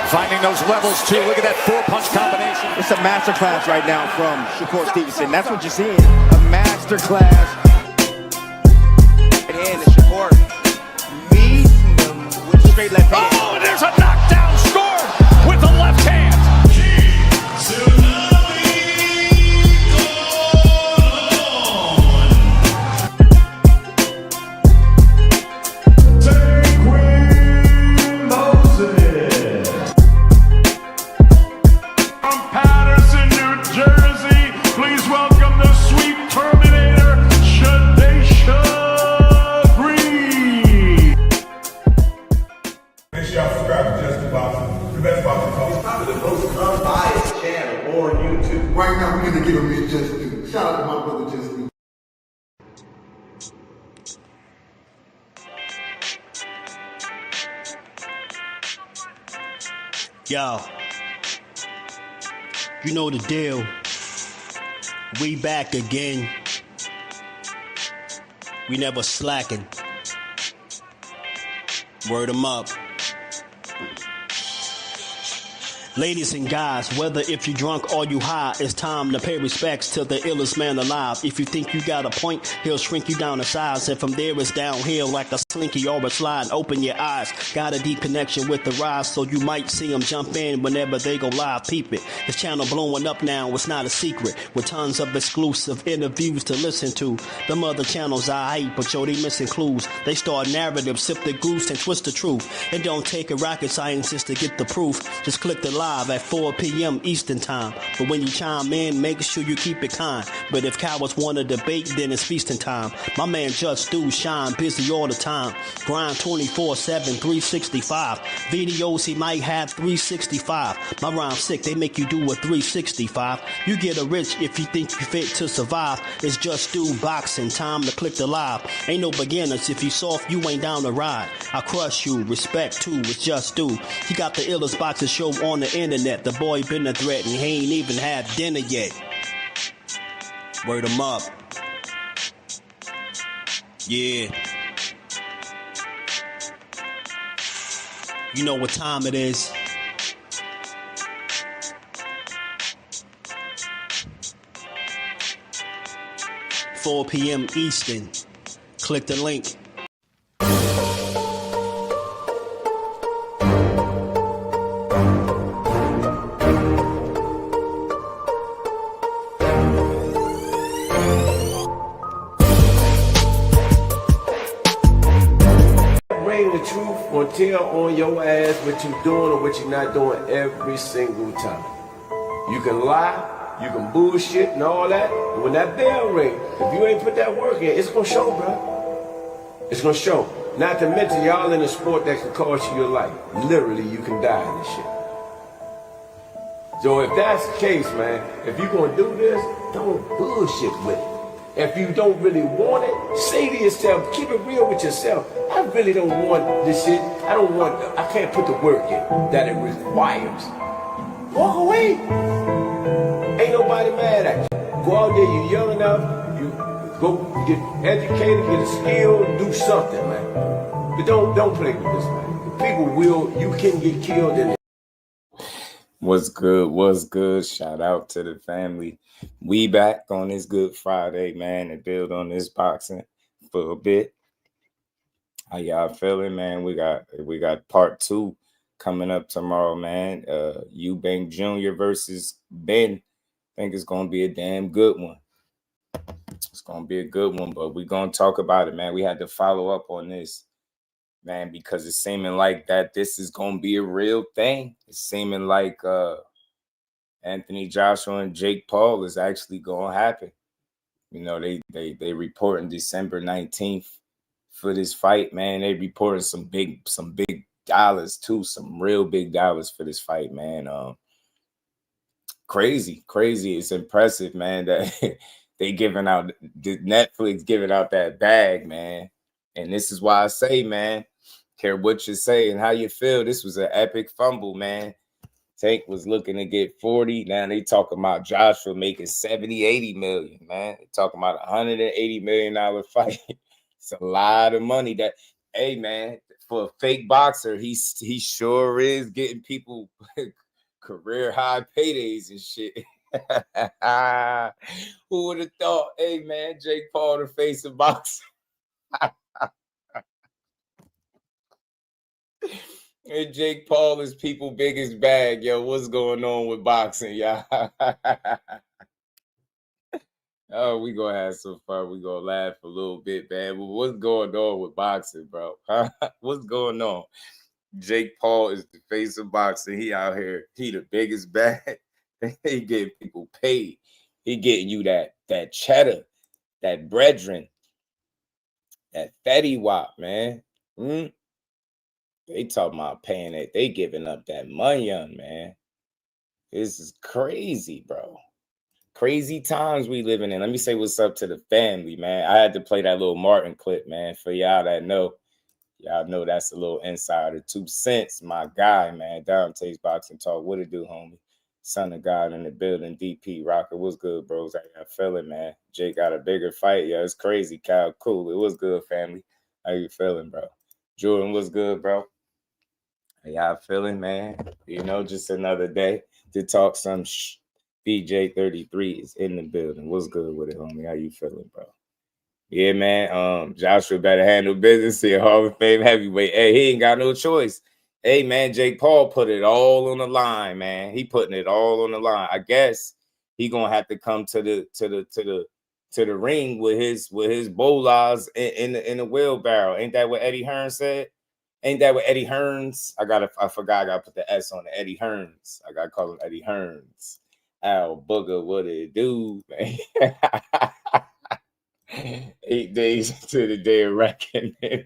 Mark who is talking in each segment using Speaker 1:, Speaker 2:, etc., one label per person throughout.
Speaker 1: Finding those levels, too. Look at that four-punch combination.
Speaker 2: It's a masterclass right now from Shakur Stevenson. That's what you're seeing. A masterclass. And Shakur meeting them with straight left hand.
Speaker 1: Oh, and there's a knockdown scored with the left hand.
Speaker 3: Right now, we're going to give him his just due. Shout out to my brother, Just Due.
Speaker 4: Yo, you know the deal. We back again. We never slacking. Word 'em up. Ladies and guys, whether if you drunk or you high, it's time to pay respects to the illest man alive. If you think you got a point, he'll shrink you down to size. And from there it's downhill like a slinky or a slide. Open your eyes, got a deep connection with the rise, so you might see them jump in whenever they go live. Peep it, this channel blowing up now, it's not a secret. With tons of exclusive interviews to listen to. Them other channels I hate, but yo, they missing clues. They start narratives, sip the goose and twist the truth. It don't take a rocket scientist to get the proof. Just click the live at 4 p.m. Eastern time. But when you chime in, make sure you keep it kind. But if cowards want to debate, then it's feasting time. My man Jusdu shine busy all the time. Grind 24/7, 365. Videos he might have 365. My rhyme's sick, they make you do a 365. You get a rich if you think you fit to survive. It's Jusdueboxing, time to click the live. Ain't no beginners, if you soft, you ain't down to ride. I crush you, respect too, it's Jusdu. He got the illest boxing show on the internet. The boy been a threat and he ain't even had dinner yet. Word 'em up. Yeah. You know what time it is. $4 p.m. Eastern. Click the link.
Speaker 5: The truth will tell on your ass what you're doing or what you're not doing every single time. You can lie, you can bullshit and all that, but when that bell rings, if you ain't put that work in, it's gonna show, bro. It's gonna show. Not to mention y'all in a sport that can cost you your life. Literally, you can die in this shit. So if that's the case, man, if you're gonna do this, don't bullshit with it. If you don't really want it, say to yourself, keep it real with yourself. I really don't want this shit. I can't put the work in that it requires. Walk away. Ain't nobody mad at you. Go out there, you're young enough, you go get educated, get a skill, do something, man. But don't play with this, man. You can get killed in it.
Speaker 6: What's good? What's good? Shout out to the family. We back on this Good Friday, man, and build on this boxing for a bit. How y'all feeling, man? We got part 2 coming up tomorrow, man. Eubank Jr. versus Benn. I think it's gonna be a damn good one. It's gonna be a good one, but we're gonna talk about it, man. We had to follow up on this, man, because it's seeming like that this is gonna be a real thing. It's seeming like Anthony Joshua and Jake Paul is actually gonna happen. You know, they reporting December 19th for this fight, man. They reporting some big dollars too, some real big dollars for this fight, man. Crazy. It's impressive, man, that they giving out Netflix giving out that bag, man. And this is why I say, man, care what you say and how you feel. This was an epic fumble, man. Tank was looking to get 40. Now they talking about Joshua making 70, 80 million, man. They talking about $180 million fight. It's a lot of money that, hey, man, for a fake boxer, he sure is getting people career high paydays and shit. Who would have thought? Hey man, Jake Paul to face a boxer. And Jake Paul is people's biggest bag. Yo, what's going on with boxing, y'all? Oh, we gonna have some fun. We gonna laugh a little bit, man. But what's going on with boxing, bro? What's going on? Jake Paul is the face of boxing. He out here. He the biggest bag. He getting people paid. He getting you that cheddar, that brethren, that fatty wop, man. They talking about paying it. They giving up that money on, man. This is crazy, bro. Crazy times we living in. Let me say what's up to the family, man. I had to play that little Martin clip, man. For y'all that know, y'all know that's a little insider. 2 cents, my guy, man. Dante's Boxing Talk. What it do, homie? Son of God in the building. DP Rocker. What's good, bros? How y'all feeling, man? Jake got a bigger fight. Yeah, it's crazy, Kyle. Cool. It was good, family. How you feeling, bro? Jordan, what's good, bro? How y'all feeling, man? You know, just another day to talk some BJ33 is in the building. What's good with it, homie? How you feeling, bro? Yeah, man. Joshua better handle business here. Hall of Fame heavyweight. Hey, he ain't got no choice. Hey, man, Jake Paul put it all on the line, man. He putting it all on the line. I guess he gonna have to come to the ring with his bolas in the wheelbarrow. Ain't that what Eddie Hearn said? Ain't that what Eddie Hearns? I forgot I gotta put the S on it. Eddie Hearns. I gotta call him Eddie Hearns. Al Booger, what it do, man? 8 days to the day of reckoning.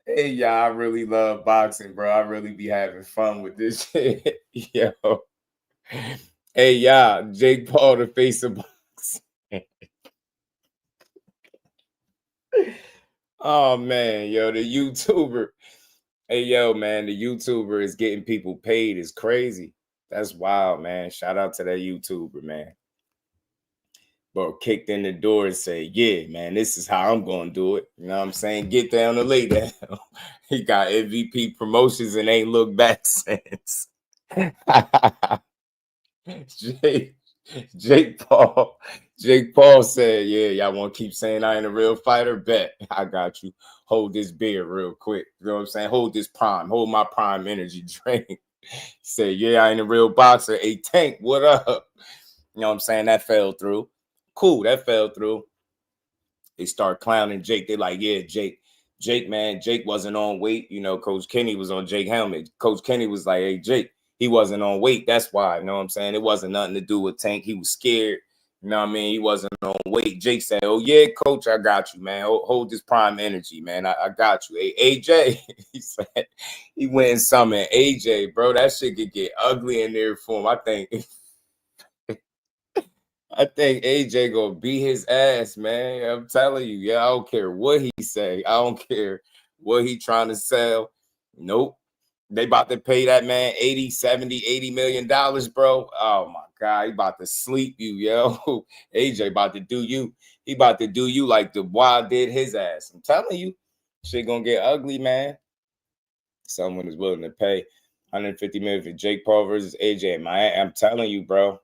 Speaker 6: Hey, y'all, I really love boxing, bro. I really be having fun with this shit. Yo. Hey, y'all, Jake Paul the face of boxing. Oh, man, yo, the YouTuber. Hey, yo, man, the YouTuber is getting people paid. It's crazy. That's wild, man. Shout out to that YouTuber, man. Bro, kicked in the door and say, yeah, man, this is how I'm going to do it. You know what I'm saying? Get down and lay down. He got MVP promotions and ain't looked back since. Jake Paul said, yeah, y'all want to keep saying I ain't a real fighter? Bet. I got you. Hold this beer real quick. You know what I'm saying? Hold this prime. Hold my prime energy drink. Say, yeah, I ain't a real boxer. Hey, Tank, what up? You know what I'm saying? That fell through. Cool, that fell through. They start clowning Jake. They're like, yeah, Jake, man, Jake wasn't on weight. You know, Coach Kenny was on Jake helmet. Coach Kenny was like, hey, Jake, he wasn't on weight. That's why, you know what I'm saying? It wasn't nothing to do with Tank. He was scared. You know what I mean? He wasn't on weight. Jake said, oh, yeah, Coach, I got you, man. Hold this prime energy, man. I got you. Hey, AJ, he said, he went and summoned AJ, bro. That shit could get ugly in there for him. I think AJ gonna beat his ass, man. I'm telling you, yeah, I don't care what he say. I don't care what he trying to sell. Nope. They about to pay that man 80, 70, $80 million, bro. Oh my God, he about to sleep you, yo. AJ about to do you. He about to do you like the Dubois did his ass. I'm telling you, shit gonna get ugly, man. Someone is willing to pay $150 million for Jake Paul versus AJ. Man, I'm telling you, bro.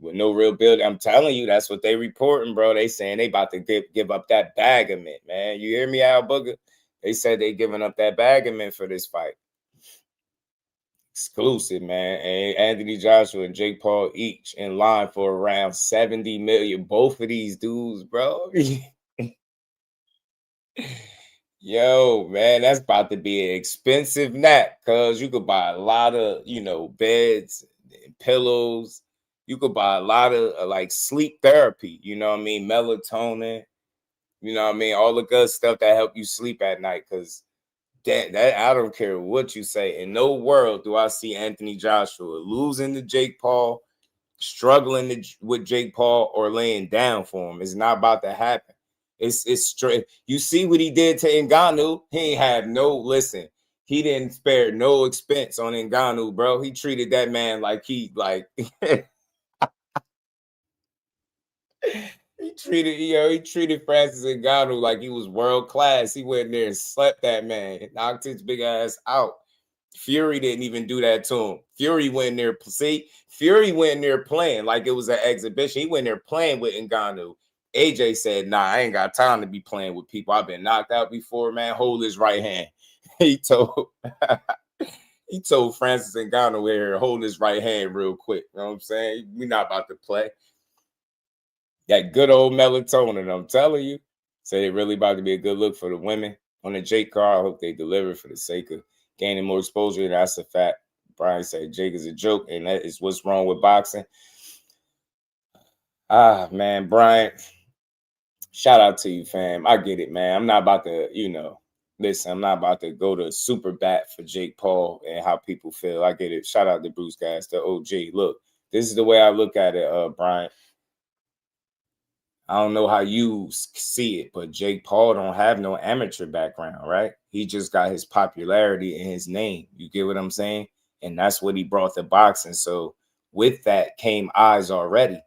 Speaker 6: With no real build, I'm telling you, that's what they reporting, bro. They saying they about to give up that bag of mint, man. You hear me, Al Booger? They said they giving up that bag of mint for this fight. Exclusive, man. And Anthony Joshua and Jake Paul each in line for around $70 million. Both of these dudes, bro. Yo, man, that's about to be an expensive nap because you could buy a lot of, beds and pillows. You could buy a lot of like sleep therapy, you know what I mean? Melatonin, you know what I mean? All the good stuff that help you sleep at night. Because that I don't care what you say. In no world do I see Anthony Joshua losing to Jake Paul, struggling with Jake Paul, or laying down for him. It's not about to happen. It's straight. You see what he did to Ngannou? He ain't have he didn't spare no expense on Ngannou, bro. He treated that man like He treated Francis Ngannou like he was world class. He went in there and slept that man, knocked his big ass out. Fury didn't even do that to him. Fury went in there. See, Fury went in there playing like it was an exhibition. He went in there playing with Ngannou. AJ said, "Nah, I ain't got time to be playing with people. I've been knocked out before, man. Hold his right hand." He told Francis Ngannou here, hold his right hand real quick. You know what I'm saying? We're not about to play. That good old melatonin, I'm telling you. Say it really about to be a good look for the women on the Jake card. I hope they deliver for the sake of gaining more exposure. That's a fact. Brian said Jake is a joke, and that is what's wrong with boxing. Ah, man, Brian, shout out to you, fam. I get it, man. I'm not about to, listen, I'm not about to go to super bat for Jake Paul and how people feel. I get it. Shout out to Bruce, guys, the OG. Look, this is the way I look at it, Brian. I don't know how you see it, but Jake Paul don't have no amateur background, right? He just got his popularity in his name. You get what I'm saying? And that's what he brought to boxing. So with that came eyes already.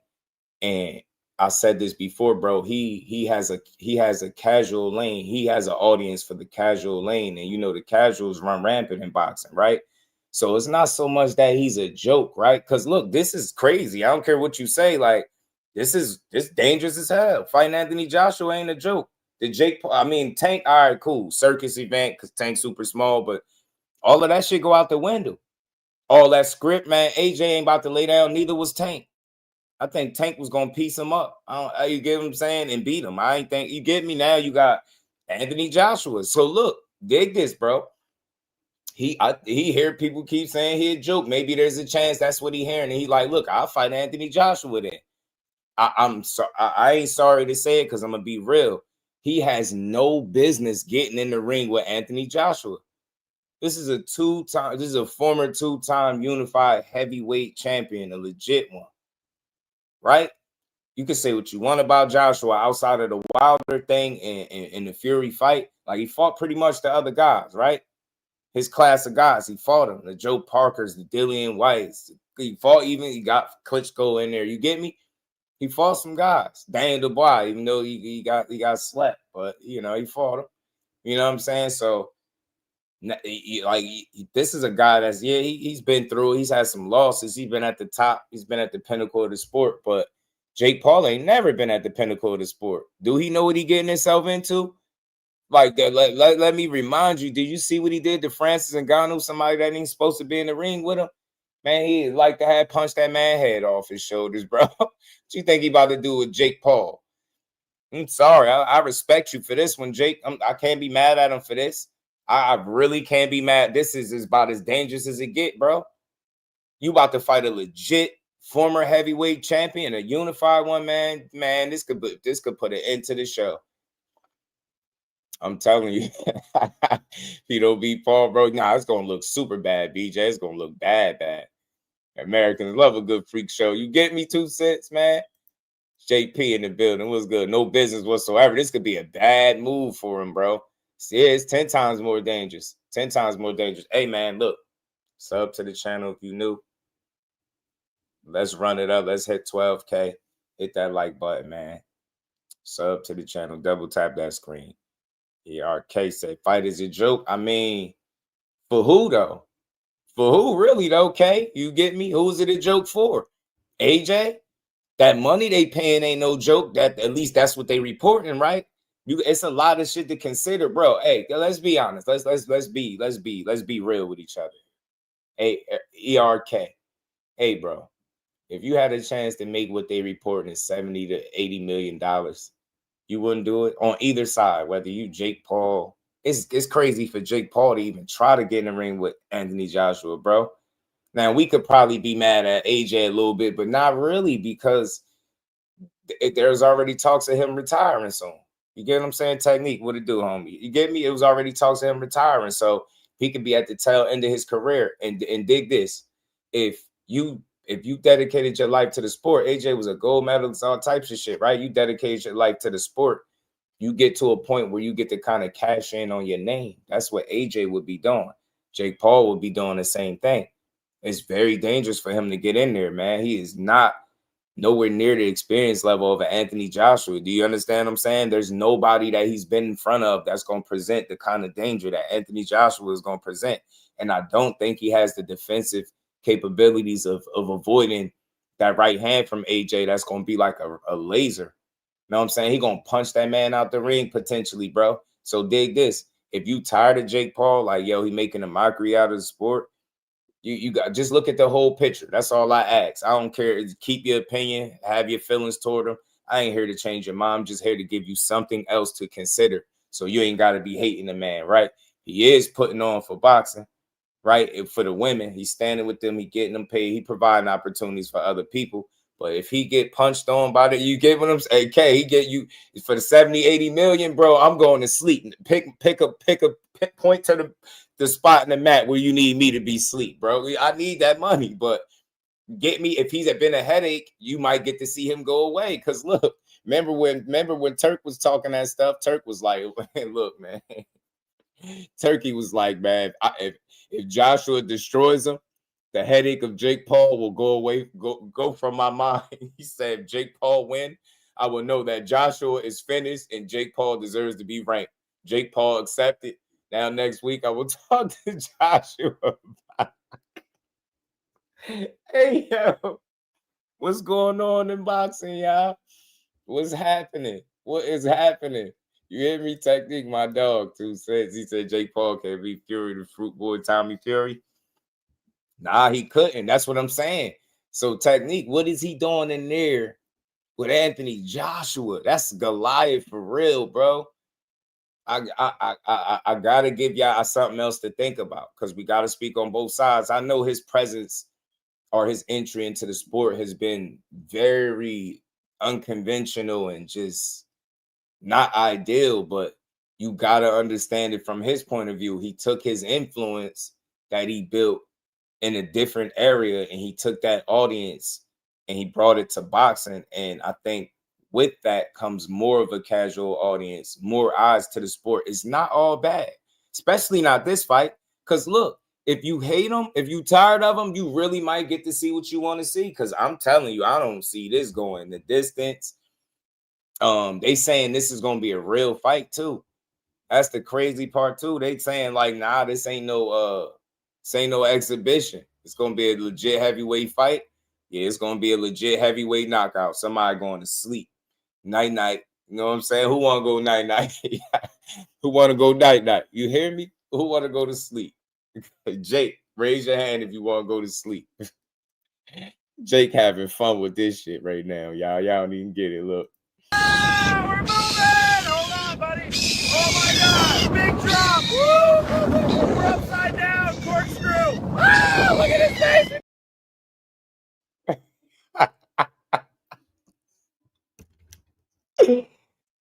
Speaker 6: And I said this before, bro. He has a casual lane. He has an audience for the casual lane. And the casuals run rampant in boxing, right? So it's not so much that he's a joke, right? Because look, this is crazy. I don't care what you say, like. This dangerous as hell. Fighting Anthony Joshua ain't a joke. Tank, all right, cool. Circus event, because Tank's super small, but all of that shit go out the window. All that script, man, AJ ain't about to lay down, neither was Tank. I think Tank was going to piece him up. You get what I'm saying? And beat him. I ain't think, you get me now, you got Anthony Joshua. So look, dig this, bro. He hear people keep saying he a joke. Maybe there's a chance that's what he hearing. And he like, look, I'll fight Anthony Joshua then. I ain't sorry to say it because I'm gonna be real. He has no business getting in the ring with Anthony Joshua. This is a former two-time unified heavyweight champion, a legit one, right? You can say what you want about Joshua outside of the Wilder thing and the Fury fight. Like, he fought pretty much the other guys, right? His class of guys, he fought them. The Joe Parkers, the Dillian Whites. He got Klitschko in there. You get me? He fought some guys. Daniel Dubois, even though he got slept, but he fought him. You know what I'm saying? So this is a guy that's he's been through. He's had some losses. He's been at the top. He's been at the pinnacle of the sport. But Jake Paul ain't never been at the pinnacle of the sport. Do he know what he getting himself into? Like, let me remind you. Did you see what he did to Francis Ngannou? Somebody that ain't supposed to be in the ring with him. Man, he like to have punched that man head off his shoulders, bro. What you think he about to do with Jake Paul? I'm sorry. I respect you for this one, Jake. I can't be mad at him for this. I really can't be mad. This is about as dangerous as it get, bro. You about to fight a legit former heavyweight champion, a unified one, man. Man, this could put an end to the show. I'm telling you, if you don't beat Paul, bro, it's gonna look super bad, BJ. It's gonna look bad. Americans love a good freak show. You get me? 2 cents, man. JP in the building. What's good? No business whatsoever. This could be a bad move for him, bro. See, it's 10 times more dangerous. 10 times more dangerous. Hey, man, look. Sub to the channel if you new. Let's run it up. Let's hit 12K. Hit that like button, man. Sub to the channel. Double tap that screen. ERK said, fight is a joke. I mean, for who, though? For who, really, though, K? You get me? Who's it a joke for? AJ? That money they paying ain't no joke. That at least that's what they reporting, right? It's a lot of shit to consider, bro. Hey, let's be honest. Let's be real with each other. Hey, ERK. Hey, bro. If you had a chance to make what they reporting $70 to $80 million, you wouldn't do it on either side. Whether you Jake Paul, it's crazy for Jake Paul to even try to get in the ring with Anthony Joshua, bro. Now, we could probably be mad at AJ a little bit, but not really, because there's already talks of him retiring soon. You get what I'm saying? Technique, what it do, homie? You get me? It was already talks of him retiring, so he could be at the tail end of his career. And dig this. If you dedicated your life to the sport, AJ was a gold medalist, all types of shit, right? You dedicated your life to the sport. You get to a point where you get to kind of cash in on your name. That's what AJ would be doing. Jake Paul would be doing the same thing. It's very dangerous for him to get in there, man. He is not nowhere near the experience level of an Anthony Joshua. Do you understand what I'm saying? There's nobody that he's been in front of that's going to present the kind of danger that Anthony Joshua is going to present. And I don't think he has the defensive capabilities of avoiding that right hand from AJ. That's going to be like a laser. You know what I'm saying? He going to punch that man out the ring potentially, bro. So dig this. If you tired of Jake Paul, like, yo, he making a mockery out of the sport, you got just look at the whole picture. That's all I ask. I don't care. Keep your opinion, have your feelings toward him. I ain't here to change your mind. I'm just here to give you something else to consider. So you ain't got to be hating the man, right? He is putting on for boxing, right? For the women, he's standing with them. He getting them paid. He providing opportunities for other people. But if he get punched on by the, you giving him, okay, he get you for the 70, 80 million, bro, I'm going to sleep. Pick point to the spot in the mat where you need me to be sleep, bro. I need that money, but get me, if he's been a headache, you might get to see him go away. Because look, remember when Turk was talking that stuff, Turk was like, look, man. Turkey was like, man, if Joshua destroys him, the headache of Jake Paul will go away, go from my mind. He said, if Jake Paul win, I will know that Joshua is finished and Jake Paul deserves to be ranked. Jake Paul accepted. Now next week I will talk to Joshua about hey, yo, what's going on in boxing, y'all? What's happening? What is happening? You hear me? Technique, my dog, too, says he said Jake Paul can't be Fury, the fruit boy, Tommy Fury. Nah, he couldn't. That's what I'm saying. So Technique, what is he doing in there with Anthony Joshua? That's Goliath for real, bro. I gotta give y'all something else to think about because we gotta speak on both sides. I know his presence or his entry into the sport has been very unconventional and just not ideal, but you gotta understand it from his point of view. He took his influence that he built in a different area and he took that audience and he brought it to boxing. And I think with that comes more of a casual audience, more eyes to the sport. It's not all bad, especially not this fight. Because look, if you hate him, if you tired of him, you really might get to see what you want to see. Because I'm telling you, I don't see this going the distance. They saying this is going to be a real fight too. That's the crazy part too. They saying like, nah, this ain't no exhibition. It's going to be a legit heavyweight fight. Yeah, it's going to be a legit heavyweight knockout. Somebody going to sleep. Night-night. You know what I'm saying? Who want to go night-night? Who want to go night-night? You hear me? Who want to go to sleep? Jake, raise your hand if you want to go to sleep. Jake having fun with this shit right now. Y'all don't even get it. Look.
Speaker 1: We're moving! Hold on, buddy. Oh my God! Big drop! Woo! We're upside down. Corkscrew. Ah! Look at his face!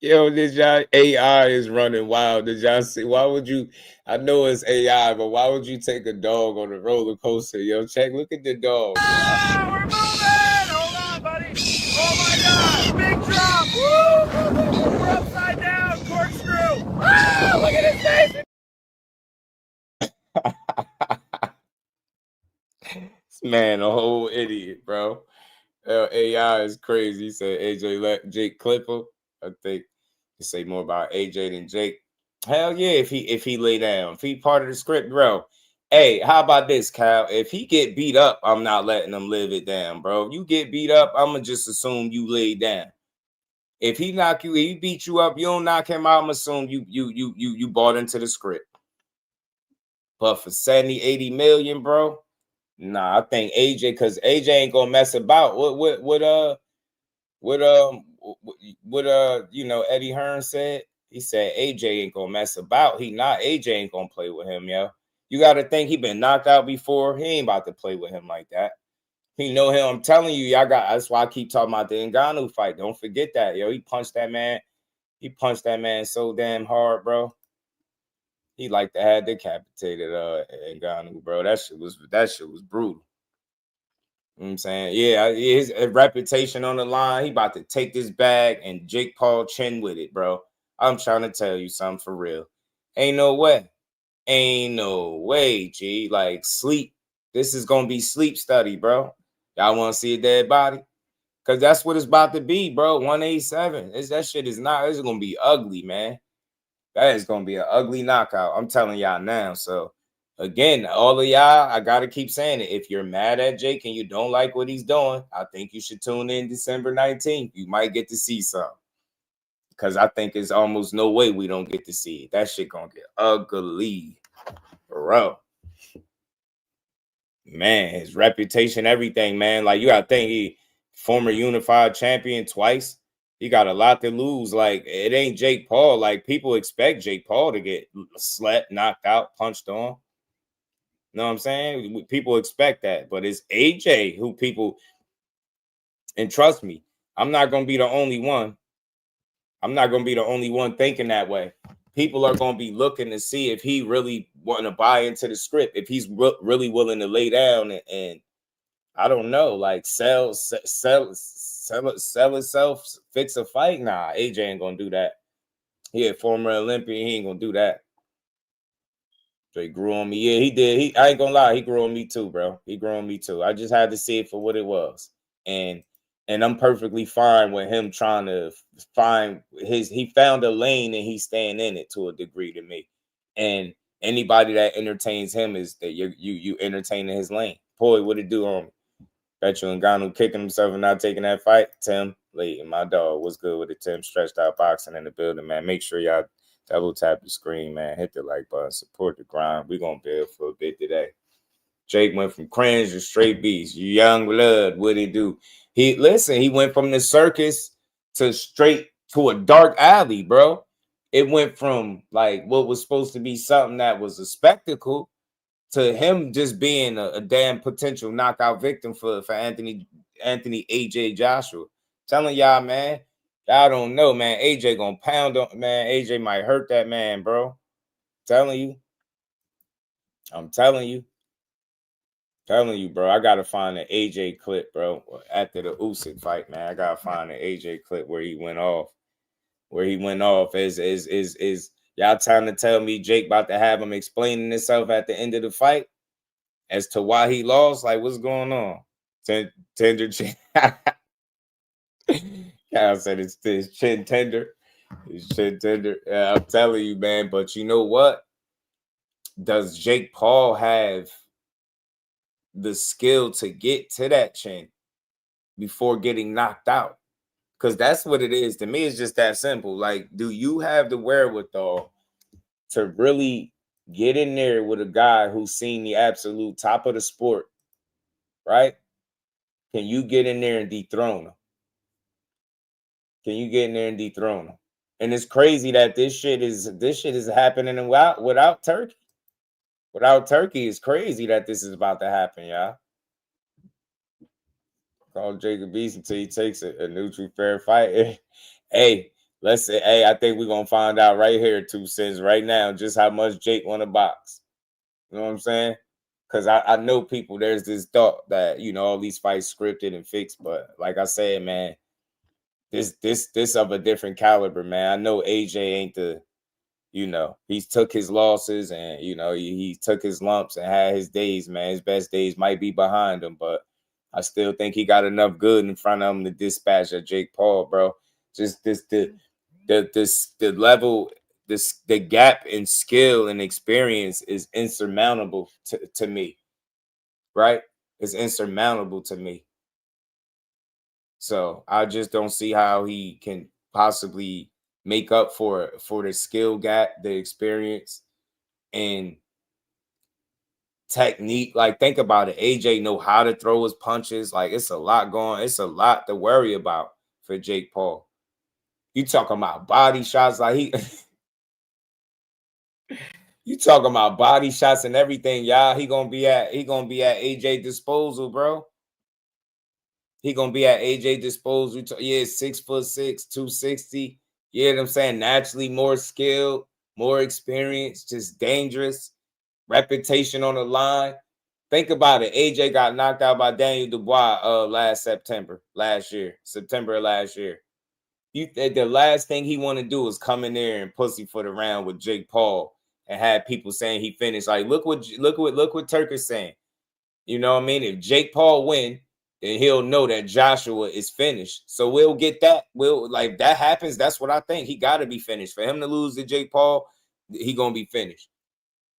Speaker 6: Yo, did y'all AI is running wild? Did y'all see? Why would you? I know it's AI, but why would you take a dog on a roller coaster? Yo, check. Look at the dog.
Speaker 1: Ah! We're moving! Hold on, buddy. Oh my God! Big drop! Woo! We're upside down. Corkscrew. Ah! Look at his face!
Speaker 6: Man, a whole idiot, bro. AI is crazy. He said AJ let Jake Clipper. I think he say more about AJ than Jake. Hell yeah, if he lay down, if he part of the script, bro. Hey, how about this, Kyle? If he get beat up, I'm not letting him live it down, bro. If you get beat up, I'm gonna just assume you lay down. If he knock you, he beat you up, you don't knock him out, I'm assume you bought into the script. But for 70, 80 million, bro. Nah, I think AJ, because AJ ain't gonna mess about. What you know, Eddie Hearn said? He said AJ ain't gonna mess about. AJ ain't gonna play with him, yo. You gotta think he been knocked out before. He ain't about to play with him like that. He know him. I'm telling you, that's why I keep talking about the Ngannou fight. Don't forget that, yo. He punched that man. He punched that man so damn hard, bro. He like to have decapitated Ngannou, bro. That shit was brutal. You know what I'm saying? Yeah, his reputation on the line. He about to take this bag and Jake Paul chin with it, bro. I'm trying to tell you something for real. Ain't no way. Ain't no way, G. Like, sleep. This is going to be sleep study, bro. Y'all want to see a dead body? Because that's what it's about to be, bro. 187. That shit is not. It's gonna be ugly, man. That is gonna be an ugly knockout. I'm telling y'all now. So again, all of y'all, I gotta keep saying it. If you're mad at Jake and you don't like what he's doing, I think you should tune in December 19th. You might get to see something. Because I think there's almost no way we don't get to see it. That shit gonna get ugly, bro. Man, his reputation, everything, man. Like, you gotta think, he former unified champion twice. He got a lot to lose. Like, it ain't Jake Paul. Like, people expect Jake Paul to get slept, knocked out, punched on. You know what I'm saying? People expect that. But it's AJ who people, and trust me, I'm not gonna be the only one. I'm not gonna be the only one thinking that way. People are going to be looking to see if he really want to buy into the script, if he's really willing to lay down and I don't know, like sell itself, fix a fight. Nah, AJ ain't going to do that. He a former Olympian. He ain't going to do that. So he grew on me. Yeah, he did. I ain't going to lie. He grew on me too, bro. He grew on me too. I just had to see it for what it was. And I'm perfectly fine with him trying to find he found a lane and he's staying in it to a degree to me. And anybody that entertains him is that you entertaining his lane. Boy, what it do on me? Bet you Ngannou kicking himself and not taking that fight. Tim, Lee, my dog, what's good with it? Tim, stretched out boxing in the building, man. Make sure y'all double tap the screen, man. Hit the like button, support the grind. We're gonna build for a bit today. Jake went from cringe to straight beast. Young blood, what he do? He went from the circus to straight to a dark alley, bro. It went from like what was supposed to be something that was a spectacle to him just being a damn potential knockout victim for Anthony AJ Joshua. Telling y'all, man, y'all don't know, man. AJ gonna pound on, man. AJ might hurt that man, bro. Telling you. I'm telling you. Telling you, bro, I gotta find an AJ clip, bro. After the Usyk fight, man, I gotta find an AJ clip where he went off. Where he went off is y'all trying to tell me Jake about to have him explaining himself at the end of the fight as to why he lost? Like, what's going on? Tender chin. Kyle said it's chin tender. It's chin tender. Yeah, I'm telling you, man. But you know what? Does Jake Paul have the skill to get to that chin before getting knocked out? Because that's what it is. To me, it's just that simple. Like, do you have the wherewithal to really get in there with a guy who's seen the absolute top of the sport, right? Can you get in there and dethrone him? Can you get in there and dethrone him? And it's crazy that this shit is happening without Turkey. Without Turkey, it's crazy that this is about to happen, y'all. Call Jacob Beast until he takes a neutral fair fight. Hey, let's say, hey, I think we're gonna find out right here, 2 cents, right now, just how much Jake want to box. You know what I'm saying? Because I know people, there's this thought that, you know, all these fights scripted and fixed, but like I said, man, this of a different caliber, man. I know AJ ain't the, you know, he's took his losses and, you know, he took his lumps and had his days, man. His best days might be behind him, but I still think he got enough good in front of him to dispatch at Jake Paul, bro. Just the level, the gap in skill and experience is insurmountable to me, right? It's insurmountable to me. So I just don't see how he can possibly make up for the skill gap, the experience, and technique. Like, think about it. AJ know how to throw his punches. Like, it's a lot to worry about for Jake Paul. You talking about body shots, like you talking about body shots and everything, y'all. He gonna be at AJ disposal, bro. He gonna be at AJ disposal. Yeah, 6'6", 260. You know what I'm saying? Naturally more skilled, more experience, just dangerous, reputation on the line. Think about it. AJ got knocked out by Daniel Dubois September last year. The last thing he want to do is come in there and pussyfoot around with Jake Paul and have people saying he finished. Like, look what Turk is saying. You know what I mean? If Jake Paul win then he'll know that Joshua is finished. So we'll get that. We'll like that happens. That's what I think. He got to be finished. For him to lose to Jake Paul, he gonna be finished.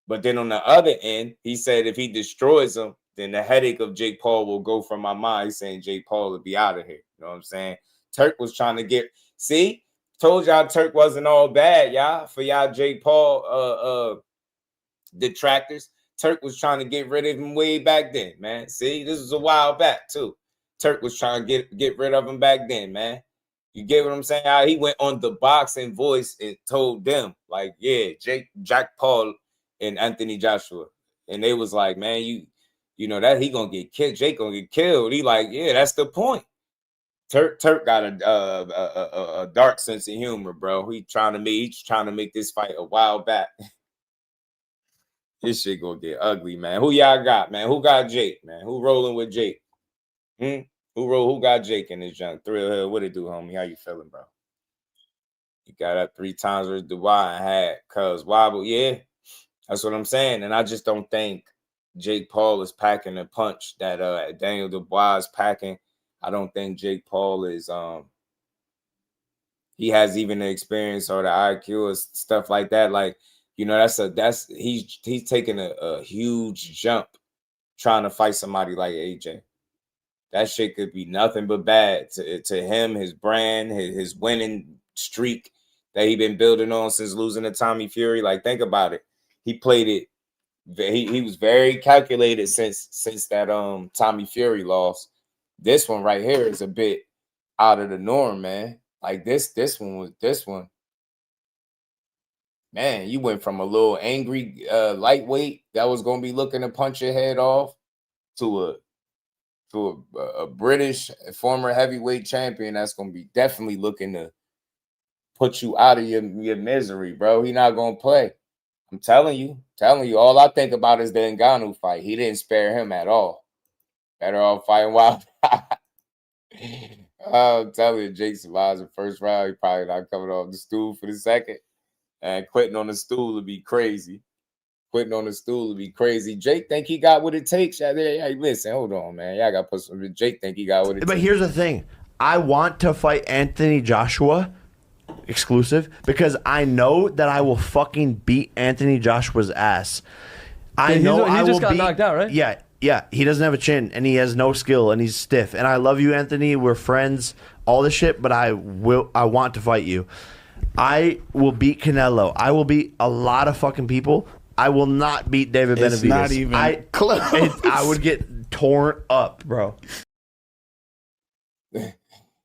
Speaker 6: But then on the other end, he said if he destroys him, then the headache of Jake Paul will go from my mind. He's saying Jake Paul will be out of here. You know what I'm saying? Turk was trying to see, told y'all Turk wasn't all bad, y'all. For y'all Jake Paul detractors. Turk was trying to get rid of him way back then, man. See, this was a while back, too. Turk was trying to get rid of him back then, man. You get what I'm saying? How he went on the Boxing Voice and told them, like, yeah, Jack Paul and Anthony Joshua. And they was like, man, you know that he gonna get killed. Jake gonna get killed. He like, yeah, that's the point. Turk got a dark sense of humor, bro. He's trying to make this fight a while back. This shit gonna get ugly, man. Who y'all got, man? Who got Jake, man? Who rolling with Jake? Who got Jake in this junk? Thrill Hill, what it do, homie? How you feeling, bro? You got up 3 times versus Dubois and had Cuz Wobble. Yeah, that's what I'm saying. And I just don't think Jake Paul is packing the punch that Daniel Dubois is packing. I don't think Jake Paul is he has even the experience or the IQ or stuff like that. Like, you know, he's taking a huge jump trying to fight somebody like AJ. That shit could be nothing but bad to him, his brand, his winning streak that he been building on since losing to Tommy Fury. Like, think about it. He played it. He was very calculated since that Tommy Fury loss. This one right here is a bit out of the norm, man. Like this one. Man, you went from a little angry lightweight that was gonna be looking to punch your head off to a British former heavyweight champion that's gonna be definitely looking to put you out of your misery, bro. He not gonna play. I'm telling you. All I think about is the Ngannou fight. He didn't spare him at all. Better off fighting Wild. I'm telling you, Jake survives the first round. He probably not coming off the stool for the second. And quitting on the stool would be crazy. Jake think he got what it takes. Hey, listen, hold on, man. Y'all got to put some. Jake think he got what it takes.
Speaker 7: But here's the thing. I want to fight Anthony Joshua exclusive because I know that I will fucking beat Anthony Joshua's ass. I know
Speaker 8: he just got knocked out, right?
Speaker 7: Yeah. He doesn't have a chin and he has no skill and he's stiff. And I love you, Anthony. We're friends, all this shit, but I want to fight you. I will beat Canelo. I will beat a lot of fucking people. I will not beat David Benavidez.
Speaker 2: It's not even close.
Speaker 7: I would get torn up, bro.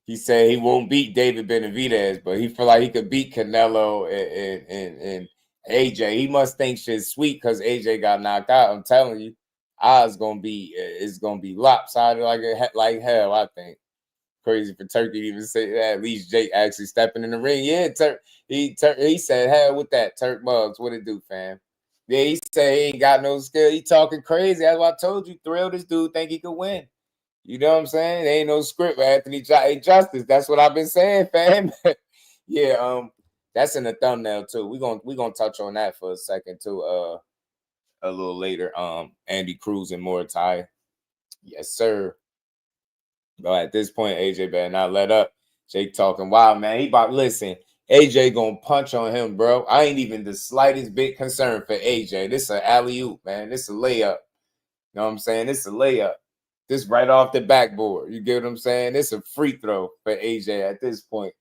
Speaker 6: He said he won't beat David Benavidez, but he feel like he could beat Canelo and AJ. He must think shit's sweet because AJ got knocked out. I'm telling you, it's gonna be lopsided like hell. I think crazy for Turkey to even say that. At least Jake actually stepping in the ring. Yeah, he said hell with that. Turk Muggs, what it do, fam? Yeah, he said he ain't got no skill. He talking crazy. That's what I told you. Thrill, this dude think he could win. You know what I'm saying? There ain't no script, Anthony Justice. That's what I've been saying, fam. Yeah, that's in the thumbnail too. We're gonna touch on that for a second too. A little later. Andy Cruz and Muratalla. Yes, sir. But at this point, AJ better not let up. Jake talking wild, man. He about listen. AJ gonna punch on him, bro. I ain't even the slightest bit concerned for AJ. This a alley-oop, man. This a layup. You know what I'm saying? This a layup. This right off the backboard. You get what I'm saying? This a free throw for AJ at this point.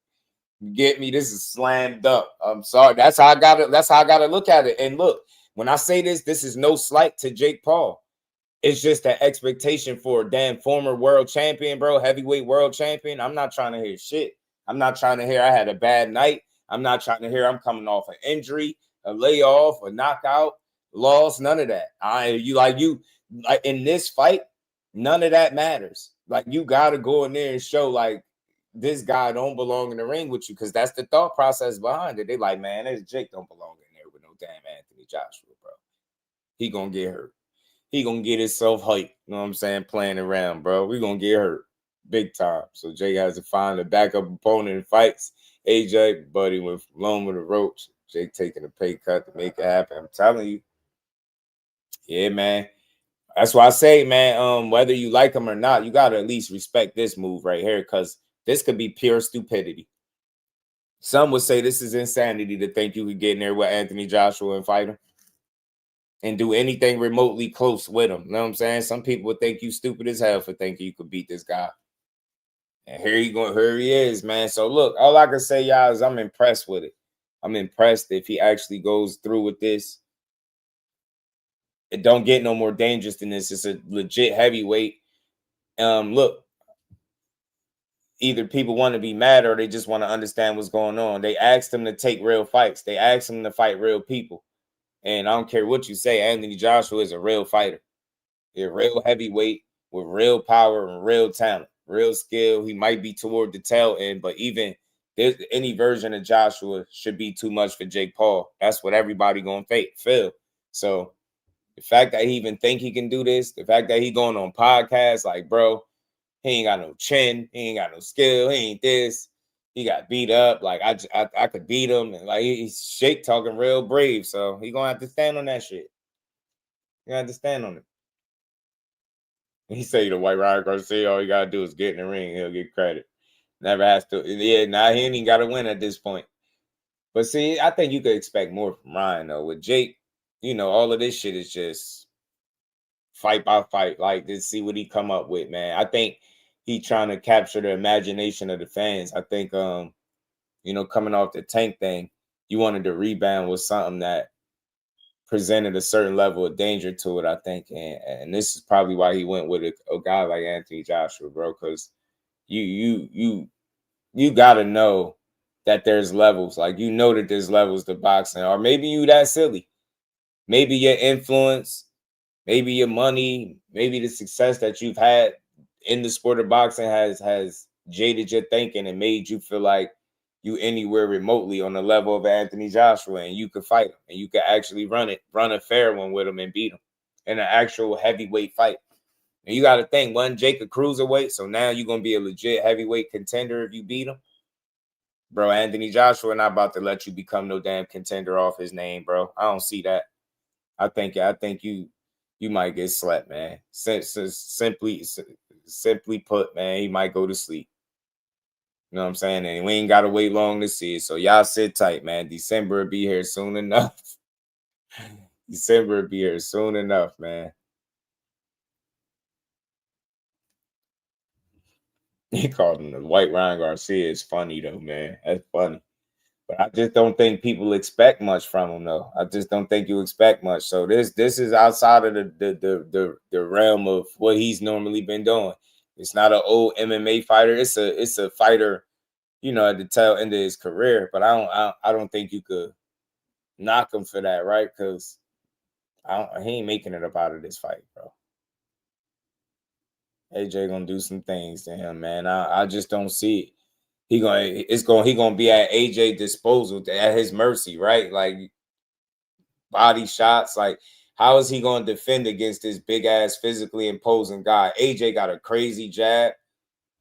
Speaker 6: You get me? This is slammed up. I'm sorry. That's how I gotta look at it. And look, when I say this is no slight to Jake Paul. It's just an expectation for a damn former world champion, bro, heavyweight world champion. I'm not trying to hear shit. I'm not trying to hear I had a bad night. I'm not trying to hear I'm coming off an injury, a layoff, a knockout, loss, none of that. Like in this fight, none of that matters. Like you gotta go in there and show like this guy don't belong in the ring with you because that's the thought process behind it. They like, man, this Jake don't belong in there with no damn Anthony Joshua, bro. He gonna get hurt. He gonna get himself hyped. You know what I'm saying? Playing around, bro. We gonna get hurt big time. So Jake has to find a backup opponent in fights. AJ, buddy, went alone with a roach. Jake taking a pay cut to make it happen. I'm telling you. Yeah, man. That's why I say, man, whether you like him or not, you got to at least respect this move right here, because this could be pure stupidity. Some would say this is insanity to think you could get in there with Anthony Joshua and fight him and do anything remotely close with him. You know what I'm saying? Some people would think you stupid as hell for thinking you could beat this guy. And here he is, man. So look, all I can say, y'all, is I'm impressed with it. I'm impressed if he actually goes through with this. It don't get no more dangerous than this. It's a legit heavyweight. Look, either people want to be mad or they just want to understand what's going on. They asked him to take real fights. They asked him to fight real people. And I don't care what you say, Anthony Joshua is a real fighter. He's a real heavyweight with real power and real talent, real skill. He might be toward the tail end, but even there's any version of Joshua should be too much for Jake Paul. That's what everybody gonna feel. So the fact that he even think he can do this, the fact that he going on podcasts, like, bro, he ain't got no chin, he ain't got no skill, he ain't this. He got beat up. Like, I could beat him. And like, he's shake talking real brave. So he gonna have to stand on that shit. You gonna have to stand on it. He say the White Ryan Garcia, all you gotta do is get in the ring, he'll get credit. Never has to. Yeah, now he ain't even gotta win at this point. But see, I think you could expect more from Ryan though. With Jake, you know, all of this shit is just fight by fight. Like, to see what he come up with, man. I think he trying to capture the imagination of the fans. I think, you know, coming off the Tank thing, you wanted to rebound with something that presented a certain level of danger to it, I think. And this is probably why he went with a guy like Anthony Joshua, bro, because you got to know that there's levels. Like, you know that there's levels to boxing. Or maybe you that silly. Maybe your influence, maybe your money, maybe the success that you've had in the sport of boxing has jaded your thinking and made you feel like you anywhere remotely on the level of Anthony Joshua, and you could fight him and you could actually run a fair one with him and beat him in an actual heavyweight fight. And you got to think, wasn't Jake a cruiserweight? So now you're going to be a legit heavyweight contender if you beat him. Bro, Anthony Joshua not about to let you become no damn contender off his name, bro. I don't see that. I think you might get slept, man. Simply put, man, he might go to sleep. You know what I'm saying? And we ain't got to wait long to see it. So y'all sit tight, man. December will be here soon enough. December will be here soon enough, man. He called him the White Ryan Garcia. It's funny, though, man. That's funny. But I just don't think people expect much from him, though. I just don't think you expect much. So this is outside of the realm of what he's normally been doing. It's not an old MMA fighter. It's a fighter, you know, at the tail end of his career. But I don't think you could knock him for that, right? Because he ain't making it up out of this fight, bro. AJ gonna do some things to him, man. I just don't see it. He gonna be at AJ disposal, at his mercy, right? Like, body shots. Like, how is he gonna defend against this big ass physically imposing guy? AJ got a crazy jab.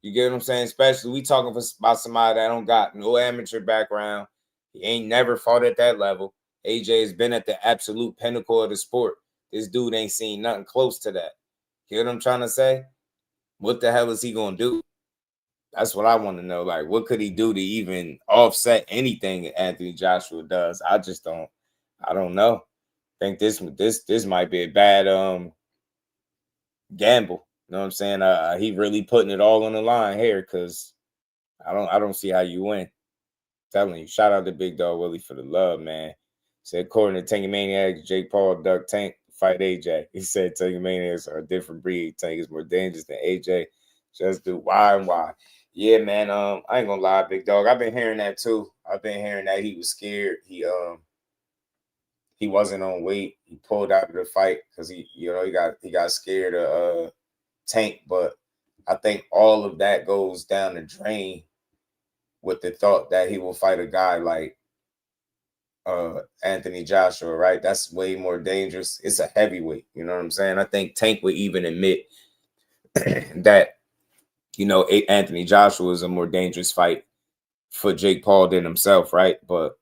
Speaker 6: You get what I'm saying? Especially we talking about somebody that don't got no amateur background. He ain't never fought at that level. AJ has been at the absolute pinnacle of the sport. This dude ain't seen nothing close to that. You know what I'm trying to say? What the hell is he gonna do? That's what I want to know. Like, what could he do to even offset anything Anthony Joshua does? I don't know. I think this might be a bad gamble. You know what I'm saying? He really putting it all on the line here, because I don't see how you win. I'm telling you, shout out to Big Dog Willie for the love, man. Said, according to Tank Maniac, Jake Paul duck Tank fight AJ. He said Tank Maniacs are a different breed. Tank is more dangerous than AJ. Just do why. Yeah, man. I ain't gonna lie, Big Dog. I've been hearing that too. I've been hearing that he was scared. He wasn't on weight. He pulled out of the fight because he got scared of Tank. But I think all of that goes down the drain with the thought that he will fight a guy like Anthony Joshua, right? That's way more dangerous. It's a heavyweight. You know what I'm saying? I think Tank would even admit that, you know, Anthony Joshua is a more dangerous fight for Jake Paul than himself, right? But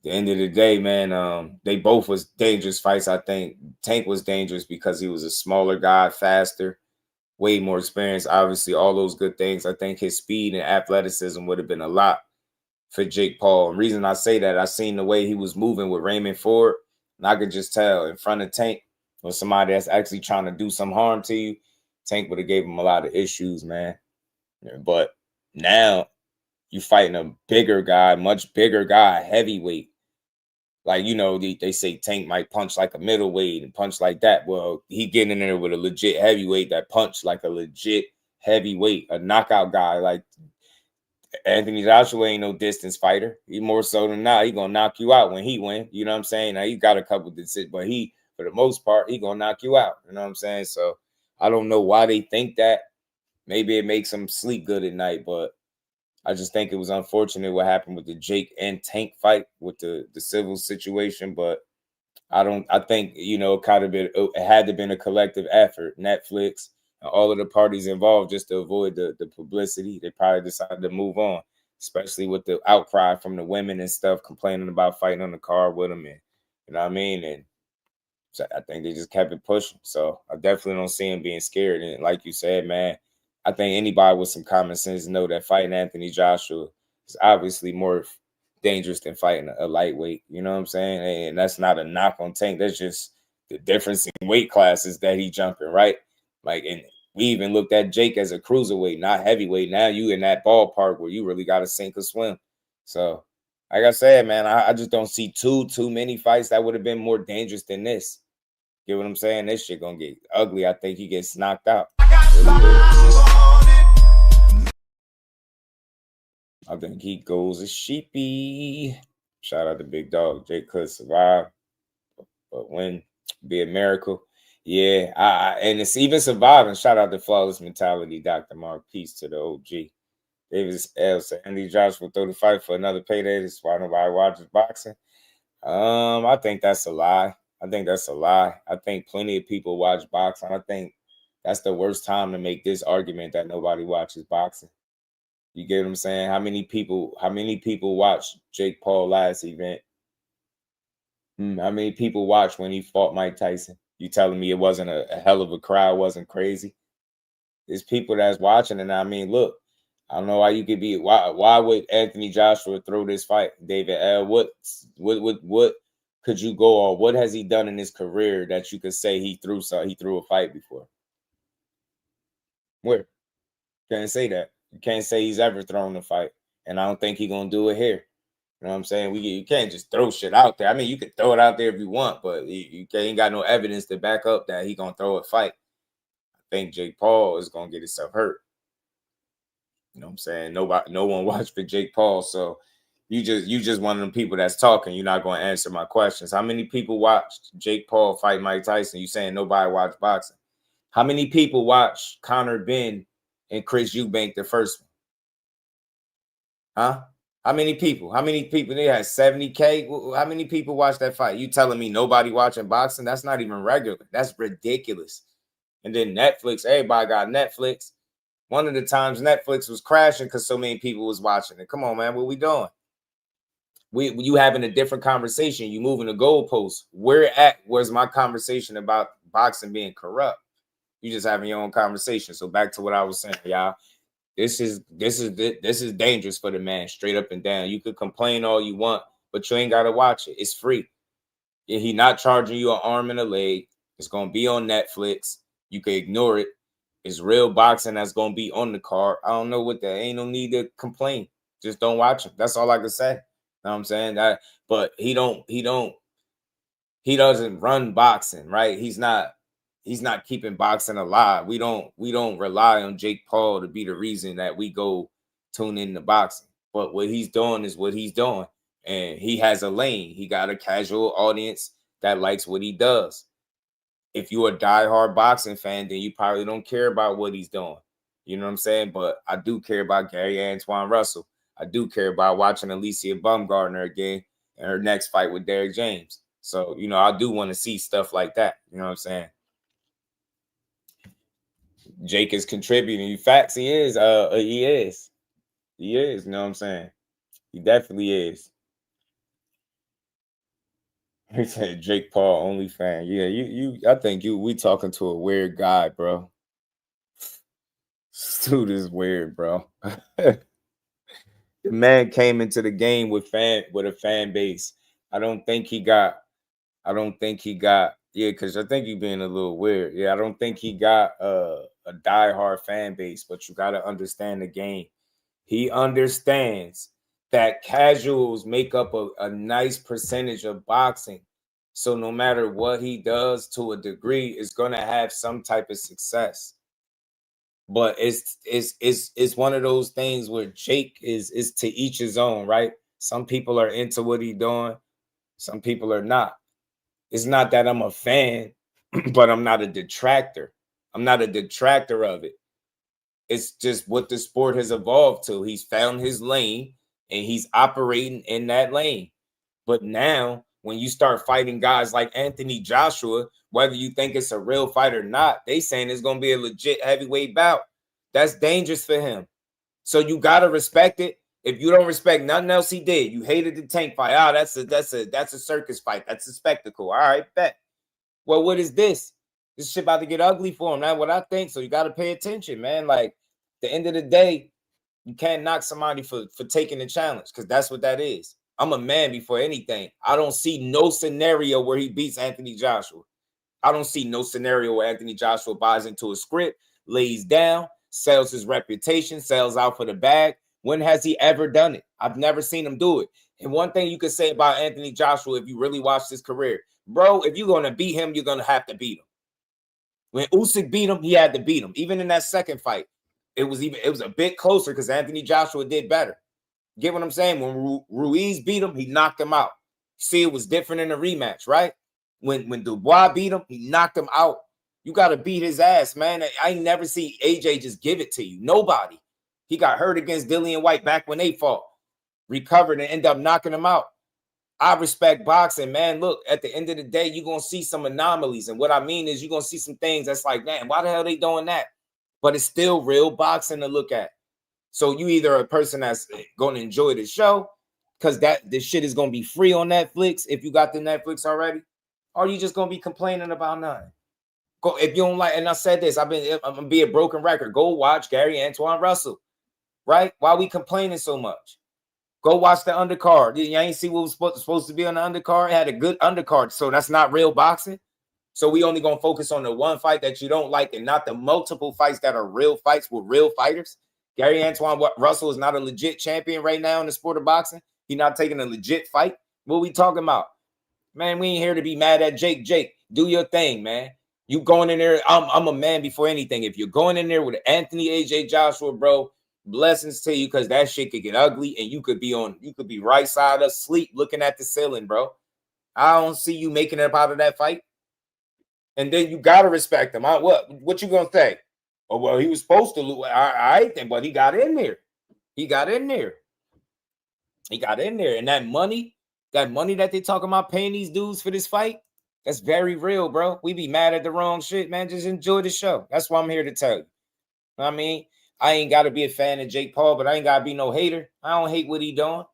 Speaker 6: the end of the day, man, they both was dangerous fights. I think Tank was dangerous because he was a smaller guy, faster, way more experience. Obviously, all those good things. I think his speed and athleticism would have been a lot for Jake Paul. And the reason I say that, I seen the way he was moving with Raymond Ford, and I could just tell in front of Tank or somebody that's actually trying to do some harm to you, Tank would have gave him a lot of issues, man. But now you fighting a bigger guy, much bigger guy, heavyweight. Like, you know, they say Tank might punch like a middleweight and punch like that. Well, he getting in there with a legit heavyweight that punch like a legit heavyweight, a knockout guy. Like Anthony Joshua ain't no distance fighter. He more so than not, he gonna knock you out when he win. You know what I'm saying? Now he got a couple decisions, but he, for the most part, he gonna knock you out. You know what I'm saying? So I don't know why they think that. Maybe it makes them sleep good at night, but I just think it was unfortunate what happened with the Jake and Tank fight with the civil situation. But I think, you know, it had to been a collective effort. Netflix and all of the parties involved, just to avoid the publicity. They probably decided to move on, especially with the outcry from the women and stuff complaining about fighting on the car with them. And you know what I mean? And so I think they just kept it pushing. So I definitely don't see him being scared. And like you said, man, I think anybody with some common sense know that fighting Anthony Joshua is obviously more dangerous than fighting a lightweight. You know what I'm saying? And that's not a knock on Tank. That's just the difference in weight classes that he jumping, right? Like, and we even looked at Jake as a cruiserweight, not heavyweight. Now you in that ballpark where you really got to sink or swim. So, like I said, man, I just don't see too many fights that would have been more dangerous than this. Get what I'm saying? This shit gonna get ugly. I think he gets knocked out. I think he goes a sheepy. Shout out to Big Dog. Jake could survive, but when be a miracle. Yeah, and it's even surviving. Shout out to Flawless Mentality, Dr. Mark. Peace to the OG. Davis L. said Andy Josh will throw the fight for another payday. That's why nobody watches boxing. I think that's a lie. I think plenty of people watch boxing. I think that's the worst time to make this argument that nobody watches boxing. You get what I'm saying? How many people watched Jake Paul last event? How many people watched when he fought Mike Tyson? You telling me it wasn't a hell of a crowd, wasn't crazy? There's people that's watching, and I mean, look, I don't know why you could be. Why would Anthony Joshua throw this fight, David L? What could you go on? What has he done in his career that you could say he threw a fight before? Where? Can't say that. You can't say he's ever thrown a fight, and I don't think he's gonna do it here. You know what I'm saying? You can't just throw shit out there. I mean, you can throw it out there if you want, but you ain't got no evidence to back up that he gonna throw a fight. I think Jake Paul is gonna get himself hurt. You know what I'm saying? No one watched for Jake Paul, so you just one of them people that's talking. You're not gonna answer my questions. How many people watched Jake Paul fight Mike Tyson? You saying nobody watched boxing? How many people watched Conor, Benn, and Chris Eubank, the first one? Huh? How many people? They had 70K. How many people watched that fight? You telling me nobody watching boxing? That's not even regular. That's ridiculous. And then Netflix, everybody got Netflix. One of the times Netflix was crashing because so many people was watching it. Come on, man, what we doing? You having a different conversation. You moving the goalposts. Where's my conversation about boxing being corrupt? You just having your own conversation. So back to what I was saying, y'all. This is dangerous for the man, straight up and down. You could complain all you want, but you ain't gotta watch it. It's free. He not charging you an arm and a leg. It's gonna be on Netflix. You can ignore it. It's real boxing that's gonna be on the card. I don't know what that. Ain't no need to complain. Just don't watch him. That's all I can say. You know what I'm saying? But he doesn't run boxing, right? He's not keeping boxing alive. We don't rely on Jake Paul to be the reason that we go tune into boxing. But what he's doing is what he's doing. And he has a lane. He got a casual audience that likes what he does. If you're a diehard boxing fan, then you probably don't care about what he's doing. You know what I'm saying? But I do care about Gary Antoine Russell. I do care about watching Alicia Baumgardner again in her next fight with Derrick James. So, you know, I do want to see stuff like that. You know what I'm saying? Jake is contributing. Facts, he is. He is. You know what I'm saying? He definitely is. He said Jake Paul only fan. Yeah, I think we talking to a weird guy, bro. This dude is weird, bro. The man came into the game with a fan base. I don't think he got, yeah, because I think you being a little weird. Yeah, I don't think he got a diehard fan base, but you gotta understand the game. He understands that casuals make up a nice percentage of boxing. So no matter what he does to a degree, it's gonna have some type of success. But it's one of those things where Jake is to each his own, right? Some people are into what he's doing, some people are not. It's not that I'm a fan, but I'm not a detractor. I'm not a detractor of it. It's just what the sport has evolved to. He's found his lane and he's operating in that lane. But now, when you start fighting guys like Anthony Joshua, whether you think it's a real fight or not, they saying it's going to be a legit heavyweight bout. That's dangerous for him. So you got to respect it. If you don't respect nothing else he did, you hated the Tank fight. Oh, that's a circus fight. That's a spectacle. All right, bet. Well, what is this? This shit about to get ugly for him. That's what I think. So you got to pay attention, man. Like, at the end of the day, you can't knock somebody for taking the challenge, because that's what that is. I'm a man before anything. I don't see no scenario where he beats Anthony Joshua. I don't see no scenario where Anthony Joshua buys into a script, lays down, sells his reputation, sells out for the bag. When has he ever done it? I've never seen him do it. And one thing you could say about Anthony Joshua, if you really watch his career, bro, if you're going to beat him, you're going to have to beat him. When Usyk beat him, he had to beat him. Even in that second fight, it was a bit closer because Anthony Joshua did better. Get what I'm saying? When Ruiz beat him, he knocked him out. See, it was different in the rematch, right? When Dubois beat him, he knocked him out. You got to beat his ass, man. I ain't never see AJ just give it to you. Nobody. He got hurt against Dillian White back when they fought. Recovered and ended up knocking him out. I respect boxing, man. Look, at the end of the day, you're going to see some anomalies. And what I mean is you're going to see some things that's like, man, why the hell are they doing that? But it's still real boxing to look at. So you either a person that's going to enjoy the show because this shit is going to be free on Netflix if you got the Netflix already, or you just going to be complaining about nothing. Go if you don't like, and I said this, I'm going to be a broken record. Go watch Gary Antoine Russell, right? Why we complaining so much? Go watch the undercard. You ain't see what was supposed to be on the undercard? It had a good undercard, so that's not real boxing. So we only going to focus on the one fight that you don't like and not the multiple fights that are real fights with real fighters. Gary Antoine Russell is not a legit champion right now in the sport of boxing. He's not taking a legit fight. What we talking about? Man, we ain't here to be mad at Jake. Jake, do your thing, man. You going in there, I'm a man before anything. If you're going in there with Anthony AJ Joshua, bro, blessings to you, because that shit could get ugly and you could be right side up asleep looking at the ceiling, bro. I don't see you making it up out of that fight. And then you gotta respect him. What you gonna say? Oh, well, he was supposed to lose. I think, but he got in there. He got in there. And that money that they talking about paying these dudes for this fight, that's very real, bro. We be mad at the wrong shit, man. Just enjoy the show. That's what I'm here to tell you. I mean, I ain't got to be a fan of Jake Paul, but I ain't got to be no hater. I don't hate what he doing.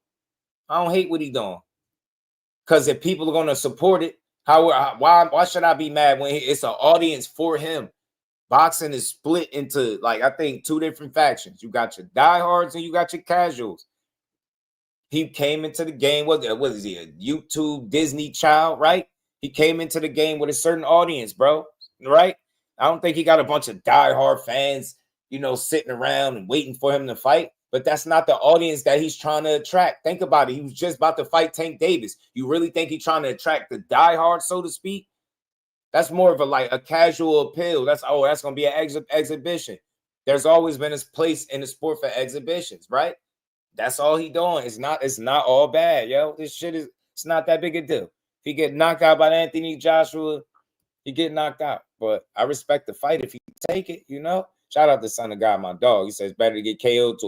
Speaker 6: Because if people are going to support it, why should I be mad when it's an audience for him? Boxing is split into, like, I think 2 different factions. You got your diehards and you got your casuals. He came into the game, what is he, a YouTube Disney child, right? He came into the game with a certain audience, bro, right? I don't think he got a bunch of diehard fans, sitting around and waiting for him to fight. But that's not the audience that he's trying to attract. Think about it. He was just about to fight Tank Davis. You really think he's trying to attract the diehard, so to speak? That's more of a casual appeal. That's going to be an exhibition. There's always been a place in the sport for exhibitions, right? That's all he doing. It's not all bad, yo. This shit it's not that big a deal. If he get knocked out by Anthony Joshua, he get knocked out. But I respect the fight if you take it, Shout out to Son of God, my dog. He says better to get KO'd to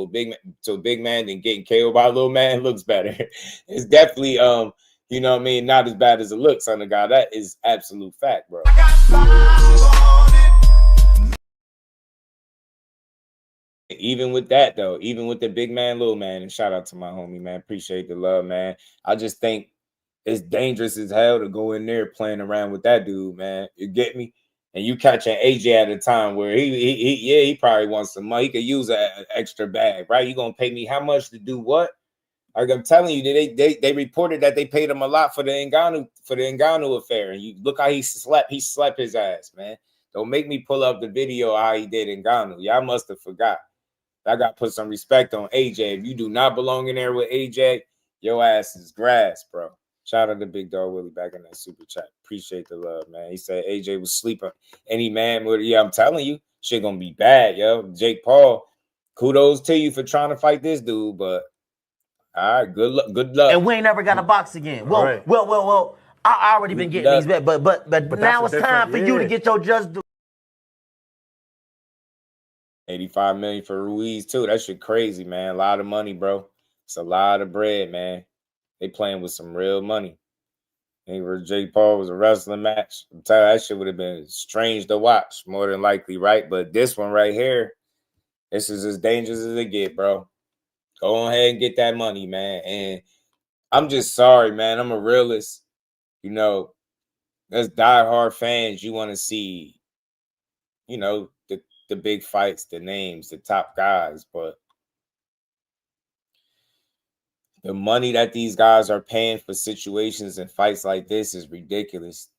Speaker 6: a big man than getting KO'd by a little man. Looks better. It's definitely not as bad as it looks, Son of God. That is absolute fact, bro. Even with that, though, even with the big man, little man, and shout out to my homie, man. Appreciate the love, man. I just think it's dangerous as hell to go in there playing around with that dude, man. You get me? And you catching AJ at a time where he probably wants some money. He could use an extra bag, right? You gonna pay me how much to do what? Like I'm telling you, they reported that they paid him a lot for the Ngannou affair, and you look how he slept his ass, man. Don't make me pull up the video how he did Ngannou. Y'all must have forgot. I got to put some respect on AJ. If you do not belong in there with AJ, your ass is grass, bro. Shout out to Big Dog Willie back in that super chat. Appreciate the love, man. He said AJ was sleeping. Any man with I'm telling you, shit gonna be bad, yo. Jake Paul, kudos to you for trying to fight this dude, but all right, good luck.
Speaker 8: And we ain't never got a box again. Well,
Speaker 7: Right.
Speaker 8: well. I already been getting these back, but now it's time for you to get your just due.
Speaker 6: 85 million for Ruiz too. That shit crazy, man. A lot of money, bro. It's a lot of bread, man. They playing with some real money. And Jake Paul was a wrestling match. I'm telling you, that shit would have been strange to watch, more than likely, right? But this one right here, this is as dangerous as it get, bro. Go ahead and get that money, man. And I'm just sorry, man. I'm a realist. You know, as diehard fans, you want to see, you know, the big fights, the names, the top guys, but the money that these guys are paying for situations and fights like this is ridiculous.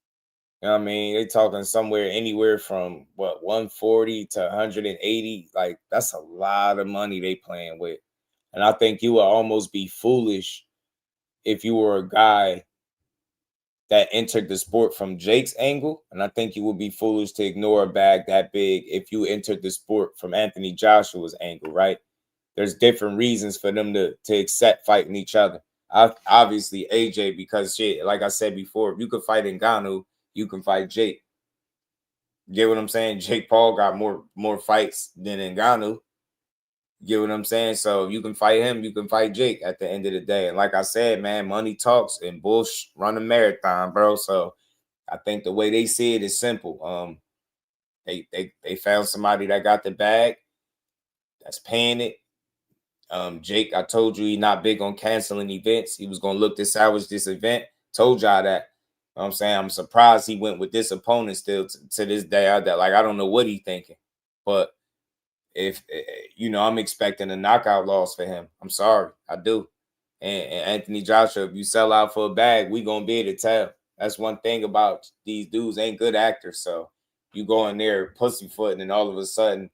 Speaker 6: You know what I mean? They're talking anywhere from 140 to 180. Like, that's a lot of money they playing with. And I think you would almost be foolish if you were a guy that entered the sport from Jake's angle. And I think you would be foolish to ignore a bag that big if you entered the sport from Anthony Joshua's angle, right? There's different reasons for them to accept fighting each other. Obviously, AJ, because shit, like I said before, if you could fight Ngannou, you can fight Jake. Get what I'm saying? Jake Paul got more fights than Ngannou. Get what I'm saying? So you can fight him, you can fight Jake at the end of the day. And like I said, man, money talks and Bush run a marathon, bro. So I think the way they see it is simple. They found somebody that got the bag, that's paying it. Jake, I told you he's not big on canceling events. He was gonna look to salvage this event. Told y'all that. You know what I'm saying? I'm surprised he went with this opponent still to this day. I don't know what he's thinking, but if I'm expecting a knockout loss for him. I'm sorry, I do. And Anthony Joshua, if you sell out for a bag, we gonna be able to tell. That's one thing about these dudes, ain't good actors. So you go in there pussyfooting, and all of a sudden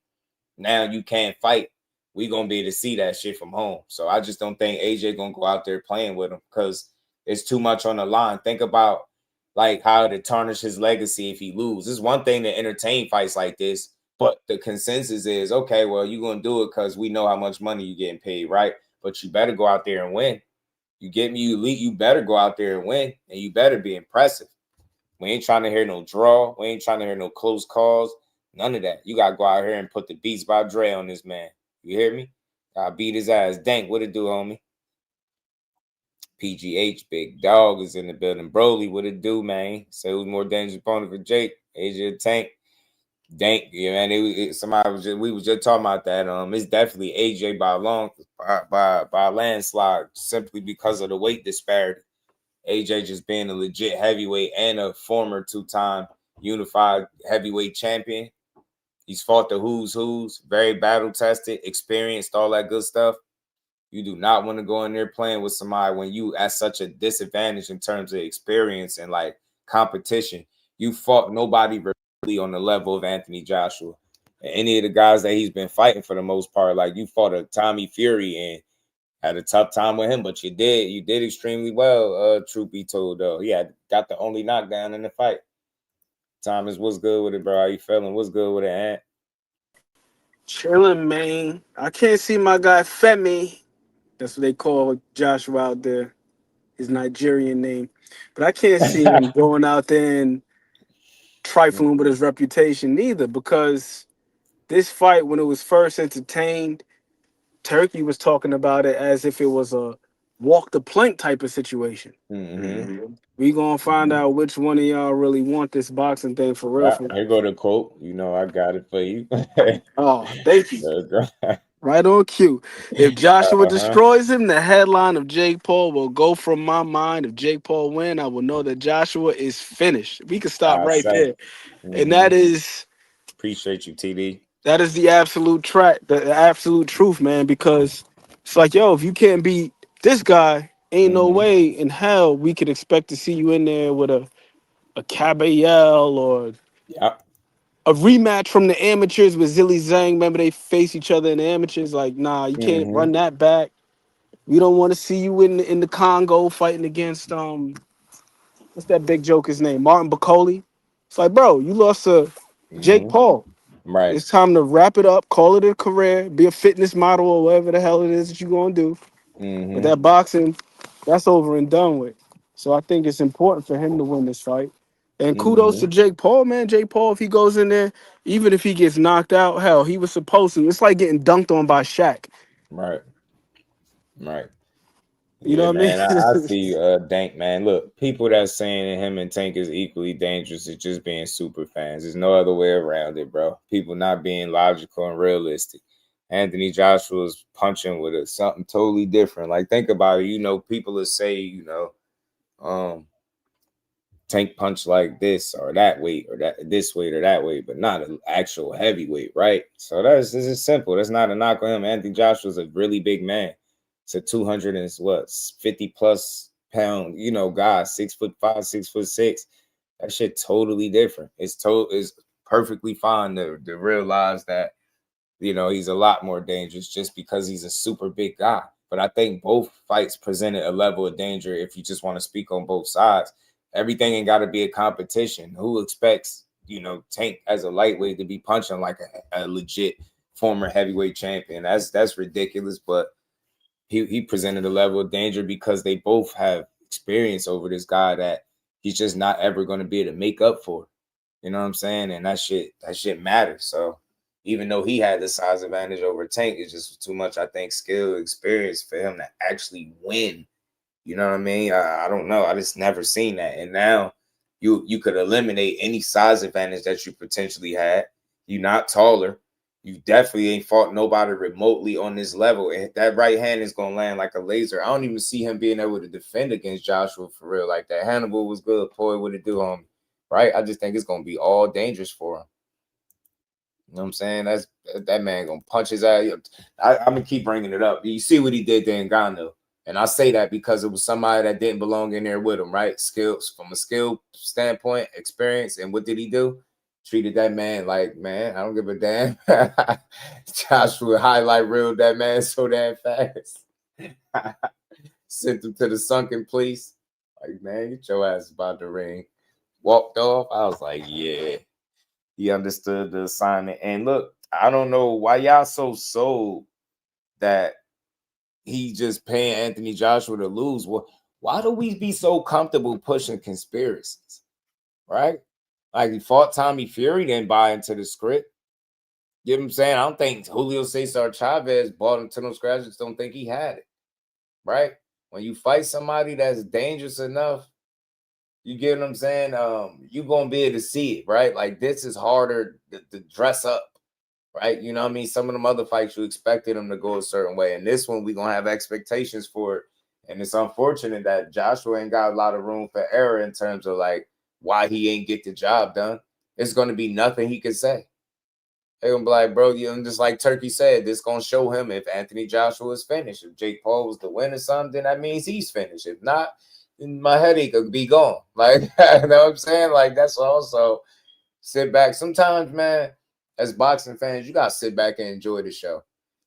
Speaker 6: now you can't fight. We gonna be able to see that shit from home. So I just don't think AJ gonna go out there playing with him because it's too much on the line. Think about like how to tarnish his legacy if he loses. It's one thing to entertain fights like this. But the consensus is, okay, well, you're going to do it because we know how much money you're getting paid, right? But you better go out there and win. You get me? You better go out there and win, and you better be impressive. We ain't trying to hear no draw. We ain't trying to hear no close calls. None of that. You got to go out here and put the Beats by Dre on this man. You hear me? I beat his ass. Dank, what it do, homie? PGH, Big Dog is in the building. Broly, what it do, man? Say who's more dangerous opponent for Jake? AJ Tank. Dank, yeah, man. We was just talking about that. It's definitely AJ by a landslide, simply because of the weight disparity. AJ just being a legit heavyweight and a former 2-time unified heavyweight champion. He's fought the who's, very battle tested, experienced, all that good stuff. You do not want to go in there playing with somebody when you at such a disadvantage in terms of experience and like competition. You fought nobody on the level of Anthony Joshua. And any of the guys that he's been fighting for the most part, like you fought a Tommy Fury and had a tough time with him, but you did extremely well, truth be told, though. He got the only knockdown in the fight. Thomas, what's good with it, bro? How you feeling? What's good with it, Ant?
Speaker 9: Chilling, man. I can't see my guy Femi. That's what they call Joshua out there, his Nigerian name. But I can't see him going out there and trifling with his reputation neither, because this fight, when it was first entertained, Turkey was talking about it as if it was a walk the plank type of situation.
Speaker 6: Mm-hmm.
Speaker 9: We gonna find out which one of y'all really want this boxing thing for real.
Speaker 6: Here go the quote. I got it for you.
Speaker 9: Oh, thank you. Right on cue. If Joshua
Speaker 6: Uh-huh.
Speaker 9: destroys him, the headline of Jake Paul will go from my mind. If Jake Paul win, I will know that Joshua is finished. We can stop
Speaker 6: I
Speaker 9: right
Speaker 6: say.
Speaker 9: there. And that is
Speaker 6: Appreciate you, TD.
Speaker 9: the absolute the absolute truth, man, because it's like, yo, if you can't beat this guy, ain't no way in hell we could expect to see you in there with a Cabell or
Speaker 6: Yep.
Speaker 9: a rematch from the amateurs with Zilly Zhang. Remember they face each other in the amateurs? Like, nah, you can't run that back. We don't want to see you in the Congo fighting against what's that big joker's name? Martin Bacoli. It's like, bro, you lost to Jake Paul.
Speaker 6: Right.
Speaker 9: It's time to wrap it up, call it a career, be a fitness model or whatever the hell it is that you're gonna do. But that boxing, that's over and done with. So I think it's important for him to win this fight. And kudos to Jake Paul, man. Jake Paul, if he goes in there, even if he gets knocked out, hell, he was supposed to. It's like getting dunked on by Shaq.
Speaker 6: Right. Right.
Speaker 9: You
Speaker 6: Yeah,
Speaker 9: know what I
Speaker 6: man. I
Speaker 9: mean?
Speaker 6: see you, Dank, man. Look, people that's saying him and Tank is equally dangerous is just being super fans. There's no other way around it, bro. People not being logical and realistic. Anthony Joshua's punching with something totally different. Like, think about it. You know, people will say, Tank punch like this or that weight or this weight or that weight, but not an actual heavyweight, right? So this is simple. That's not a knock on him. Anthony Joshua's a really big man. It's a 250 plus pound, guy, 6'5", 6'6". That shit totally different. It's perfectly fine to realize that, he's a lot more dangerous just because he's a super big guy. But I think both fights presented a level of danger if you just want to speak on both sides. Everything ain't got to be a competition. Who expects, Tank as a lightweight to be punching like a legit former heavyweight champion? That's ridiculous. But he presented a level of danger because they both have experience over this guy that he's just not ever going to be able to make up for. You know what I'm saying? And that shit matters. So even though he had the size advantage over Tank, it's just too much, I think, skill, experience for him to actually win. You know what I mean? I don't know. I just never seen that. And now you could eliminate any size advantage that you potentially had. You're not taller. You definitely ain't fought nobody remotely on this level. And that right hand is going to land like a laser. I don't even see him being able to defend against Joshua for real like that. Hannibal was good. Poy, what it do on me? Right? I just think it's going to be all dangerous for him. You know what I'm saying? That man going to punch his ass. I'm going to keep bringing it up. You see what he did there in Ghana. And I say that because it was somebody that didn't belong in there with him, right? Skills from a skill standpoint, experience. And what did he do? Treated that man like, man, I don't give a damn. Joshua highlight reeled that man so damn fast. Sent him to the sunken place. Like, man, get your ass about the ring. Walked off. I was like, yeah. He understood the assignment. And look, I don't know why y'all so sold that he just paying Anthony Joshua to lose. Well, why do we be so comfortable pushing conspiracies? Right? Like he fought Tommy Fury, didn't buy into the script. You know what I'm saying? I don't think Julio Cesar Chavez bought into those scratches. Don't think he had it. Right? When you fight somebody that's dangerous enough, you get what I'm saying? You're going to be able to see it, right? Like this is harder to dress up. Right? You know what I mean? Some of them other fights, you expected them to go a certain way. And this one, we're going to have expectations for it. And it's unfortunate that Joshua ain't got a lot of room for error in terms of like why he ain't get the job done. It's going to be nothing he could say. They're going to be like, bro, just like Turkey said, this going to show him if Anthony Joshua is finished. If Jake Paul was the winner or something, then that means he's finished. If not, then my headache could be gone. Like, you know what I'm saying? Like, that's also sit back. Sometimes, man, as boxing fans, you got to sit back and enjoy the show.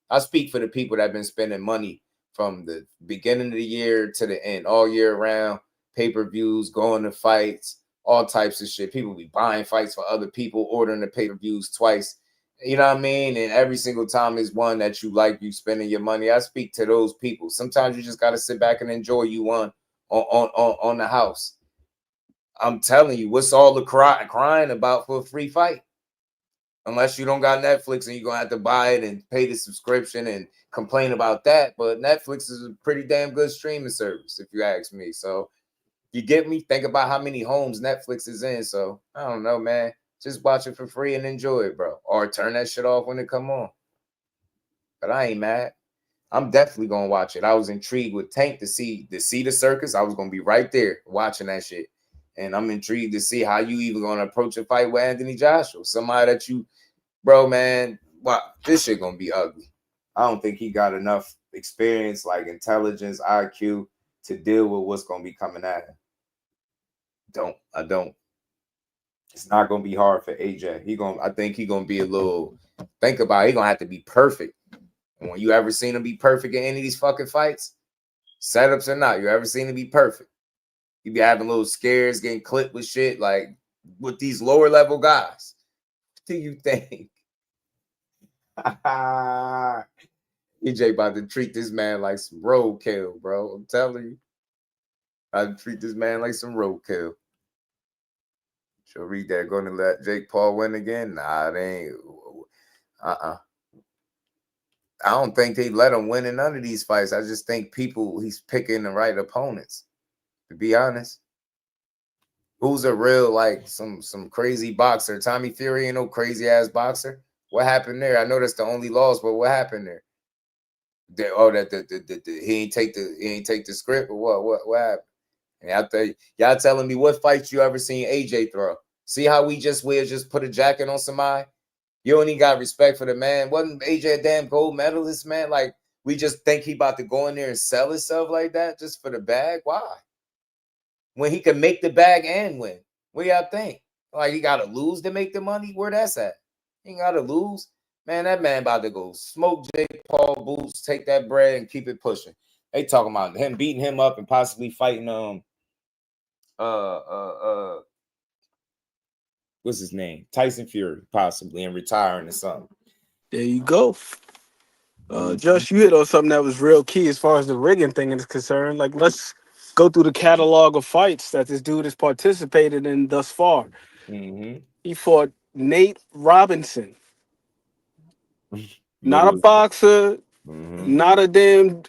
Speaker 6: I speak for the people that have been spending money from the beginning of the year to the end, all year round, pay-per-views, going to fights, all types of shit. People be buying fights for other people, ordering the pay-per-views twice. You know what I mean? And every single time is one that you like, you spending your money. I speak to those people. Sometimes you just got to sit back and enjoy you one on the house. I'm telling you, what's all the crying about for a free fight? Unless you don't got Netflix and you're going to have to buy it and pay the subscription and complain about that. But Netflix is a pretty damn good streaming service, if you ask me. So you get me? Think about how many homes Netflix is in. So I don't know, man. Just watch it for free and enjoy it, bro. Or turn that shit off when it come on. but I ain't mad. I'm definitely gonna watch it. I was intrigued with Tank to see the circus. I was gonna be right there watching that shit. And I'm intrigued to see how you even gonna approach a fight with Anthony Joshua. Somebody that you, bro, man, wow, this shit gonna be ugly. I don't think he got enough experience, like intelligence, IQ, to deal with what's gonna be coming at him. I don't. It's not gonna be hard for AJ. I think he gonna be a little. Think about it, he gonna have to be perfect. And when you ever seen him be perfect in any of these fucking fights, setups or not, you ever seen him be perfect? He be having little scares, getting clipped with shit, like with these lower level guys. What do you think? AJ about to treat this man like some roadkill, bro. I'm telling you. I'd treat this man like some roadkill. She'll read that. Going to let Jake Paul win again? Nah, they ain't. I don't think they let him win in none of these fights. I just think he's picking the right opponents. To be honest, who's a real like some crazy boxer? Tommy Fury ain't no crazy ass boxer. What happened there? I know that's the only loss, but what happened there? He ain't take the script or what happened? And y'all telling me what fights you ever seen AJ throw? See how we'll just put a jacket on somebody? You only got respect for the man. Wasn't AJ a damn gold medalist, man? Like, we just think he about to go in there and sell himself like that just for the bag? Why? When he can make the bag and win. What do y'all think? Like, he got to lose to make the money? Where that's at? He ain't got to lose. Man, that man about to go smoke Jake Paul boots, take that bread, and keep it pushing. They talking about him beating him up and possibly fighting what's his name? Tyson Fury, possibly, and retiring or something.
Speaker 9: There you go. Josh, you hit on something that was real key as far as the rigging thing is concerned. Like, let's go through the catalog of fights that this dude has participated in thus far.
Speaker 6: Mm-hmm.
Speaker 9: He fought Nate Robinson. Not a boxer, not a damn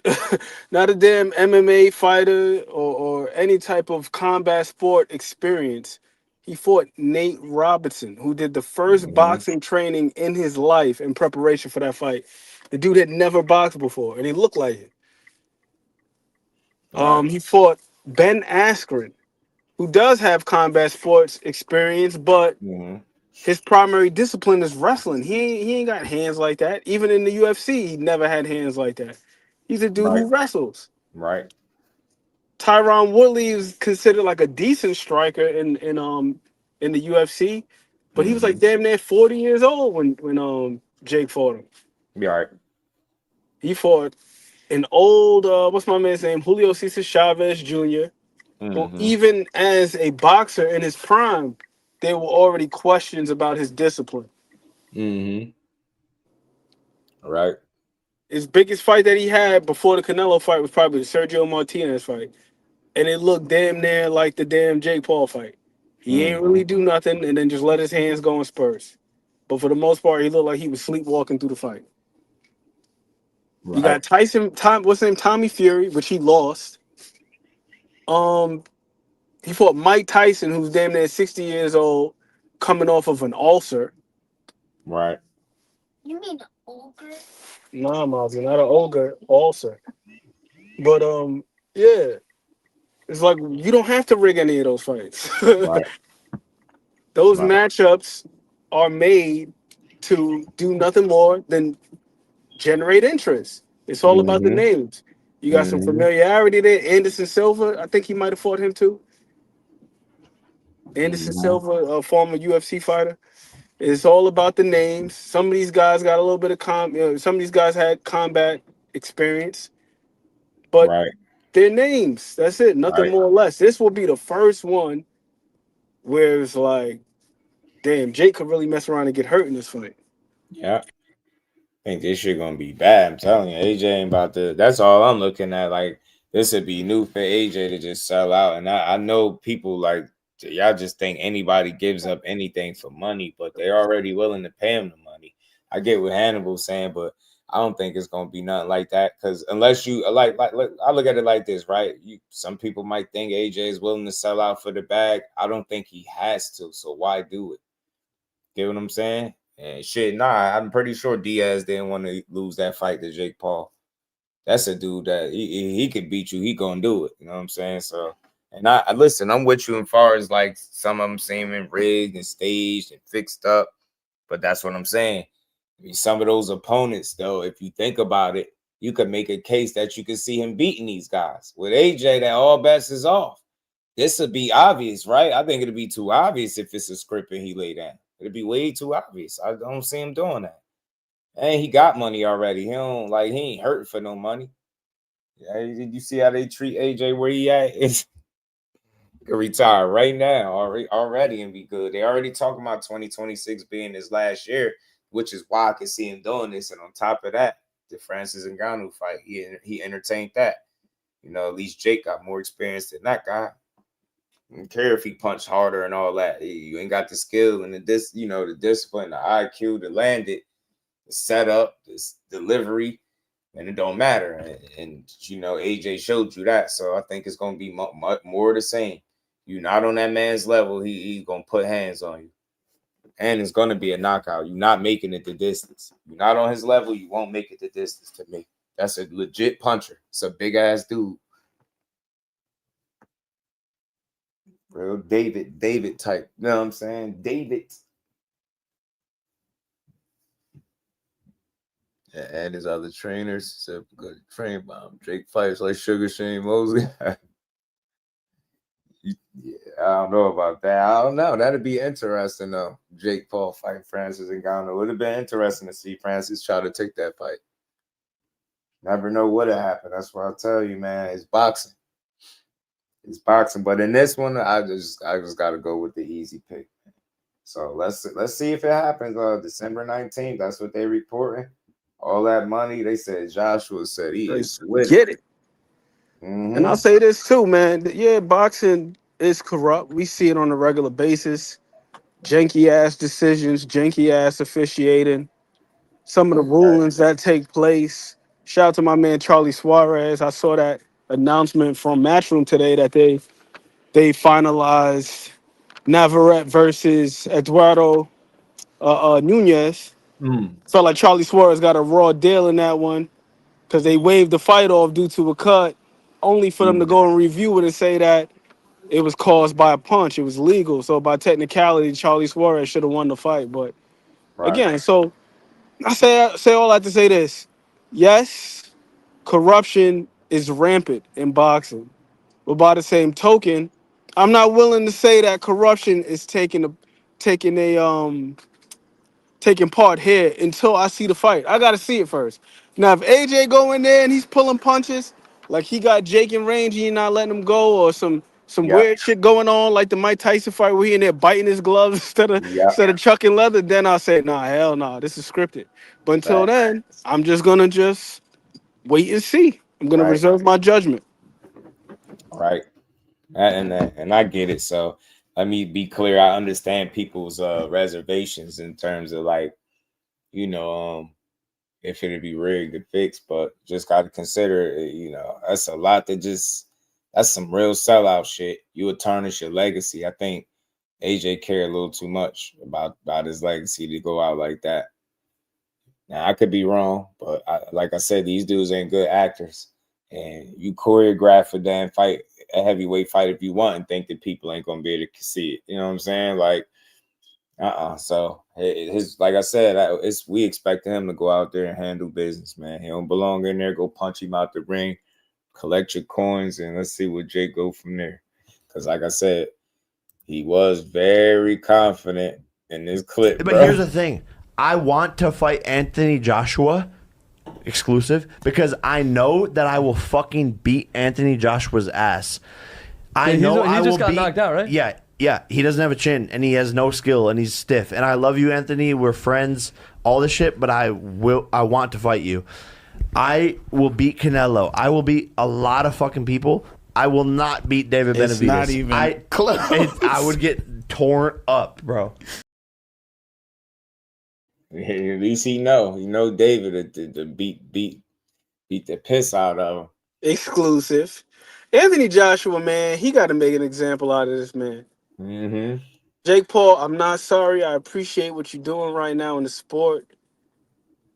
Speaker 9: MMA fighter or any type of combat sport experience. He fought Nate Robinson, who did the first boxing training in his life in preparation for that fight. The dude had never boxed before, and he looked like it. He fought Ben Askren, who does have combat sports experience, but his primary discipline is wrestling. He ain't got hands like that. Even in the UFC, he never had hands like that. He's a dude who wrestles.
Speaker 6: Right.
Speaker 9: Tyron Woodley is considered like a decent striker in the UFC, but he was like damn near 40 years old when Jake fought him.
Speaker 6: Be all right.
Speaker 9: He fought an old what's my man's name? Julio Cesar Chavez Jr. Well, even as a boxer in his prime, there were already questions about his discipline.
Speaker 6: Right.
Speaker 9: His biggest fight that he had before the Canelo fight was probably the Sergio Martinez fight. And it looked damn near like the damn Jake Paul fight. He ain't really do nothing and then just let his hands go in spurts. But for the most part, he looked like he was sleepwalking through the fight. Right. You got what's his name? Tommy Fury, which he lost. He fought Mike Tyson, who's damn near 60 years old, coming off of an ulcer.
Speaker 6: Right.
Speaker 10: You mean ogre?
Speaker 9: Nah, Mozzie, not an ogre, ulcer. But yeah. It's like you don't have to rig any of those fights.
Speaker 6: Right.
Speaker 9: Those matchups are made to do nothing more than generate interest. It's all about the names. You got some familiarity there. Anderson Silva, I think he might have fought him too. Anderson Silva, a former UFC fighter. It's all about the names. Some of these guys got a little bit of some of these guys had combat experience, but their names. That's it. Nothing more or less. This will be the first one where it's like, damn, Jake could really mess around and get hurt in this fight.
Speaker 6: Yeah. I think this shit gonna be bad. I'm telling you, AJ ain't about to. That's all I'm looking at. Like, this would be new for AJ to just sell out. And I know people like y'all just think anybody gives up anything for money, but they're already willing to pay him the money. I get what Hannibal's saying, but I don't think it's gonna be nothing like that. Because unless you like, I look at it like this, right? Some people might think AJ is willing to sell out for the bag. I don't think he has to. So why do it? Get what I'm saying? And shit, nah, I'm pretty sure Diaz didn't want to lose that fight to Jake Paul. That's a dude that he could beat you. He gonna do it. You know what I'm saying? So, and I listen, I'm with you as far as like some of them seeming rigged and staged and fixed up. But that's what I'm saying. I mean, some of those opponents, though, if you think about it, you could make a case that you could see him beating these guys. With AJ, that all bets is off. This would be obvious, right? I think it'd be too obvious if it's a script and he lay down. It'd be way too obvious. I don't see him doing that. And he got money already. He ain't hurting for no money. Yeah, did you see how they treat AJ where he at? He could retire right now already and be good. They already talking about 2026 being his last year, which is why I can see him doing this. And on top of that, the Francis Ngannou fight, he entertained that. You know, at least Jake got more experience than that guy. I don't care if he punched harder and all that. You ain't got the skill and the discipline, the IQ to land it, the setup, this delivery, and it don't matter. And you know, AJ showed you that. So I think it's gonna be much more the same. You're not on that man's level, he's gonna put hands on you. And it's gonna be a knockout. You're not making it the distance. You're not on his level, you won't make it the distance to me. That's a legit puncher. It's a big ass dude. Real David type. You know what I'm saying? David. And his other trainers said, good train bomb. Jake fights like Sugar Shane Mosley. Yeah, I don't know about that. I don't know. That'd be interesting, though. Jake Paul fighting Francis Ngannou. It would have been interesting to see Francis try to take that fight. Never know what would happen. That's what I tell you, man. It's boxing. It's boxing. But in this one, I just got to go with the easy pick. So let's see if it happens. December 19th. That's what they reporting. All that money. They said Joshua said he is with
Speaker 9: get it.
Speaker 6: Mm-hmm.
Speaker 9: And I'll say this too, man. Yeah, boxing is corrupt. We see it on a regular basis. Janky ass decisions, janky ass officiating. Some of the rulings that take place. Shout out to my man Charlie Suarez. I saw that announcement from Matchroom today that they finalized Navarrete versus Eduardo Nunez. Felt like Charlie Suarez got a raw deal in that one because they waived the fight off due to a cut, only for them to go and review it and say that it was caused by a punch. It was legal. So by technicality, Charlie Suarez should have won the fight. But again, so I say all that to say this. Yes, corruption is rampant in boxing. But by the same token, I'm not willing to say that corruption is taking part here until I see the fight. I gotta see it first. Now, if AJ go in there and he's pulling punches, like he got Jake in range, he not letting him go, or some weird shit going on, like the Mike Tyson fight where he in there biting his gloves instead of chucking leather, then I'll say, nah, hell nah, this is scripted. But until then, I'm just gonna wait and see. I'm gonna reserve my judgment.
Speaker 6: Right. And I get it. So let me be clear. I understand people's reservations in terms of like, you know, if it'd be rigged to fix, but just got to consider, you know, that's a lot that's some real sellout shit. You would tarnish your legacy. I think AJ cared a little too much about his legacy to go out like that. Now, I could be wrong, but like I said, these dudes ain't good actors. And you choreograph a damn fight, a heavyweight fight if you want, and think that people ain't going to be able to see it. You know what I'm saying? Like, So like I said, we expect him to go out there and handle business, man. He don't belong in there. Go punch him out the ring, collect your coins, and let's see what Jake go from there. Because like I said, he was very confident in this clip.
Speaker 7: But here's the thing. I want to fight Anthony Joshua exclusive because I know that I will fucking beat Anthony Joshua's ass. I know
Speaker 11: he just got knocked out, right?
Speaker 7: Yeah, he doesn't have a chin and he has no skill and he's stiff. And I love you, Anthony. We're friends, all this shit, but I want to fight you. I will beat Canelo. I will beat a lot of fucking people. I will not beat David Benavidez.
Speaker 12: It's not even close.
Speaker 7: I would get torn up, bro.
Speaker 6: At least he know David to beat the piss out of him.
Speaker 9: Exclusive. Anthony Joshua, man, he got to make an example out of this man.
Speaker 6: Mm-hmm.
Speaker 9: Jake Paul, I'm not sorry. I appreciate what you're doing right now in the sport.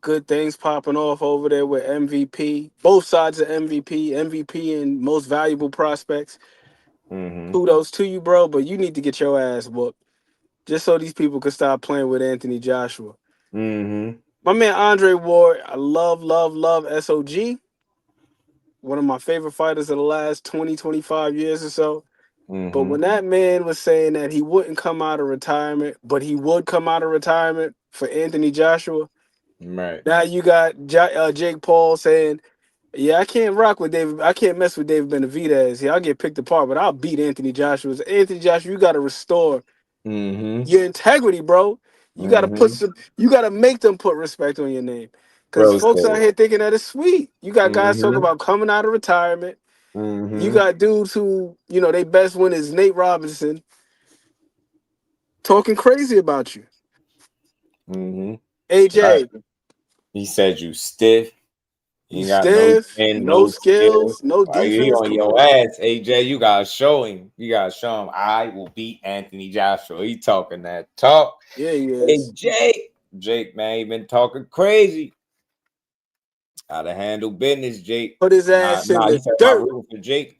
Speaker 9: Good things popping off over there with MVP. Both sides of MVP and most valuable prospects. Kudos to you, bro, but you need to get your ass whooped just so these people can stop playing with Anthony Joshua. My man Andre Ward, I love SOG. One of my favorite fighters of the last 20, 25 years or so. But when that man was saying that he wouldn't come out of retirement, but he would come out of retirement for Anthony Joshua,
Speaker 6: right
Speaker 9: now you got Jake Paul saying, yeah, I can't rock with David. I can't mess with David Benavidez. Yeah, I'll get picked apart, but I'll beat Anthony Joshua. Anthony Joshua, you got to restore your integrity, bro. You got to put some. You got to make them put respect on your name, because
Speaker 6: Bro
Speaker 9: folks out
Speaker 6: said.
Speaker 9: here thinking that it's sweet. You got guys talking about coming out of retirement. You got dudes who, they best win is Nate Robinson talking crazy about you. AJ,
Speaker 6: Right. He said you stiff. You got
Speaker 9: stiff,
Speaker 6: no chin,
Speaker 9: no
Speaker 6: no skill.
Speaker 9: skills, no
Speaker 6: Like, he
Speaker 9: defense.
Speaker 6: on your ass, AJ. You gotta show him. You gotta show him. I will beat Anthony Joshua. He talking that talk.
Speaker 9: Yeah, he
Speaker 6: Hey,
Speaker 9: is.
Speaker 6: Jake, man, he been talking crazy. How to handle business, Jake.
Speaker 9: Put his ass in
Speaker 6: You
Speaker 9: the
Speaker 6: said about
Speaker 9: dirt.
Speaker 6: rooting for Jake.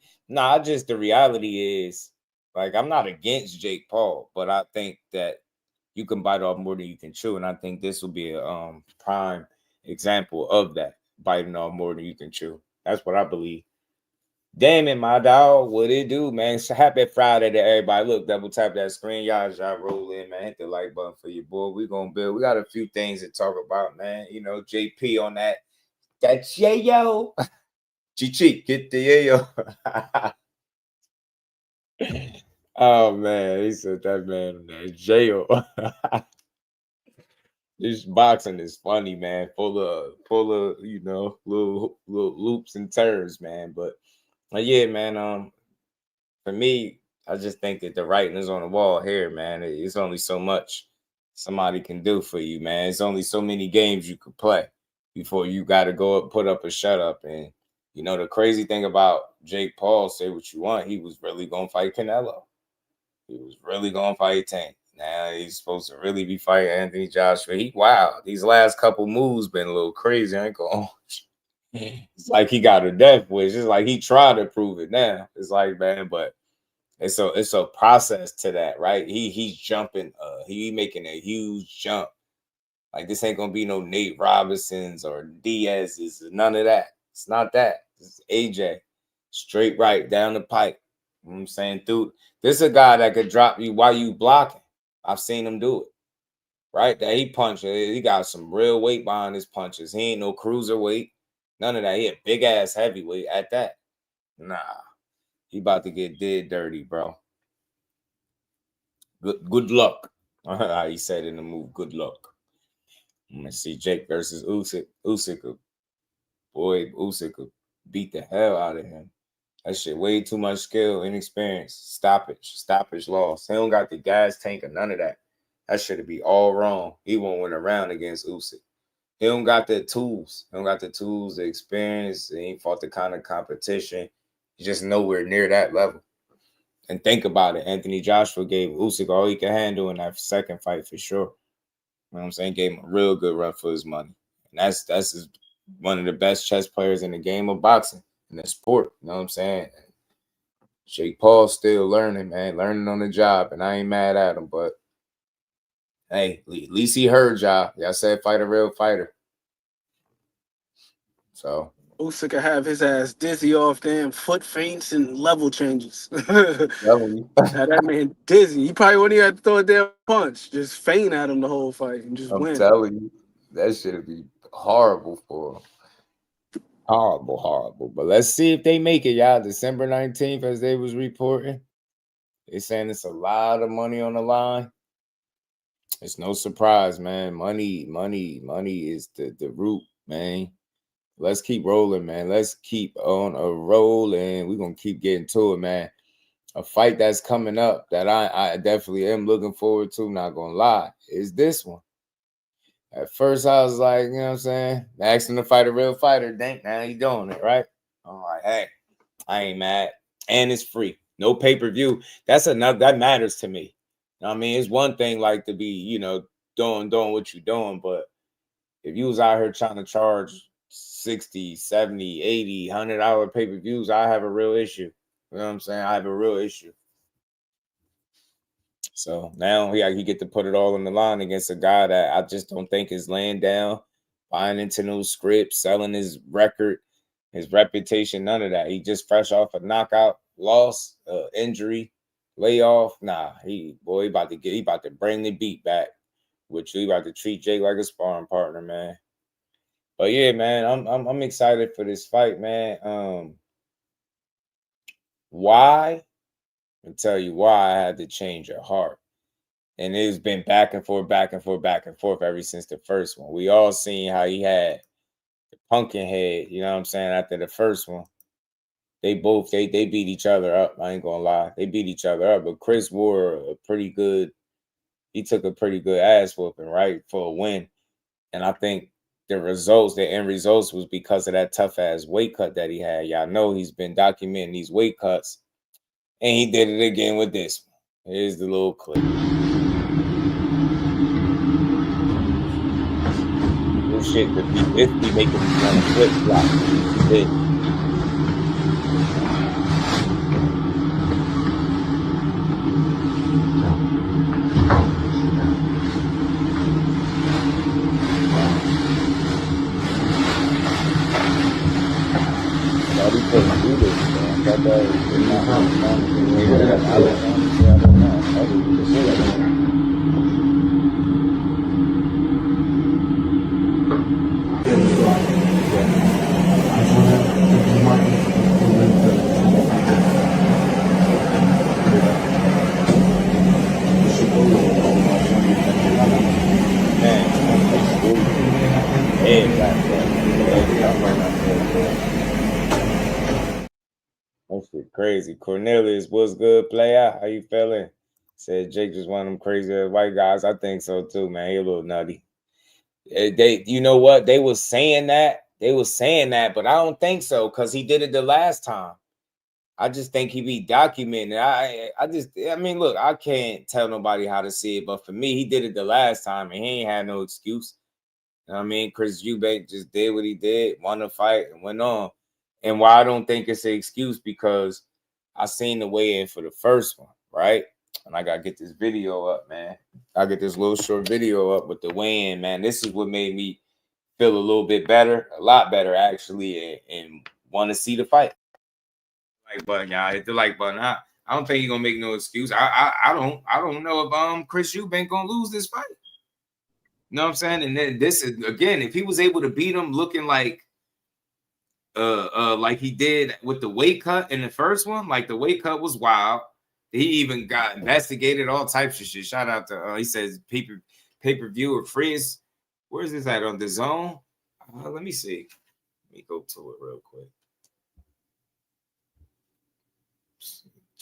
Speaker 6: Just the reality is, like, I'm not against Jake Paul, but I think that you can bite off more than you can chew, and I think this will be a prime example of that, biting off more than you can chew. That's what I believe. Damn, my dog, what it do, man? So happy Friday to everybody. Look, double tap that screen, y'all roll in, man. Hit the like button for your boy. We gonna build. We got a few things to talk about, man. JP on that yayo. Chichi, get the yayo. Oh man, he said that man in that jail. This boxing is funny, man. Full of little loops and turns, man. But yeah, man. For me, I just think that the writing is on the wall here, man. It's only so much somebody can do for you, man. It's only so many games you could play before you got to go up, put up a shut up. And the crazy thing about Jake Paul, say what you want, he was really gonna fight Canelo. He was really gonna fight Tank. Now he's supposed to really be fighting Anthony Joshua. These last couple moves been a little crazy. I ain't going. It's like he got a death wish. It's like he tried to prove it now. It's like, man, but it's a process to that, right? He's jumping. He making a huge jump. Like, this ain't gonna be no Nate Robinsons or Diaz's. None of that. It's not that. It's AJ, straight right down the pipe. You know what I'm saying? This is a guy that could drop you while you blocking. I've seen him do it. Right? That he punched. He got some real weight behind his punches. He ain't no cruiserweight. None of that. He a big ass heavyweight at that. Nah. He about to get dead dirty, bro. Good luck. How he said in the move, good luck. I'm gonna see Jake versus Usyk. Usyk beat the hell out of him. That shit way too much skill, inexperience, stoppage loss. He don't got the gas tank or none of that. That should be all wrong. He won't win a round against Usyk. He don't got the tools. The experience. He ain't fought the kind of competition. He's just nowhere near that level. And think about it. Anthony Joshua gave Usyk all he could handle in that second fight for sure. You know what I'm saying? Gave him a real good run for his money. And that's one of the best chess players in the game of boxing, in the sport. You know what I'm saying? Jake Paul's still learning, man. Learning on the job. And I ain't mad at him. But, hey, at least he heard y'all. Y'all said fight a real fighter. So
Speaker 9: Usyk could have his ass dizzy off damn foot feints and level changes. Now that man dizzy. He probably wouldn't even have to throw a damn punch. Just feint at him the whole fight and just
Speaker 6: I'm
Speaker 9: win.
Speaker 6: telling you, that should be horrible for him. Horrible. But let's see if they make it, y'all. December 19th, as they was reporting. They saying it's a lot of money on the line. It's no surprise, man. Money is the root, man. Let's keep rolling, man. Let's keep on a roll, and we're going to keep getting to it, man. A fight that's coming up that I definitely am looking forward to, not going to lie, is this one. At first, I was like, you know what I'm saying? Asking to fight a real fighter. Dang, now he doing it, right? I'm like, hey, I ain't mad. And it's free. No pay-per-view. That matters to me. I mean, it's one thing like to be, you know, doing what you're doing, but if you was out here trying to charge 60, 70, 80, $100 pay-per-views, I have a real issue. You know what I'm saying? I have a real issue. So now he get to put it all on the line against a guy that I just don't think is laying down, buying into no script, selling his record, his reputation, none of that. He just fresh off a knockout, loss, injury, layoff. Nah, he about to bring the beat back, which he about to treat Jake like a sparring partner, man. But yeah, man, I'm excited for this fight, man. Why? I'll tell you why I had to change your heart. And it's been back and forth ever since the first one. We all seen how he had the pumpkin head, you know what I'm saying, after the first one. They beat each other up. I ain't gonna lie. They beat each other up. But Chris he took a pretty good ass whooping, right, for a win. And I think the end results was because of that tough ass weight cut that he had. Y'all know he's been documenting these weight cuts. And he did it again with this one. Here's the little clip. Shit to be making me want to flip flop. That shit crazy. Cornelius, what's good, player? How you feeling? Said Jake just one of them crazy white guys. I think so too, man. He a little nutty. You know what? They was saying that, but I don't think so because he did it the last time. I just think he be documenting. I mean, look, I can't tell nobody how to see it, but for me, he did it the last time and he ain't had no excuse. You know what I mean? Chris Eubank just did what he did, won the fight and went on. And why I don't think it's an excuse because I seen the weigh-in for the first one, right? And I got to get this video up, man. I get this little short video up with the weigh-in, man. This is what made me feel a little bit better, a lot better, actually, and want to see the fight. Like button, y'all. Hit the like button. I don't think he's going to make no excuse. I don't know if Chris Eubank going to lose this fight. You know what I'm saying? And then this is, again, if he was able to beat him looking like he did with the weight cut in the first one, like the weight cut was wild. He even got investigated all types of shit. Shout out to he says pay-per-view or Frizz. Where's this at on the zone? Let me see. Let me go to it real quick.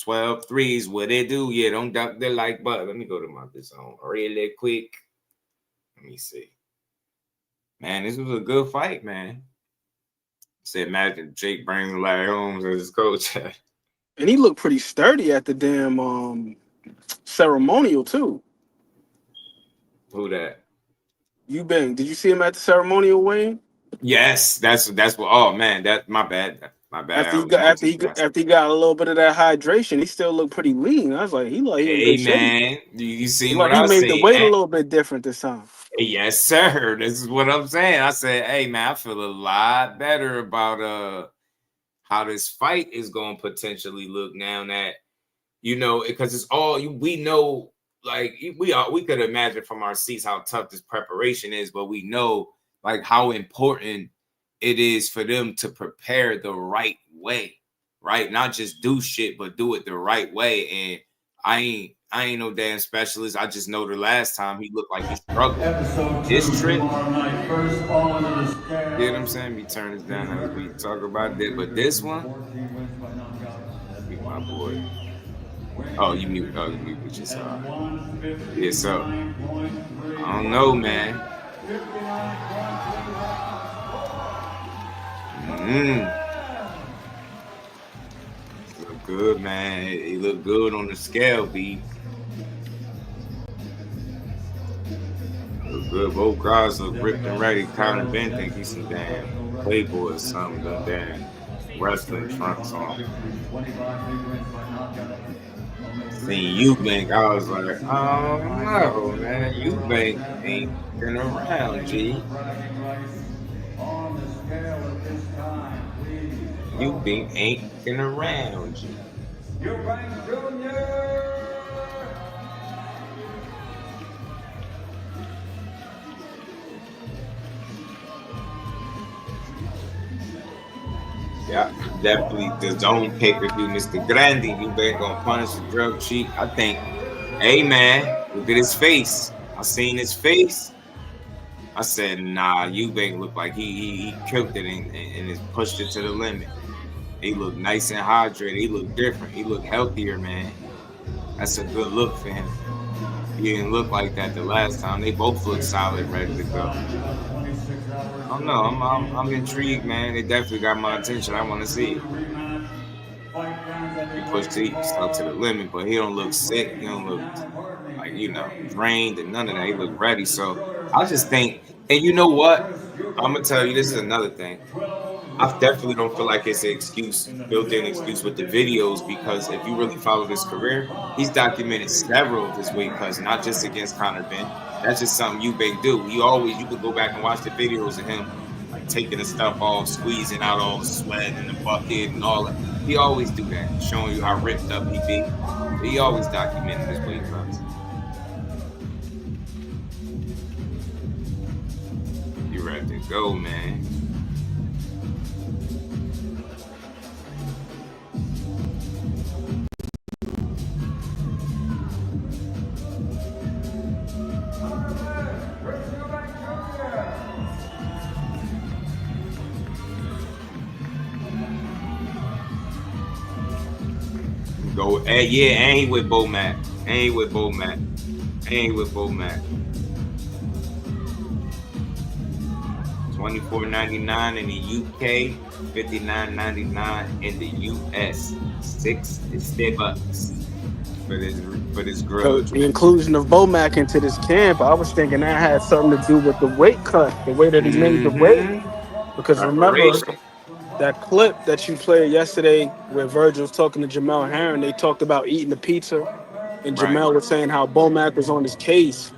Speaker 6: 12 threes, what they do? Yeah, don't duck their like button. Let me go to my zone really quick. Let me see. Man, this was a good fight, man. Said, imagine Jake bringing Larry Holmes as his coach.
Speaker 9: And he looked pretty sturdy at the damn ceremonial too.
Speaker 6: Who that?
Speaker 9: Eubank. Did you see him at the ceremonial, Wayne?
Speaker 6: Yes, that's what. Oh man, that my bad. My bad.
Speaker 9: After he got a little bit of that hydration, he still looked pretty lean. I was like, he was in good shape.
Speaker 6: You see
Speaker 9: what I see? He made the weight a little bit different this time.
Speaker 6: Yes, sir. This is what I'm saying. I said, hey man, I feel a lot better about how this fight is going to potentially look now that, you know, because it's all we know. Like we could imagine from our seats how tough this preparation is, but we know like how important it is for them to prepare the right way, right? Not just do shit, but do it the right way. And I ain't no damn specialist. I just know the last time he looked like he struggled. This trip, you know what I'm saying? We turn this down as we talk about this, but this one, be my boy. Oh, you mute with your side. Yeah, so I don't know, man. Look good, man. He looked good on the scale, B. Good. Both guys look ripped and ready. Conor Benn think he's some damn playboy or something. Them damn wrestling trunks on. Seeing Eubank, I was like, oh no, man. Eubank ain't been around, G. Eubank ain't been around, G.
Speaker 1: Eubank Jr.
Speaker 6: Yeah, definitely the zone pay-per-view, Mr. Grande. Eubank gonna punish the drug cheat. I think, hey man, look at his face. I seen his face. I said, nah, Eubank looked like he killed it and has pushed it to the limit. He looked nice and hydrated. He looked different. He looked healthier, man. That's a good look for him. He didn't look like that the last time. They both look solid, ready to go. I don't know. I'm intrigued, man. They definitely got my attention. I want to see it. He pushed himself to the limit, but he don't look sick. He don't look like, drained and none of that. He look ready. So I just think, and you know what? I'm gonna tell you, this is another thing. I definitely don't feel like it's an excuse, built-in excuse with the videos, because if you really follow his career, he's documented several of his weight cuts, not just against Conor Benn. That's just something Eubank do. You could go back and watch the videos of him, like taking the stuff off, squeezing out all the sweat in the bucket and all that. He always do that, showing you how ripped up he be. He always documented his weight cuts. You ready to go, man. Go, and he with Bomac. Ain't with Bomac. $24.99 in the UK, $59.99 in the US. $60 for this girl.
Speaker 9: The inclusion of Bomac into this camp, I was thinking that had something to do with the weight cut, the way that he made the weight. Because remember that clip that you played yesterday where Virgil was talking to Jamel Herring, they talked about eating the pizza, and Jamel was saying how Bomac was on his case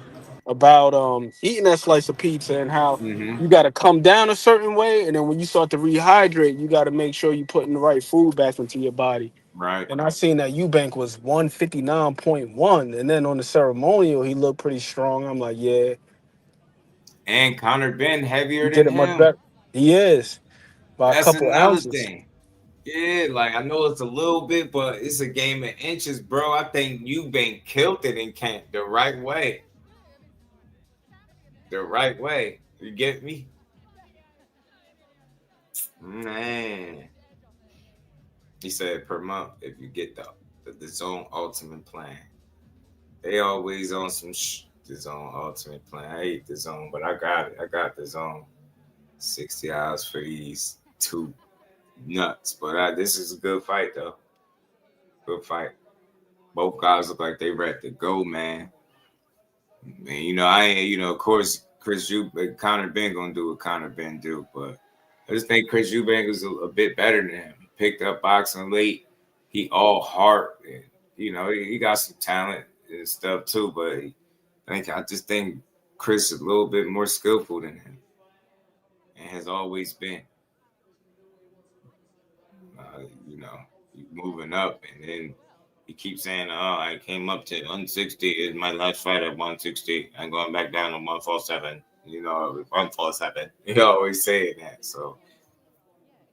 Speaker 9: about eating that slice of pizza and how you got to come down a certain way, and then when you start to rehydrate, you got to make sure you're putting the right food back into your body.
Speaker 6: Right.
Speaker 9: And I seen that Eubank was 159.1, and then on the ceremonial he looked pretty strong. I'm like, yeah.
Speaker 6: And Conor Benn heavier
Speaker 9: He
Speaker 6: than
Speaker 9: did it much
Speaker 6: him.
Speaker 9: better. He is by
Speaker 6: That's
Speaker 9: a couple
Speaker 6: another
Speaker 9: ounces.
Speaker 6: thing. Yeah, like I know it's a little bit, but it's a game of inches, bro. I think Eubank killed it in camp the right way. The right way. You get me? Man. He said per month if you get the Zone Ultimate plan. They always on some the Zone Ultimate plan. I hate the Zone, but I got it. I got the Zone. 60 hours for these two nuts. But this is a good fight, though. Good fight. Both guys look like they ready to go, man. And, of course, Conor Benn gonna do what Conor Benn do, but I just think Chris Eubank is a bit better than him. He picked up boxing late. He all heart, and he got some talent and stuff too. But I just think Chris is a little bit more skillful than him, and has always been. Moving up, and then he keeps saying, "Oh, I came up to 160. Is my last fight at 160. I'm going back down to 147. 147." He always saying that. So,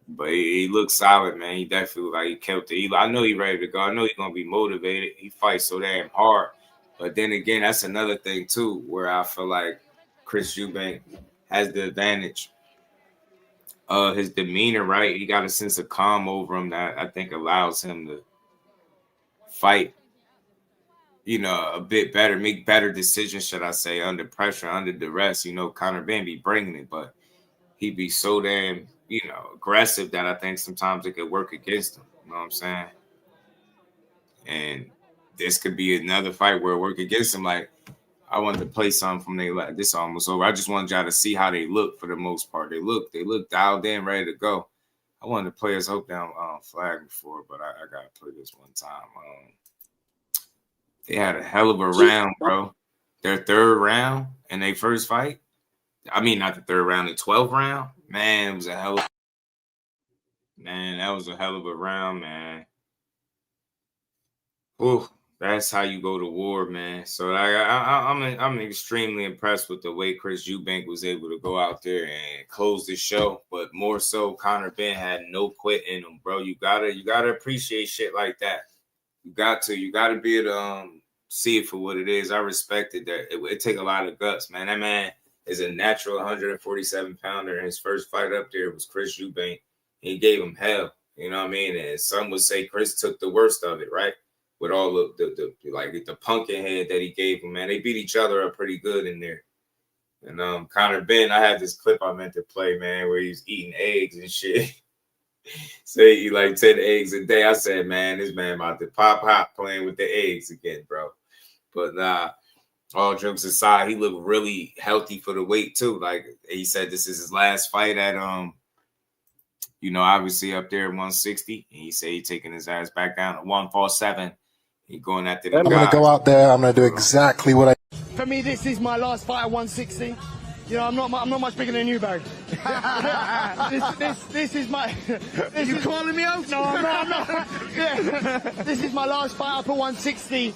Speaker 6: but he looks solid, man. He definitely like he killed it. I know he's ready to go. I know he's gonna be motivated. He fights so damn hard. But then again, that's another thing too, where I feel like Chris Eubank has the advantage. His demeanor, right? He got a sense of calm over him that I think allows him to fight, a bit better, make better decisions, should I say, under pressure, under duress. Conor Benn be bringing it, but he be so damn, aggressive that I think sometimes it could work against him. You know what I'm saying? And this could be another fight where it work against him. Like, I wanted to play something from they. This almost over. I just wanted y'all to see how they look for the most part. They look dialed in, ready to go. I wanted to play his hope down flag before, but I gotta play this one time. They had a hell of a round, bro. Their third round in their first fight. I mean, not the third round, the 12th round. Man, it was a hell of that was a hell of a round, man. Ooh, that's how you go to war, man. So I'm extremely impressed with the way Chris Eubank was able to go out there and close the show. But more so, Conor Benn had no quit in him, bro. You gotta appreciate shit like that. You got to be able to see it for what it is. I respected that. It take a lot of guts, man. That man is a natural 147 pounder. His first fight up there was Chris Eubank. He gave him hell. You know what I mean? And some would say Chris took the worst of it, right? With all of the pumpkin head that he gave him, man. They beat each other up pretty good in there. And Conor Benn, I had this clip I meant to play, man, where he's eating eggs and shit. Say he eat like 10 eggs a day. I said, man, this man about to pop playing with the eggs again, bro. But nah, all jokes aside, he looked really healthy for the weight too. Like he said, this is his last fight at obviously up there at 160. And he said he's taking his ass back down to 147. He going after the guys.
Speaker 11: I'm gonna go out there. I'm gonna do exactly what I.
Speaker 12: For me, this is my last fight at 160. You know, I'm not much bigger than Eubank. this is my. You calling me out? No, I'm not. Yeah. This is my last fight up at 160,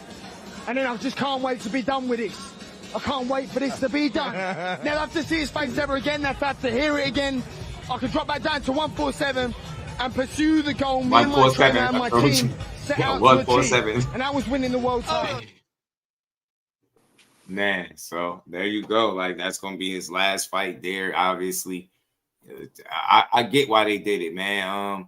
Speaker 12: and then I just can't wait to be done with this. I can't wait for this to be done. Never have to see his face ever again. Never have to hear it again. I can drop back down to 147 and pursue the goal. Me and my trainer and my team set out to achieve, and that was winning the world title.
Speaker 6: Man, so there you go. Like that's gonna be his last fight there. Obviously, I get why they did it, man.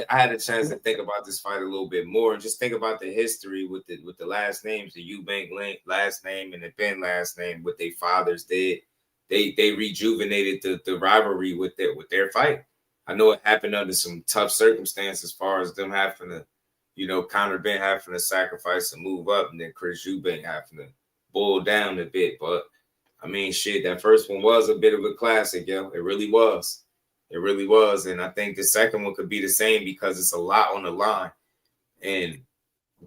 Speaker 6: I had a chance to think about this fight a little bit more and just think about the history with the last names, the Eubank last name and the Benn last name, what their fathers did. They rejuvenated the rivalry with their fight. I know it happened under some tough circumstances as far as them having to, Conor Benn having to sacrifice and move up, and then Chris Eubank having to boil down a bit. But I mean, shit, that first one was a bit of a classic, yo. It really was. It really was. And I think the second one could be the same because it's a lot on the line. And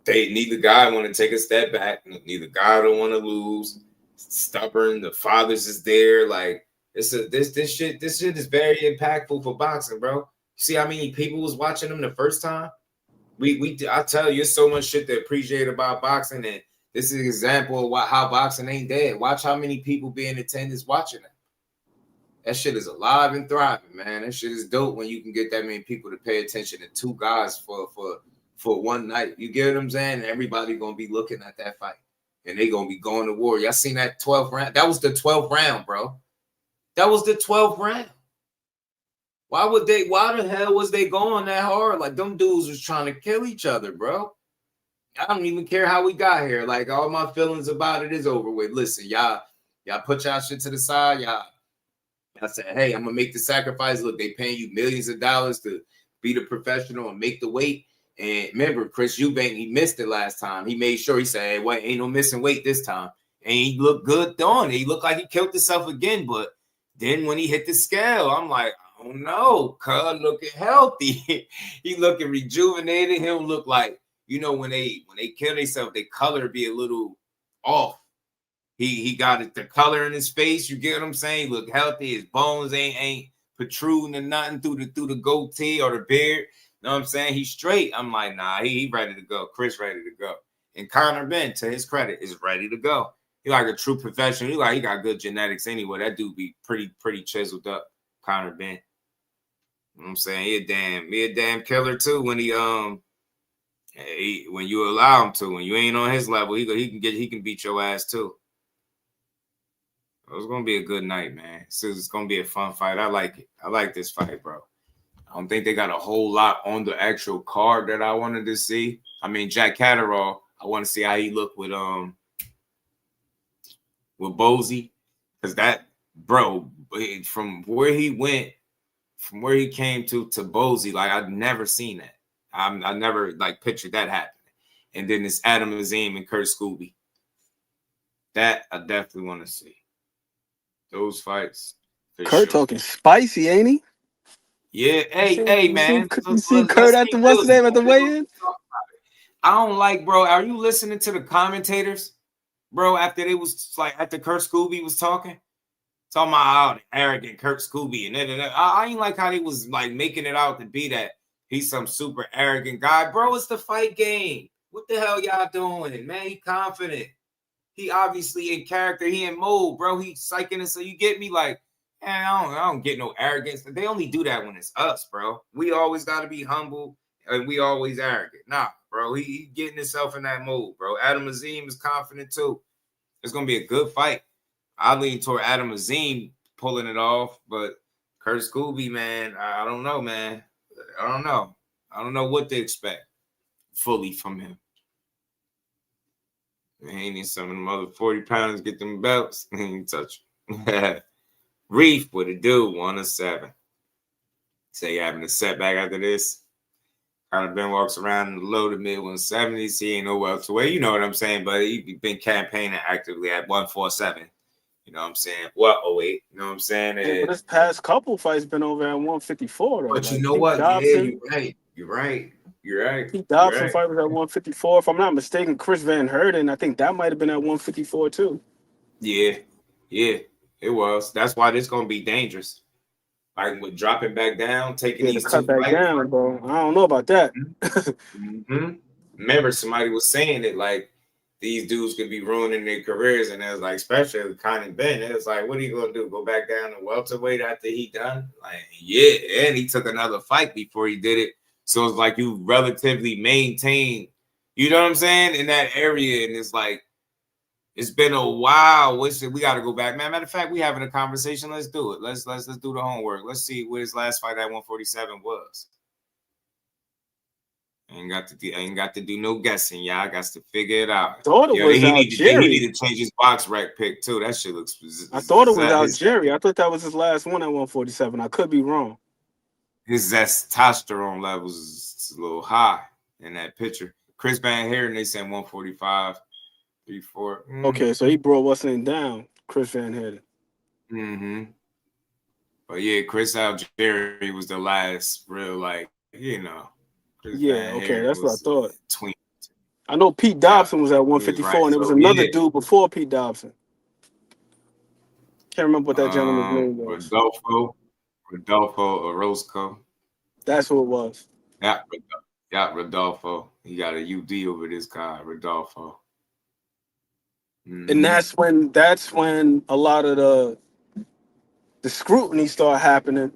Speaker 6: neither guy want to take a step back. Neither guy don't want to lose. Stubborn. The fathers is there. Like this shit is very impactful for boxing, bro. See how many people was watching them the first time? I tell you, there's so much shit to appreciate about boxing, and this is an example of how boxing ain't dead. Watch how many people be in attendance watching it. That shit is alive and thriving, man. That shit is dope when you can get that many people to pay attention to two guys for one night. You get what I'm saying? And everybody gonna be looking at that fight, and they gonna be going to war. Y'all seen that 12th round? That was the 12th round, bro. That was the 12th round. Why the hell was they going that hard? Like them dudes was trying to kill each other, bro. I don't even care how we got here. Like all my feelings about it is over with. Listen, y'all put y'all shit to the side. Y'all said, hey, I'm gonna make the sacrifice. Look, they paying you millions of dollars to be the professional and make the weight. And remember, Chris Eubank, he missed it last time. He made sure he said, hey, wait, ain't no missing weight this time. And he looked good doing it. He looked like he killed himself again. But then when he hit the scale, I'm like, oh no, cuz looking healthy. He looking rejuvenated. He don't look like, when they kill themselves, their color be a little off. He got the color in his face. You get what I'm saying? He look healthy. His bones ain't protruding or nothing through the goatee or the beard. You know what I'm saying? He's straight. I'm like, nah, he ready to go. Chris ready to go. And Conor Benn, to his credit, is ready to go. He like a true professional. He got good genetics anyway. That dude be pretty chiseled up, Conor Benn. You know what I'm saying? He a damn killer too when when you allow him to. When you ain't on his level, he can beat your ass too. It's gonna be a good night, man. It's gonna be a fun fight. I like it. I like this fight, bro. I don't think they got a whole lot on the actual card that I wanted to see. I mean, Jack Catterall, I want to see how he looked with Bozy, because that bro, from where he went, from where he came to Bozy, like I've never seen that. I never like pictured that happening. And then it's Adam Azim and Kurt Scooby. That I definitely want to see. Those fights.
Speaker 9: Kurt talking spicy, ain't he?
Speaker 6: Yeah, hey, man.
Speaker 9: You see Kurt at the what's the name at the weigh-in?
Speaker 6: I don't like, bro. Are you listening to the commentators, bro? After Kurt Scooby was talking about the arrogant Kurt Scooby and then I ain't like how they was like making it out to be that he's some super arrogant guy, bro. It's the fight game. What the hell y'all doing, man? He confident. He obviously in character. He in mode, bro. He psyching it. So you get me, like, man, I don't get no arrogance. They only do that when it's us, bro. We always got to be humble and we always arrogant. Nah, bro. He getting himself in that mode, bro. Adam Azim is confident too. It's gonna be a good fight. I lean toward Adam Azim pulling it off, but Kurt Scooby, man, I don't know, man. I don't know. I don't know what to expect fully from him. Haney, some of them other 40 pounds get them belts. He ain't touch them. Reef, what it do? 1-7. Say having a setback after this. Kind of Benn walks around in the low to mid 170s. He ain't no welterweight. You know what I'm saying? But he been campaigning actively at 147. You know what I'm saying? What? Oh, wait. You know what I'm saying?
Speaker 9: Yeah, but this past couple fights been over at 154. Though.
Speaker 6: But you know what?
Speaker 9: Dobson,
Speaker 6: Yeah, you're right. You're right.
Speaker 9: Pete Dobson fight was at 154. If I'm not mistaken, Chris Van Herden, I think that might have been at 154 too.
Speaker 6: Yeah, it was. That's why this gonna be dangerous. Like with dropping back down, taking these
Speaker 9: cut back down, bro. I don't know about that.
Speaker 6: Remember, somebody was saying it like these dudes could be ruining their careers, and it was like, especially with Conor Benn, it was like, what are you gonna do? Go back down to welterweight after he done? Like, yeah, and he took another fight before he did it. So it's like you relatively maintain, you know what I'm saying, in that area, and it's like it's been a while. We got to go back, man. Matter of fact, we having a conversation. Let's do it. Let's do the homework. Let's see what his last fight at 147 was. I ain't got to do no guessing, y'all. I got to figure it out.
Speaker 9: I thought it was Algeria.
Speaker 6: He need to change his box rec pick too. That shit looks.
Speaker 9: I thought it was Algeria. I thought that was his last one at 147. I could be wrong.
Speaker 6: His testosterone levels is a little high in that picture. Chris Van Herden, they saying 145, 34.
Speaker 9: Okay, so he brought what's name down, Chris Van Herden.
Speaker 6: But yeah, Chris Algeria was the last real, like, you know. Chris
Speaker 9: Van Herden, that's what I thought.
Speaker 6: Tween.
Speaker 9: I know Pete Dobson was at 154, and there was another dude before Pete Dobson. Can't remember what that gentleman's name was.
Speaker 6: Rodolfo Orozco.
Speaker 9: That's who it was.
Speaker 6: Yeah, Rodolfo. He got a UD over this guy, Rodolfo.
Speaker 9: And that's when a lot of the scrutiny started happening.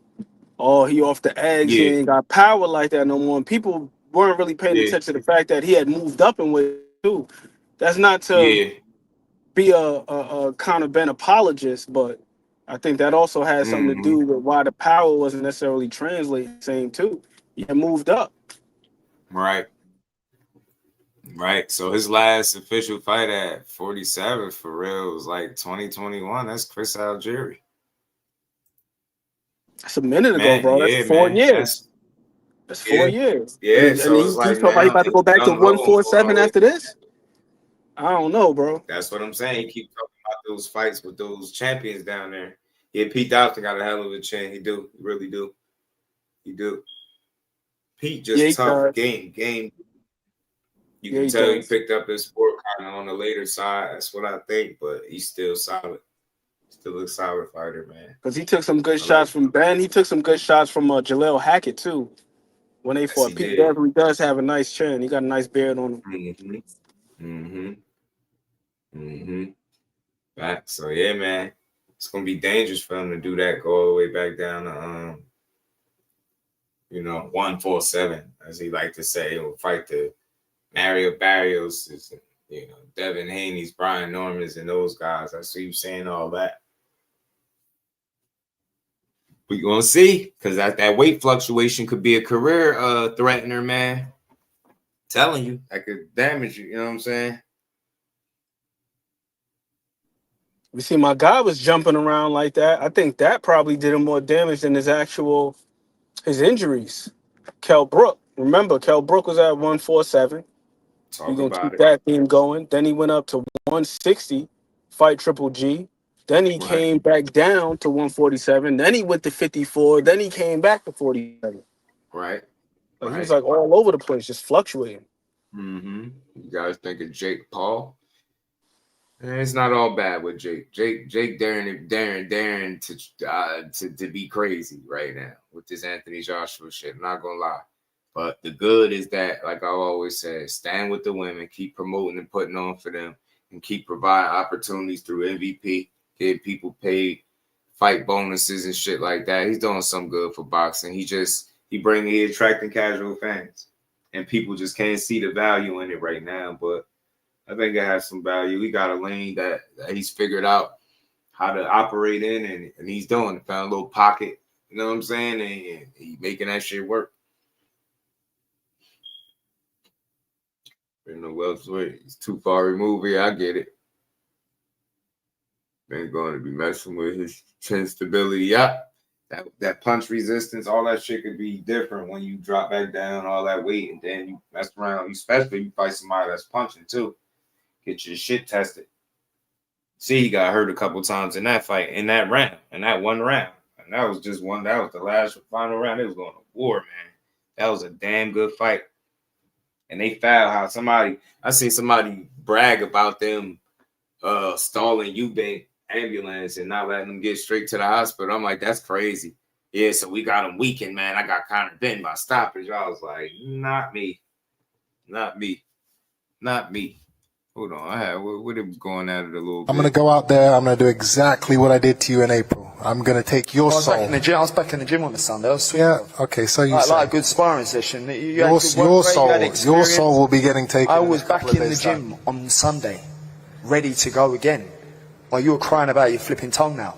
Speaker 9: Oh, he off the eggs. He ain't got power like that no more. And people weren't really paying attention to the fact that he had moved up in weight too. That's not to be a Conor Benn apologist, but I think that also has something to do with why the power wasn't necessarily translating the same too. He had moved up.
Speaker 6: Right. So his last official fight at 47 for real was like 2021. That's Chris Algeria.
Speaker 9: That's a minute ago, bro. That's 4 years. That's 4 years.
Speaker 6: Yeah.
Speaker 9: And
Speaker 6: so
Speaker 9: he's talking about he about to go back to 147 after this. I don't know, bro.
Speaker 6: That's what I'm saying. He keep talking about those fights with those champions down there. Yeah, Pete Dobson got a hell of a chin. He do. He really do. He do. Pete just tough. Game. You can tell he picked up his sport kind of on the later side. That's what I think, but he's still solid. Still a solid fighter, man.
Speaker 9: Because he took some good shots from Benn. He took some good shots from Jaleel Hackett, too. When they fought, Pete definitely does have a nice chin. He got a nice beard on him.
Speaker 6: Right. So, yeah, man. It's going to be dangerous for him to do that, go all the way back down to, 147, as he like to say. He'll fight the Mario Barrios, Devin Haney's, Brian Norman's, and those guys. I see you saying all that. We're going to see, because that weight fluctuation could be a career threatener, man. Telling you, that could damage you, you know what I'm saying?
Speaker 9: We see my guy was jumping around like that. I think that probably did him more damage than his injuries. Kell Brook. Remember, Kell Brook was at 147. We're going to keep that theme going. Then he went up to 160 fight Triple G. Then he came back down to 147. Then he went to 54. Then he came back to 47.
Speaker 6: Right.
Speaker 9: Like, he was like all over the place, just fluctuating.
Speaker 6: You guys think of Jake Paul? And it's not all bad with Jake. Jake daring to be crazy right now with this Anthony Joshua shit. I'm not gonna lie. But the good is that, like I always said, stand with the women, keep promoting and putting on for them, and keep providing opportunities through MVP, get people paid, fight bonuses and shit like that. He's doing some good for boxing. He attracting casual fans, and people just can't see the value in it right now. But I think it has some value. He got a lane that he's figured out how to operate in, and he's doing it. Found a little pocket, you know what I'm saying? And he's making that shit work. In the welterweight, he's too far removed here. I get it. Ain't going to be messing with his chin stability. Yeah, that punch resistance, all that shit could be different when you drop back down, all that weight, and then you mess around. Especially you fight somebody that's punching too. Get your shit tested. See, he got hurt a couple times in that fight, in that one round. And that was just one. That was the last final round. It was going to war, man. That was a damn good fight. And they fouled how I seen somebody brag about them stalling Eubank ambulance and not letting them get straight to the hospital. I'm like, that's crazy. Yeah, so we got him weakened, man. I got Conor Benn by stoppage. I was like, not me. Hold on, what it was going at it a little bit.
Speaker 11: I'm going to go out there. I'm going to do exactly what I did to you in April. I'm going to take your soul.
Speaker 13: I was back in the gym on the Sunday.
Speaker 11: Okay, so you say.
Speaker 13: Like a good sparring session.
Speaker 11: Your soul will be getting taken.
Speaker 13: I was back in the gym on Sunday, ready to go again. While you were crying about your flipping tongue now.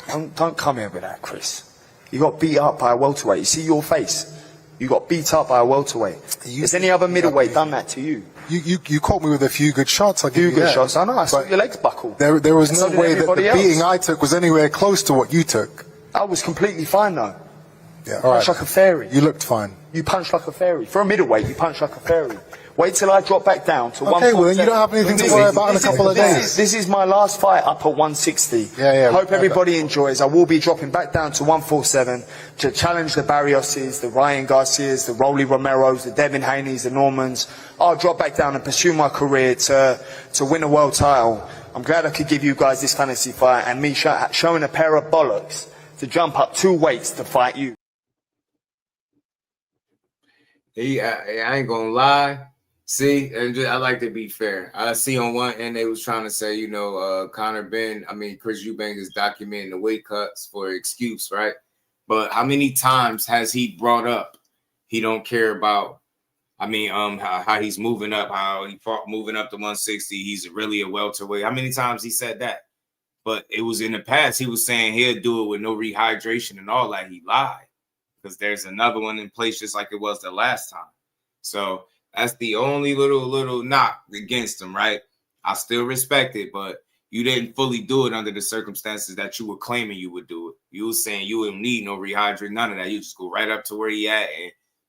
Speaker 13: Don't come here with that, Chris. You got beat up by a welterweight. You see your face. You got beat up by a welterweight. Has any other middleweight done that to you?
Speaker 11: You caught me with a few good shots.
Speaker 13: I know. I saw your legs buckle.
Speaker 11: There was no way that the beating I took was anywhere close to what you took.
Speaker 13: I was completely fine though.
Speaker 11: Yeah, all right.
Speaker 13: Punched like a fairy.
Speaker 11: You looked fine.
Speaker 13: You punched like a fairy. For a middleweight, you punched like a fairy. Wait till I drop back down to 147.
Speaker 11: Okay, well then you don't have anything to worry about in a couple of days.
Speaker 13: This is my last fight up at 160.
Speaker 11: Yeah.
Speaker 13: Hope everybody enjoys. I will be dropping back down to 147 to challenge the Barrioses, the Ryan Garcias, the Rolly Romeros, the Devin Haneys, the Normans. I'll drop back down and pursue my career to win a world title. I'm glad I could give you guys this fantasy fight and me showing a pair of bollocks to jump up 2 weights to fight you.
Speaker 6: I ain't gonna lie. See, and I like to be fair. I see on one end they was trying to say, Chris Eubank is documenting the weight cuts for excuse, right? But how many times has he brought up he don't care about? How he's moving up, how he fought moving up to 160. He's really a welterweight. How many times he said that? But it was in the past. He was saying he'll do it with no rehydration and all that. He lied because there's another one in place just like it was the last time. So that's the only little knock against him, right? I still respect it, but you didn't fully do it under the circumstances that you were claiming you would do it. You were saying you wouldn't need no rehydrate, none of that. You just go right up to where he at,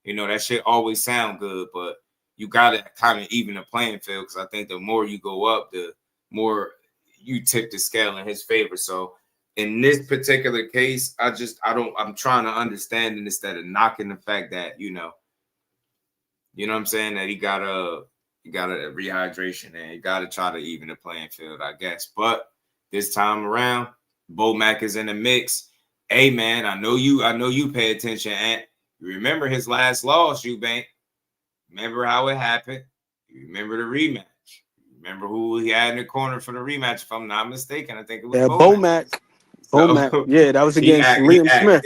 Speaker 6: and that shit always sound good, but you gotta kind of even the playing field because I think the more you go up, the more you tip the scale in his favor. So in this particular case, I'm trying to understand it instead of knocking the fact that you know what I'm saying, that he got a rehydration and you got to try to even the playing field, I guess. But this time around, Bo Mac is in the mix. Hey man, I know you pay attention, Ant. You remember his last loss, Eubank. Remember how it happened. You remember the rematch. Remember who he had in the corner for the rematch, if I'm not mistaken. I think it was
Speaker 9: Bo Mac. Yeah, that was against Liam Smith.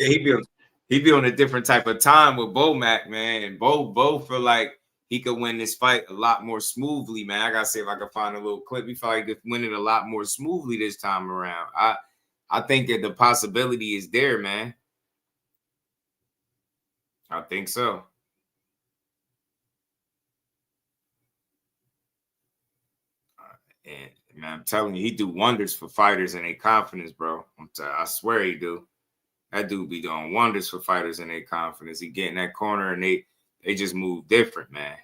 Speaker 6: He be on a different type of time with Bo Mac, man. And Bo feel like he could win this fight a lot more smoothly, man. I gotta see if I can find a little clip. He felt like he could win it a lot more smoothly this time around. I think that the possibility is there, man. I think so. And man, I'm telling you, he do wonders for fighters and their confidence, bro. I swear he do. That dude be doing wonders for fighters and their confidence. He get in that corner and they just move different, man.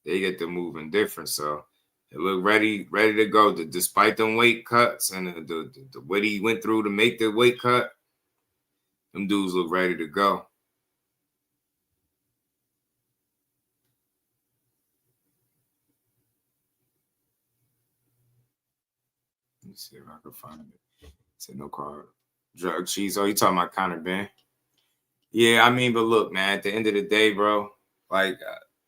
Speaker 6: They get to moving different. So It looked ready to go. Despite them weight cuts and the what he went through to make the weight cut, them dudes look ready to go. Let me see if I can find it. Said no card. Drug cheese. Oh, you talking about Conor, Ben? Yeah, I mean, but look, man. At the end of the day, bro, like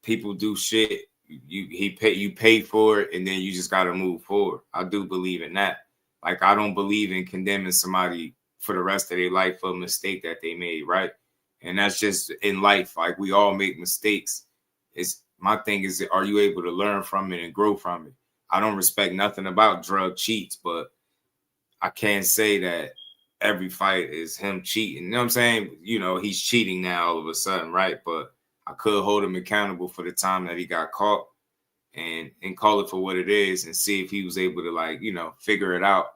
Speaker 6: people do shit. You pay for it, and then you just got to move forward. I do believe in that. Like, I don't believe in condemning somebody for the rest of their life for a mistake that they made, right? And that's just in life. Like, we all make mistakes. It's my thing is, are you able to learn from it and grow from it? I don't respect nothing about drug cheats, but I can't say that every fight is him cheating. You know what I'm saying? You know, he's cheating now all of a sudden, right? But I could hold him accountable for the time that he got caught and call it for what it is and see if he was able to, like, you know, figure it out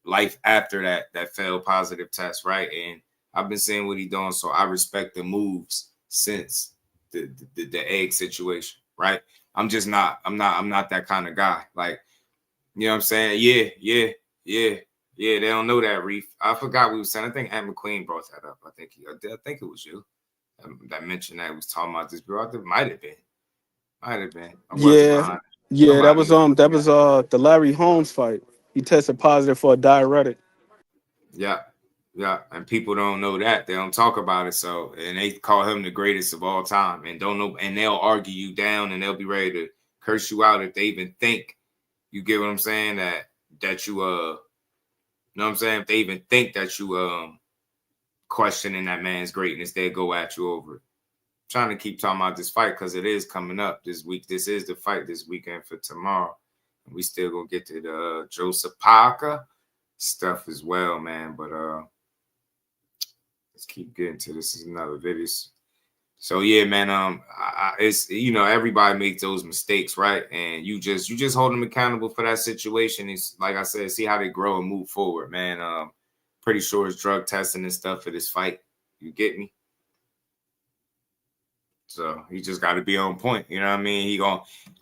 Speaker 6: life after that failed positive test, right? And I've been saying what he doing, so I respect the moves since the egg situation, right? I'm not that kind of guy. Like, you know what I'm saying? Yeah. They don't know that, Reef. I forgot we were saying. I think Ant McQueen brought that up. I think it was you that mentioned that. Was talking about this, bro. It might have been.
Speaker 9: Yeah, that was the Larry Holmes fight. He tested positive for a diuretic.
Speaker 6: Yeah. And people don't know that. They don't talk about it. So, and they call him the greatest of all time, and don't know, and they'll argue you down, and they'll be ready to curse you out if they even think, you get what I'm saying, that you you know what I'm saying? If they even think that you questioning that man's greatness, they go at you over it. I'm trying to keep talking about this fight because it is coming up this week. This is the fight this weekend for tomorrow. And we still gonna get to the Joseph Parker stuff as well, man. But let's keep getting to this. This is another video. So yeah, man. It's, you know, everybody makes those mistakes, right? And you just hold them accountable for that situation. It's like I said, see how they grow and move forward, man. Pretty sure it's drug testing and stuff for this fight. You get me? So he just got to be on point. You know what I mean?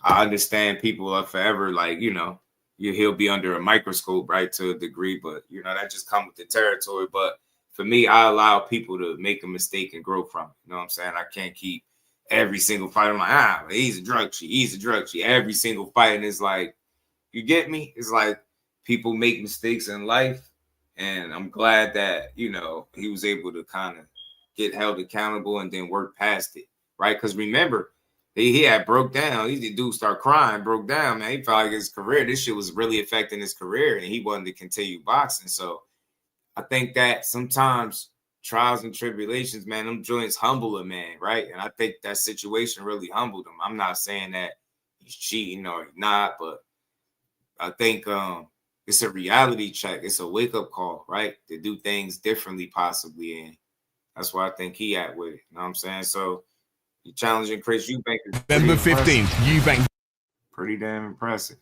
Speaker 6: I understand people are forever, like, you know, he'll be under a microscope, right, to a degree, but you know, that just comes with the territory. But for me, I allow people to make a mistake and grow from it. You know what I'm saying? I can't keep every single fight. I'm like, he's a drug cheat. Every single fight. And it's like, you get me? It's like people make mistakes in life. And I'm glad that, you know, he was able to kind of get held accountable and then work past it. Right? Because remember, he had broke down. The dude started crying, broke down, man. He felt like his career, this shit was really affecting his career, and he wanted to continue boxing. So I think that sometimes trials and tribulations, man, them joints humble a man, right? And I think that situation really humbled him. I'm not saying that he's cheating or not, but I think it's a reality check. It's a wake-up call, right? To do things differently, possibly. And that's where I think he at with it. You know what I'm saying? So you're challenging Chris Eubank.
Speaker 14: November 15th, Eubank.
Speaker 6: Pretty damn impressive.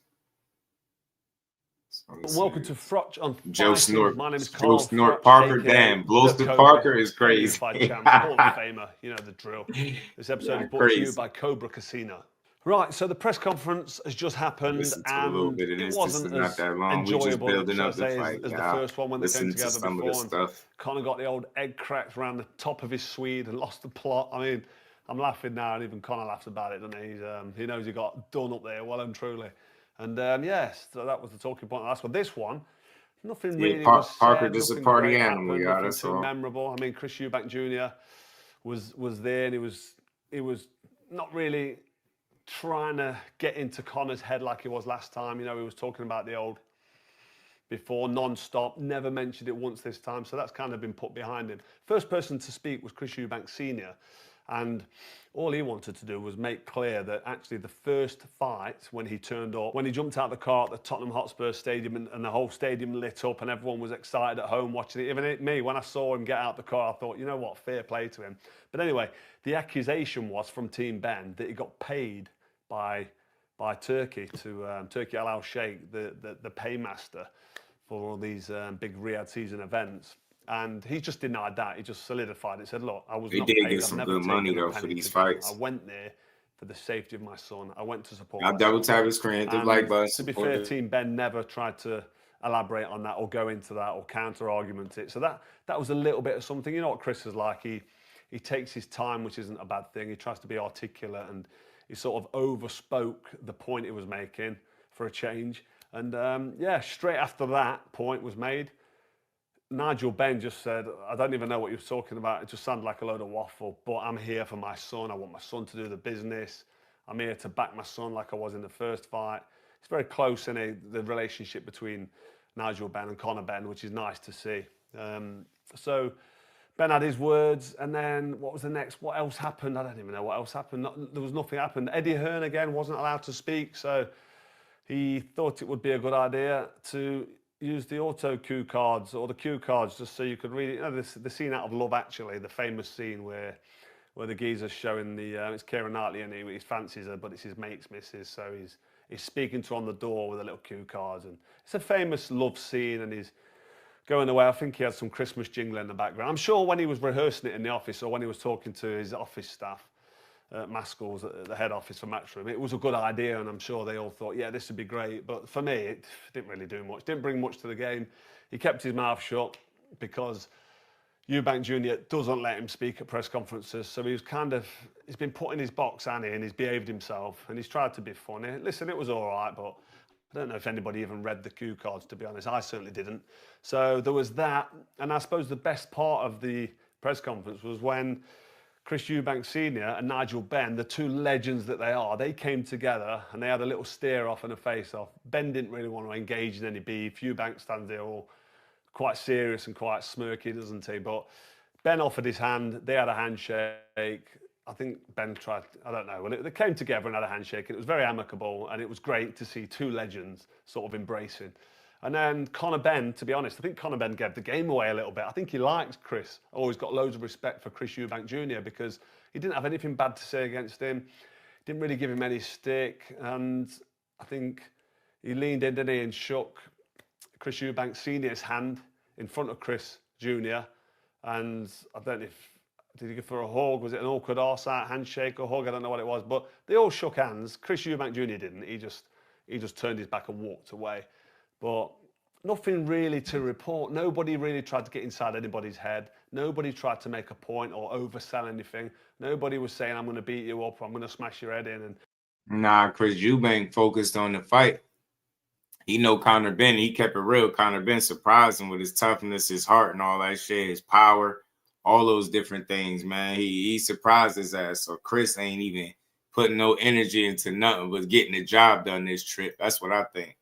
Speaker 15: Welcome to Frotch on
Speaker 6: Joe
Speaker 15: Fighting.
Speaker 6: Snort.
Speaker 15: My name is
Speaker 6: Joe
Speaker 15: Carl
Speaker 6: Snort
Speaker 15: Frotch,
Speaker 6: Parker.
Speaker 15: aka
Speaker 6: Damn, Blowster
Speaker 15: the
Speaker 6: Parker
Speaker 15: Cobra,
Speaker 6: is crazy.
Speaker 15: Unified champ, Hall of Famer. You know the drill. This episode is brought to you by Cobra Casino. Right, so the press conference has just happened, and it wasn't as enjoyable, as the first one when they came together before. And Conor got the old egg cracked around the top of his Swede and lost the plot. I mean, I'm laughing now, and even Conor laughs about it, doesn't he? He knows he got done up there, well and truly. And yes, so that was the talking point. That's what this one. Nothing really was said.
Speaker 6: Parker just a party animal,
Speaker 15: nothing too memorable. I mean, Chris Eubank Jr. was there, and he was not really trying to get into Conor's head like he was last time. You know, he was talking about the old before non-stop, never mentioned it once this time, so that's kind of been put behind him. First person to speak was Chris Eubank Sr., and all he wanted to do was make clear that actually the first fight, when he turned up, when he jumped out the car at the Tottenham Hotspur Stadium and the whole stadium lit up and everyone was excited at home watching it. Even me, when I saw him get out the car, I thought, you know what, fair play to him. But anyway, the accusation was from Team Benn that he got paid by Turkey to Turkey Al Sheikh, the paymaster for all these big Riyadh season events. And he just denied that. He just solidified it. Said, look, I was not paid.
Speaker 6: He did get some good money, though, for these fights.
Speaker 15: I went there for the safety of my son. I went to support
Speaker 6: I'll
Speaker 15: my
Speaker 6: double
Speaker 15: son.
Speaker 6: tap his screen, the
Speaker 15: And
Speaker 6: like button.
Speaker 15: to be fair, Team Ben never tried to elaborate on that or go into that or counter argument it. So that was a little bit of something. You know what Chris is like. He takes his time, which isn't a bad thing. He tries to be articulate, and he sort of overspoke the point he was making for a change. And yeah, straight after that point was made, Benn just said, I don't even know what he was talking about. It just sounded like a load of waffle, but I'm here for my son. I want my son to do the business. I'm here to back my son like I was in the first fight. It's very close in the relationship between Benn and Conor Benn, which is nice to see. So Ben had his words, and then what was the next? What else happened? I don't even know what else happened. There was nothing happened. Eddie Hearn again wasn't allowed to speak, so he thought it would be a good idea to use the auto cue cards or the cue cards just so you could read it. You know, the scene out of Love Actually, the famous scene where the geezer's showing it's Keira Knightley and he fancies her, but it's his mate's missus, so he's speaking to her on the door with a little cue cards, and it's a famous love scene, and he's going away. I think he had some Christmas jingle in the background. I'm sure when he was rehearsing it in the office or when he was talking to his office staff, Maskell's at the head office for Matchroom, it was a good idea, and I'm sure they all thought, yeah, this would be great. But for me, it didn't really do much. Didn't bring much to the game. He kept his mouth shut because Eubank Jr. doesn't let him speak at press conferences. So he's been put in his box, and he's behaved himself, and he's tried to be funny. Listen, it was all right, but I don't know if anybody even read the cue cards, to be honest. I certainly didn't. So there was that. And I suppose the best part of the press conference was when Chris Eubank Sr. and Benn, the two legends that they are, they came together and they had a little stare off and a face off. Ben didn't really want to engage in any beef. Eubank stands there all quite serious and quite smirky, doesn't he? But Ben offered his hand. They had a handshake. I think Ben tried, I don't know. Well, they came together and had a handshake. And it was very amicable, and it was great to see two legends sort of embracing. And then Conor Benn, to be honest, I think Conor Benn gave the game away a little bit. I think he likes Chris. Always got loads of respect for Chris Eubank Jr. because he didn't have anything bad to say against him. Didn't really give him any stick. And I think he leaned in, didn't he, and shook Chris Eubank Sr.'s hand in front of Chris Jr. And I don't know if, did he go for a hug? Was it an awkward arse-out handshake or hug? I don't know what it was. But they all shook hands. Chris Eubank Jr. didn't. He just turned his back and walked away. But nothing really to report. Nobody really tried to get inside anybody's head. Nobody tried to make a point or oversell anything. Nobody was saying, I'm going to beat you up, or I'm going to smash your head in.
Speaker 6: Nah, Chris Eubank focused on the fight. He know Conor Benn. He kept it real. Conor Benn surprised him with his toughness, his heart, and all that shit, his power, all those different things, man. He surprised his ass. So Chris ain't even putting no energy into nothing but getting the job done this trip. That's what I think.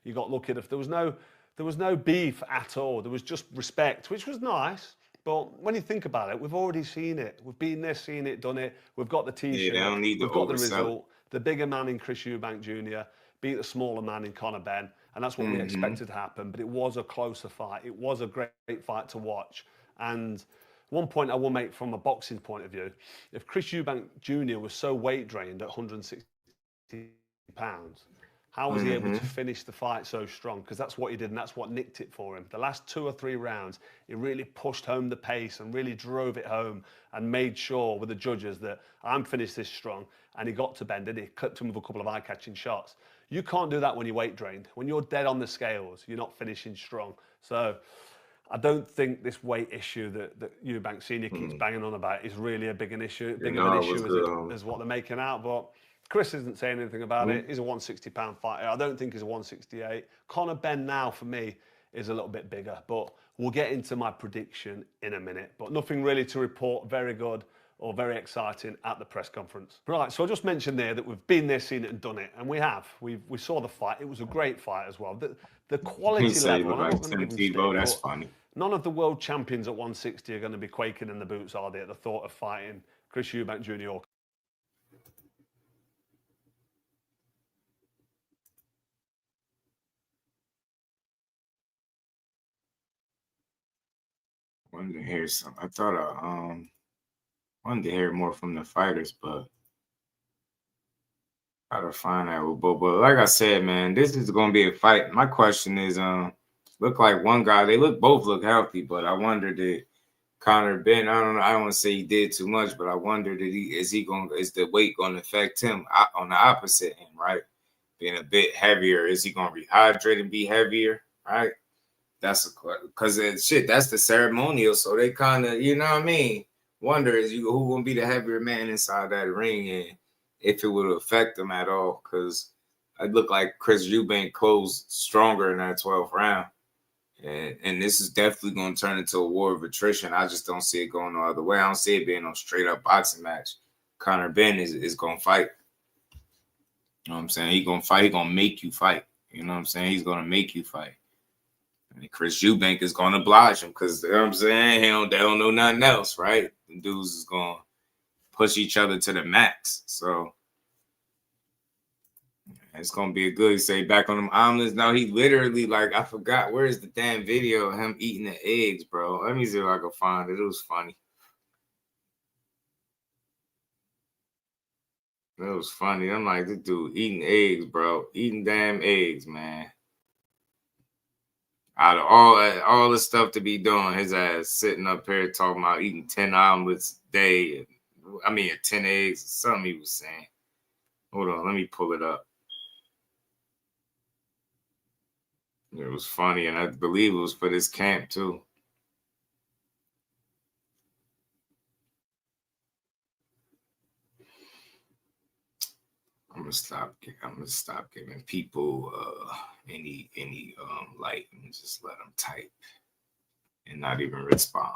Speaker 15: You got lucky if there was no beef at all. There was just respect, which was nice. But when you think about it, we've already seen it. We've been there, seen it, done it. We've got the T-shirt.
Speaker 6: Yeah, they don't need
Speaker 15: we've got the
Speaker 6: oversell.
Speaker 15: result. The bigger man in Chris Eubank Jr. beat the smaller man in Conor Benn, and that's what we expected to happen. But it was a closer fight. It was a great fight to watch. And one point I will make from a boxing point of view: if Chris Eubank Jr. was so weight drained at 160 pounds. How was he able to finish the fight so strong? Because that's what he did, and that's what nicked it for him. The last 2 or 3 rounds, he really pushed home the pace and really drove it home and made sure with the judges that I'm finished this strong. And he got to Benn, did he? Clipped him with a couple of eye-catching shots. You can't do that when you're weight drained. When you're dead on the scales, you're not finishing strong. So I don't think this weight issue that Eubank Sr. keeps banging on about is really a big an issue, as what they're making out. But Chris isn't saying anything about it. He's a 160-pound fighter. I don't think he's a 168. Conor Benn now, for me, is a little bit bigger. But we'll get into my prediction in a minute. But nothing really to report very good or very exciting at the press conference. Right, so I just mentioned there that we've been there, seen it, and done it. And we have. We saw the fight. It was a great fight as well. The quality level...
Speaker 6: That's funny.
Speaker 15: None of the world champions at 160 are going to be quaking in the boots, are they, at the thought of fighting Chris Eubank Jr.
Speaker 6: Wanted to hear some. I thought I wanted to hear more from the fighters, but gotta find out. But like I said, man, this is gonna be a fight. My question is, look like one guy. Both look healthy, but I wonder Conor Benn, I don't know. I don't want to say he did too much, but I wonder is the weight going to affect him on the opposite end, right? Being a bit heavier, is he going to rehydrate and be heavier, right? That's a question. Because shit, that's the ceremonial. So they kind of, you know what I mean? Wonder who going to be the heavier man inside that ring and if it would affect them at all. Because it looked like Chris Eubank closed stronger in that 12th round. And this is definitely going to turn into a war of attrition. I just don't see it going no other way. I don't see it being no straight up boxing match. Conor Benn is going to fight. You know what I'm saying? He's going to fight. He's going to make you fight. You know what I'm saying? He's going to make you fight. And Chris Eubank is going to oblige him because, you know what I'm saying? They don't know nothing else, right? The dudes is going to push each other to the max. So it's going to be a good say back on them omelets. Now he literally, like, I forgot, where's the damn video of him eating the eggs, bro? Let me see if I can find it. It was funny. It was funny. I'm like, this dude eating eggs, bro. Eating damn eggs, man. Out of all the stuff to be doing, his ass sitting up here talking about eating 10 omelets a day. 10 eggs, something he was saying. Hold on, let me pull it up. It was funny, and I believe it was for this camp, too. I'm gonna stop giving people any light and just let them type and not even respond.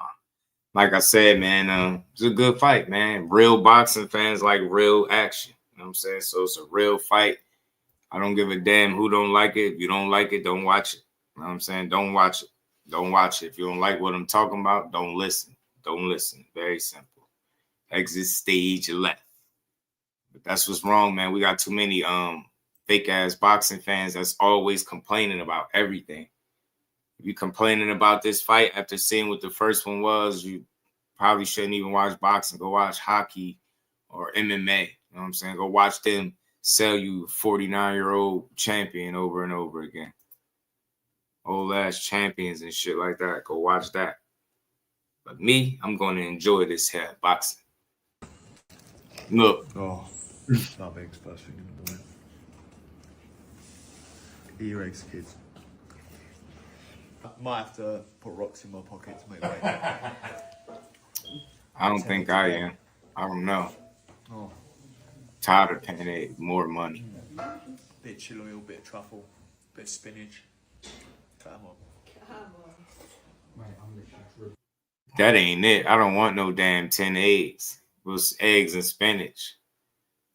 Speaker 6: Like I said, man, it's a good fight, man. Real boxing fans like real action. You know what I'm saying? So it's a real fight. I don't give a damn who don't like it. If you don't like it, don't watch it. You know what I'm saying? Don't watch it. Don't watch it. If you don't like what I'm talking about, don't listen. Don't listen. Very simple. Exit stage left. But that's what's wrong, man. We got too many fake ass boxing fans that's always complaining about everything. If you're complaining about this fight after seeing what the first one was, you probably shouldn't even watch boxing. Go watch hockey or MMA. You know what I'm saying? Go watch them sell you 49-year-old champion over and over again. Old ass champions and shit like that. Go watch that. But me, I'm going to enjoy this here boxing. Look.
Speaker 16: Oh, that makes first thing in the morning. Eat your eggs, kids. I might have to put rocks in my pocket to make weight.
Speaker 6: I don't think I am. I don't know.
Speaker 16: Oh.
Speaker 6: Tired of paying it more money.
Speaker 16: Bit of chili oil, bit of truffle, bit of spinach. Come on.
Speaker 6: That ain't it. I don't want no damn 10 eggs. It was eggs and spinach.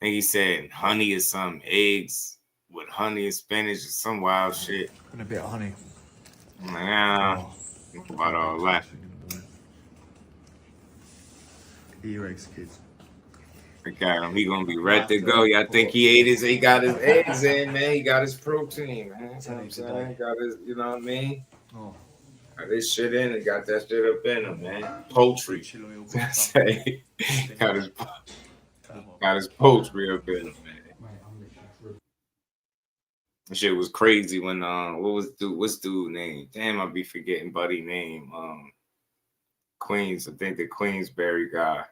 Speaker 6: I think he said honey or something. Eggs with honey and spinach or some wild shit.
Speaker 16: And a bit of honey.
Speaker 6: Nah, think about all that.
Speaker 16: Eat your eggs, kids.
Speaker 6: Look at him. He gonna be ready to go. Y'all think he got his eggs in, man. He got his protein, man. You know what I'm saying? Got his, you know what I mean?
Speaker 16: Oh.
Speaker 6: Got this shit in it. Got that shit up in him, man. Poultry. got his poultry up in him, man. That shit was crazy when what's dude name? Damn, I be forgetting buddy name. Queens, I think the Queensberry guy.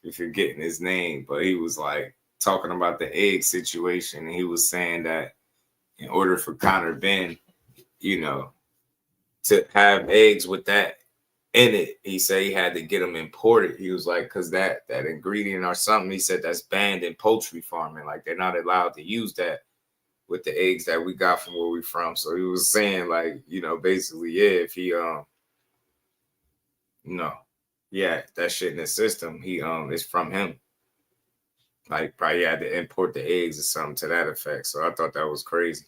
Speaker 6: Be forgetting his name, but he was like talking about the egg situation, and he was saying that in order for Conor Benn, you know, to have eggs with that in it, he said he had to get them imported. He was like, because that ingredient or something, he said that's banned in poultry farming. Like they're not allowed to use that with the eggs that we got from where we from. So he was saying, like, you know, basically, yeah, if he that shit in the system, he it's from him. Like probably had to import the eggs or something to that effect. So I thought that was crazy.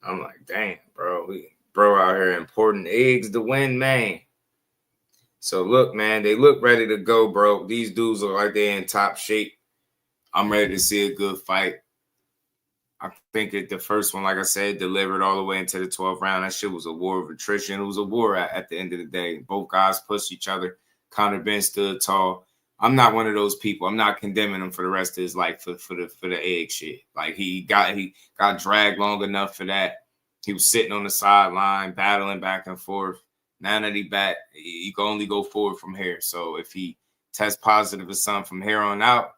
Speaker 6: I'm like, damn, bro, bro out here importing eggs to win, man. So look, man, they look ready to go, bro. These dudes look like they're in top shape. I'm ready to see a good fight. I think the first one, like I said, delivered all the way into the 12th round. That shit was a war of attrition. It was a war at the end of the day. Both guys pushed each other. Conor Benn stood tall. I'm not one of those people. I'm not condemning him for the rest of his life for the egg shit. Like he got dragged long enough for that. He was sitting on the sideline, battling back and forth. Now that he back, he can only go forward from here. So if he tests positive or something from here on out,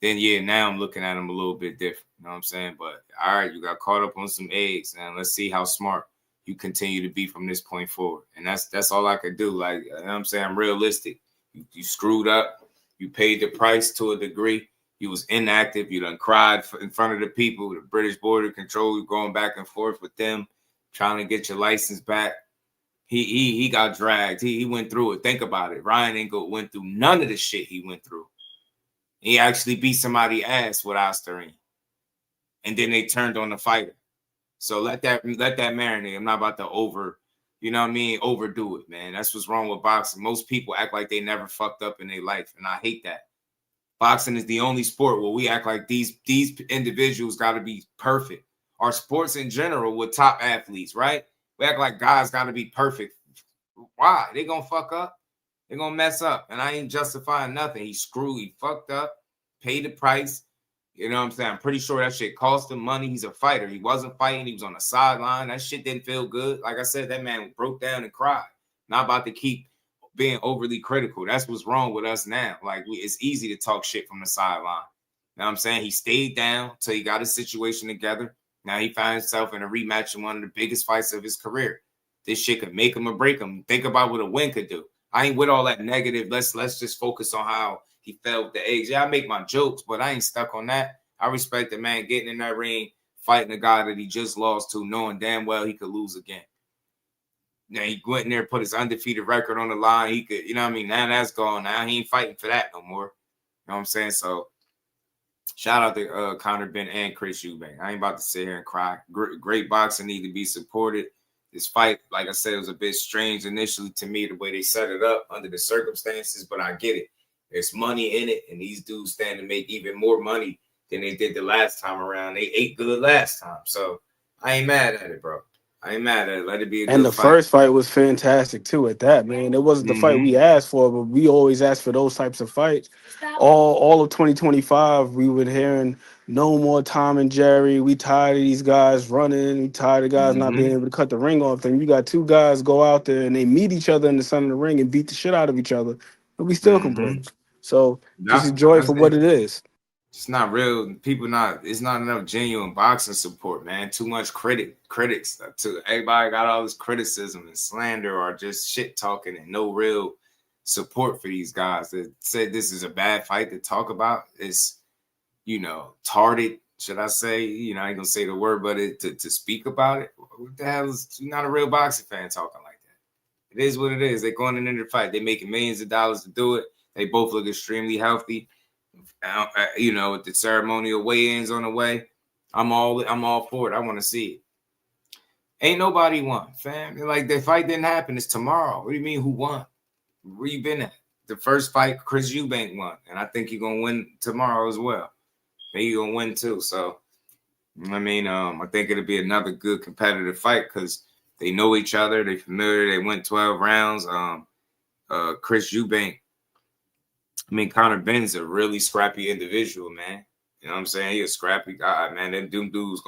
Speaker 6: then yeah, now I'm looking at him a little bit different. You know what I'm saying? But all right, you got caught up on some eggs, and let's see how smart you continue to be from this point forward. And that's all I could do. Like, you know what I'm saying? I'm realistic. You screwed up. You paid the price to a degree. You was inactive. You done cried in front of the people, the British border control. You going back and forth with them, trying to get your license back. He got dragged. He went through it. Think about it. Ryan ain't went through none of the shit he went through. He actually beat somebody's ass with Osterine. And then they turned on the fighter. So let that marinate. I'm not about to overdo it, man. That's what's wrong with boxing. Most people act like they never fucked up in their life, and I hate that. Boxing is the only sport where we act like these individuals got to be perfect. Our sports in general with top athletes, right? We act like guys got to be perfect. Why? They gonna fuck up. They gonna mess up. And I ain't justifying nothing. He screwed. He fucked up. Paid the price. You know what I'm saying? I'm pretty sure that shit cost him money. He's a fighter. He wasn't fighting. He was on the sideline. That shit didn't feel good. Like I said, that man broke down and cried. Not about to keep being overly critical. That's what's wrong with us now. Like, it's easy to talk shit from the sideline. You know what I'm saying? He stayed down till he got his situation together. Now he found himself in a rematch in one of the biggest fights of his career. This shit could make him or break him. Think about what a win could do. I ain't with all that negative. Let's just focus on how he fell with the eggs. Yeah, I make my jokes, but I ain't stuck on that. I respect the man getting in that ring, fighting a guy that he just lost to, knowing damn well he could lose again. Now he went in there, put his undefeated record on the line. He could, you know what I mean? Now that's gone. Now he ain't fighting for that no more. You know what I'm saying? So shout out to Conor, Benn, and Chris Eubank. I ain't about to sit here and cry. Great boxing need to be supported. This fight, like I said, was a bit strange initially to me, the way they set it up under the circumstances, but I get it. There's money in it, and these dudes stand to make even more money than they did the last time around. They ate good last time, so I ain't mad at it, bro. I ain't mad at it. Let it be a good fight.
Speaker 9: And the first fight was fantastic too at that, man. It wasn't the fight we asked for, but we always ask for those types of fights. All of 2025, we were hearing no more Tom and Jerry. We tired of these guys running. We tired of guys not being able to cut the ring off. Then you got two guys go out there and they meet each other in the center of the ring and beat the shit out of each other. And we still complain. So just enjoy it for what it is.
Speaker 6: It's not real. It's not enough genuine boxing support, man. Too much critics. Everybody got all this criticism and slander or just shit talking and no real support for these guys that said this is a bad fight to talk about. It's, tarded, should I say? I ain't gonna say the word, but to speak about it. What the hell you're not a real boxing fan talking like that. It is what it is. They're going into the fight. They're making millions of dollars to do it. They both look extremely healthy. With the ceremonial weigh-ins on the way, I'm all for it. I want to see it. Ain't nobody won, fam. Like, the fight didn't happen. It's tomorrow. What do you mean, who won? Where you been at? The first fight, Chris Eubank won, and I think you're gonna win tomorrow as well. Maybe you're gonna win too. So, I think it'll be another good competitive fight because they know each other. They're familiar. They went 12 rounds. Chris Eubank. Conor Benn's a really scrappy individual, man. You know what I'm saying? He's a scrappy guy, man. Them dudes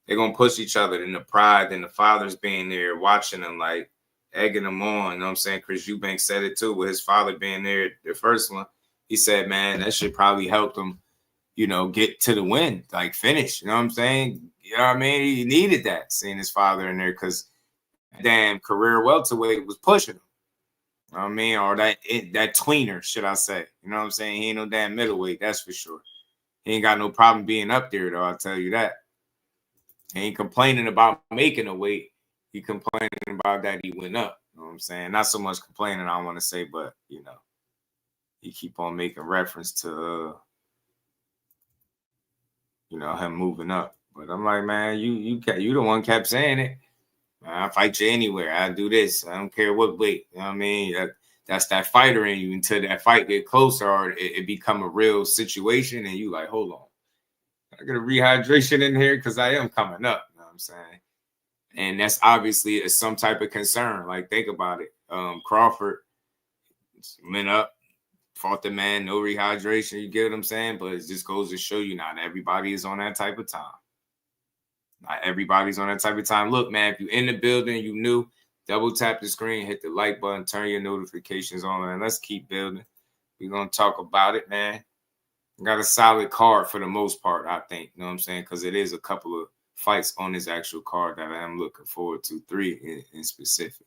Speaker 6: they're gonna push each other. And the pride and the fathers being there, watching them, like egging them on. You know what I'm saying? Chris Eubank said it too, with his father being there, the first one. He said, man, that shit probably helped him, get to the win, like finish. You know what I'm saying? You know what I mean? He needed that, seeing his father in there, because damn career welterweight was pushing him. You know what I mean? Or that tweener, should I say. You know what I'm saying? He ain't no damn middleweight, that's for sure. He ain't got no problem being up there, though, I'll tell you that. He ain't complaining about making a weight. He complaining about that he went up. You know what I'm saying? Not so much complaining, I want to say, but, he keep on making reference to, him moving up. But I'm like, man, you the one kept saying it. I'll fight you anywhere. I'll do this. I don't care what weight. You know what I mean? That's that fighter in you until that fight get closer or it become a real situation and you like, hold on. I got a rehydration in here because I am coming up. You know what I'm saying? And that's obviously some type of concern. Like, think about it. Crawford went up, fought the man, no rehydration. You get what I'm saying? But it just goes to show you not everybody is on that type of time. Not everybody's on that type of time. Look, man, if you're in the building, you knew Double tap the screen, hit the like button, turn your notifications on, and let's keep building. We're going to talk about it, man. Got a solid card for the most part, I think. You know what I'm saying? Because it is a couple of fights on this actual card that I am looking forward to, 3 in specific.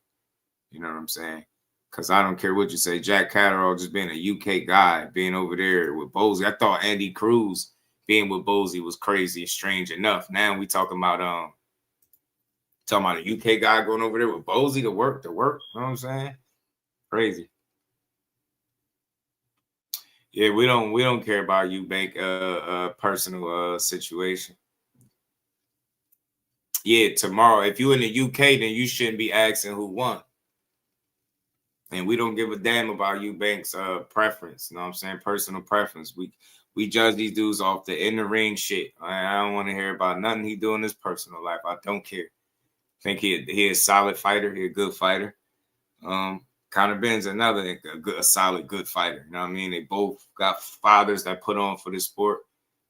Speaker 6: You know what I'm saying? Because I don't care what you say. Jack Catterall just being a UK guy, being over there with Bosey. I thought Andy Cruz being with Bosey was crazy and strange enough. Now we talking about a UK guy going over there with Bosey to work. You know what I'm saying? Crazy. Yeah, we don't care about Eubank personal situation. Yeah, tomorrow. If you in the UK, then you shouldn't be asking who won. And we don't give a damn about Eubank's preference. You know what I'm saying? Personal preference. We judge these dudes off the in the ring shit. I don't want to hear about nothing he do in his personal life. I don't care. I think he a solid fighter. He a good fighter. Conor Benn's another a solid good fighter. You know what I mean? They both got fathers that put on for the sport,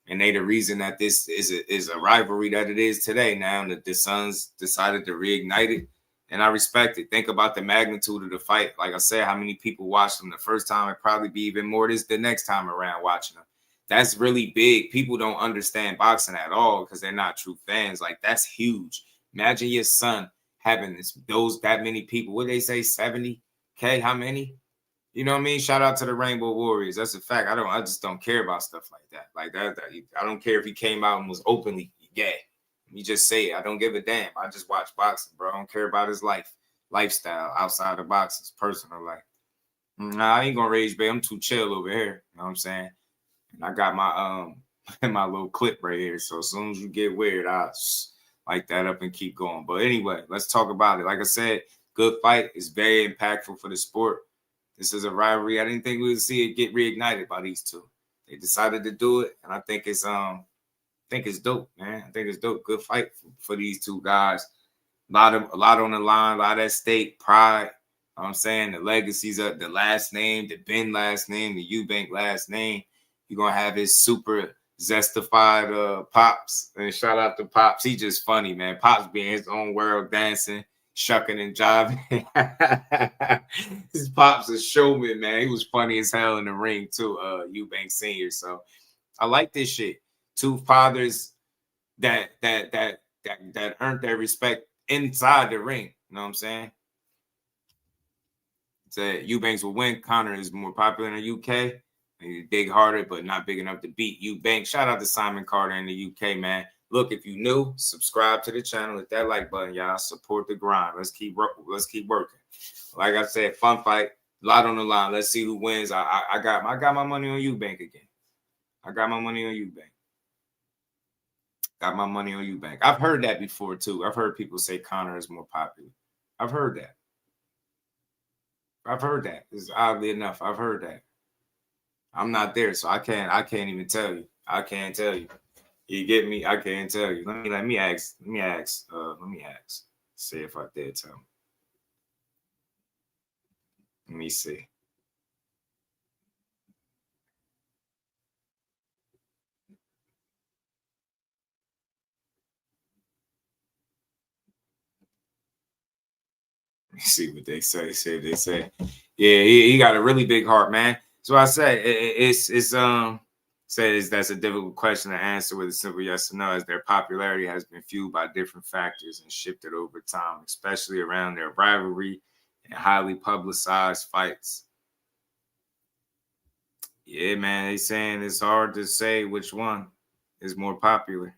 Speaker 6: and they the reason that this is a rivalry that it is today. Now that the Sons decided to reignite it, and I respect it. Think about the magnitude of the fight. Like I said, how many people watched them the first time? It'd probably be even more the next time around watching them. That's really big. People don't understand boxing at all because they're not true fans. Like, that's huge. Imagine your son having that many people. What they say, 70K? How many? You know what I mean? Shout out to the Rainbow Warriors. That's a fact. I just don't care about stuff like that. Like that I don't care if he came out and was openly gay. You just say it. I don't give a damn. I just watch boxing, bro. I don't care about his lifestyle outside of boxing, his personal life. Nah, I ain't gonna rage, babe. I'm too chill over here. You know what I'm saying? And I got my my little clip right here. So as soon as you get weird, I'll light that up and keep going. But anyway, let's talk about it. Like I said, good fight is very impactful for the sport. This is a rivalry. I didn't think we would see it get reignited by these two. They decided to do it, and I think it's dope, man. I think it's dope. Good fight for these two guys. A lot on the line, a lot at stake, pride. You know what I'm saying? The legacies of the last name, the Benn last name, the Eubank last name. You're going to have his super zestified Pops. And shout out to Pops. He just funny, man. Pops being his own world, dancing, shucking and jiving. His Pops a showman, man. He was funny as hell in the ring, too, Eubank Sr. So I like this shit. Two fathers that earned their respect inside the ring. You know what I'm saying? Said Eubanks will win. Conor is more popular in the UK. He's big harder, but not big enough to beat Eubank. Shout out to Simon Carter in the UK, man. Look, if you new, subscribe to the channel. Hit that like button, y'all. Support the grind. Let's keep working. Like I said, fun fight. A lot on the line. Let's see who wins. I got my money on Eubank again. I got my money on Eubank. Got my money on Eubank. I've heard that before too. I've heard people say Conor is more popular. I've heard that. It's oddly enough, I've heard that. I'm not there, so I can't even tell you. I can't tell you. You get me? I can't tell you. Let me ask. See if I did tell me. Let me see. See what they say. Yeah, he got a really big heart, man. So I say it's says that's a difficult question to answer with a simple yes or no, as their popularity has been fueled by different factors and shifted over time, especially around their rivalry and highly publicized fights. Yeah, man, they saying it's hard to say which one is more popular.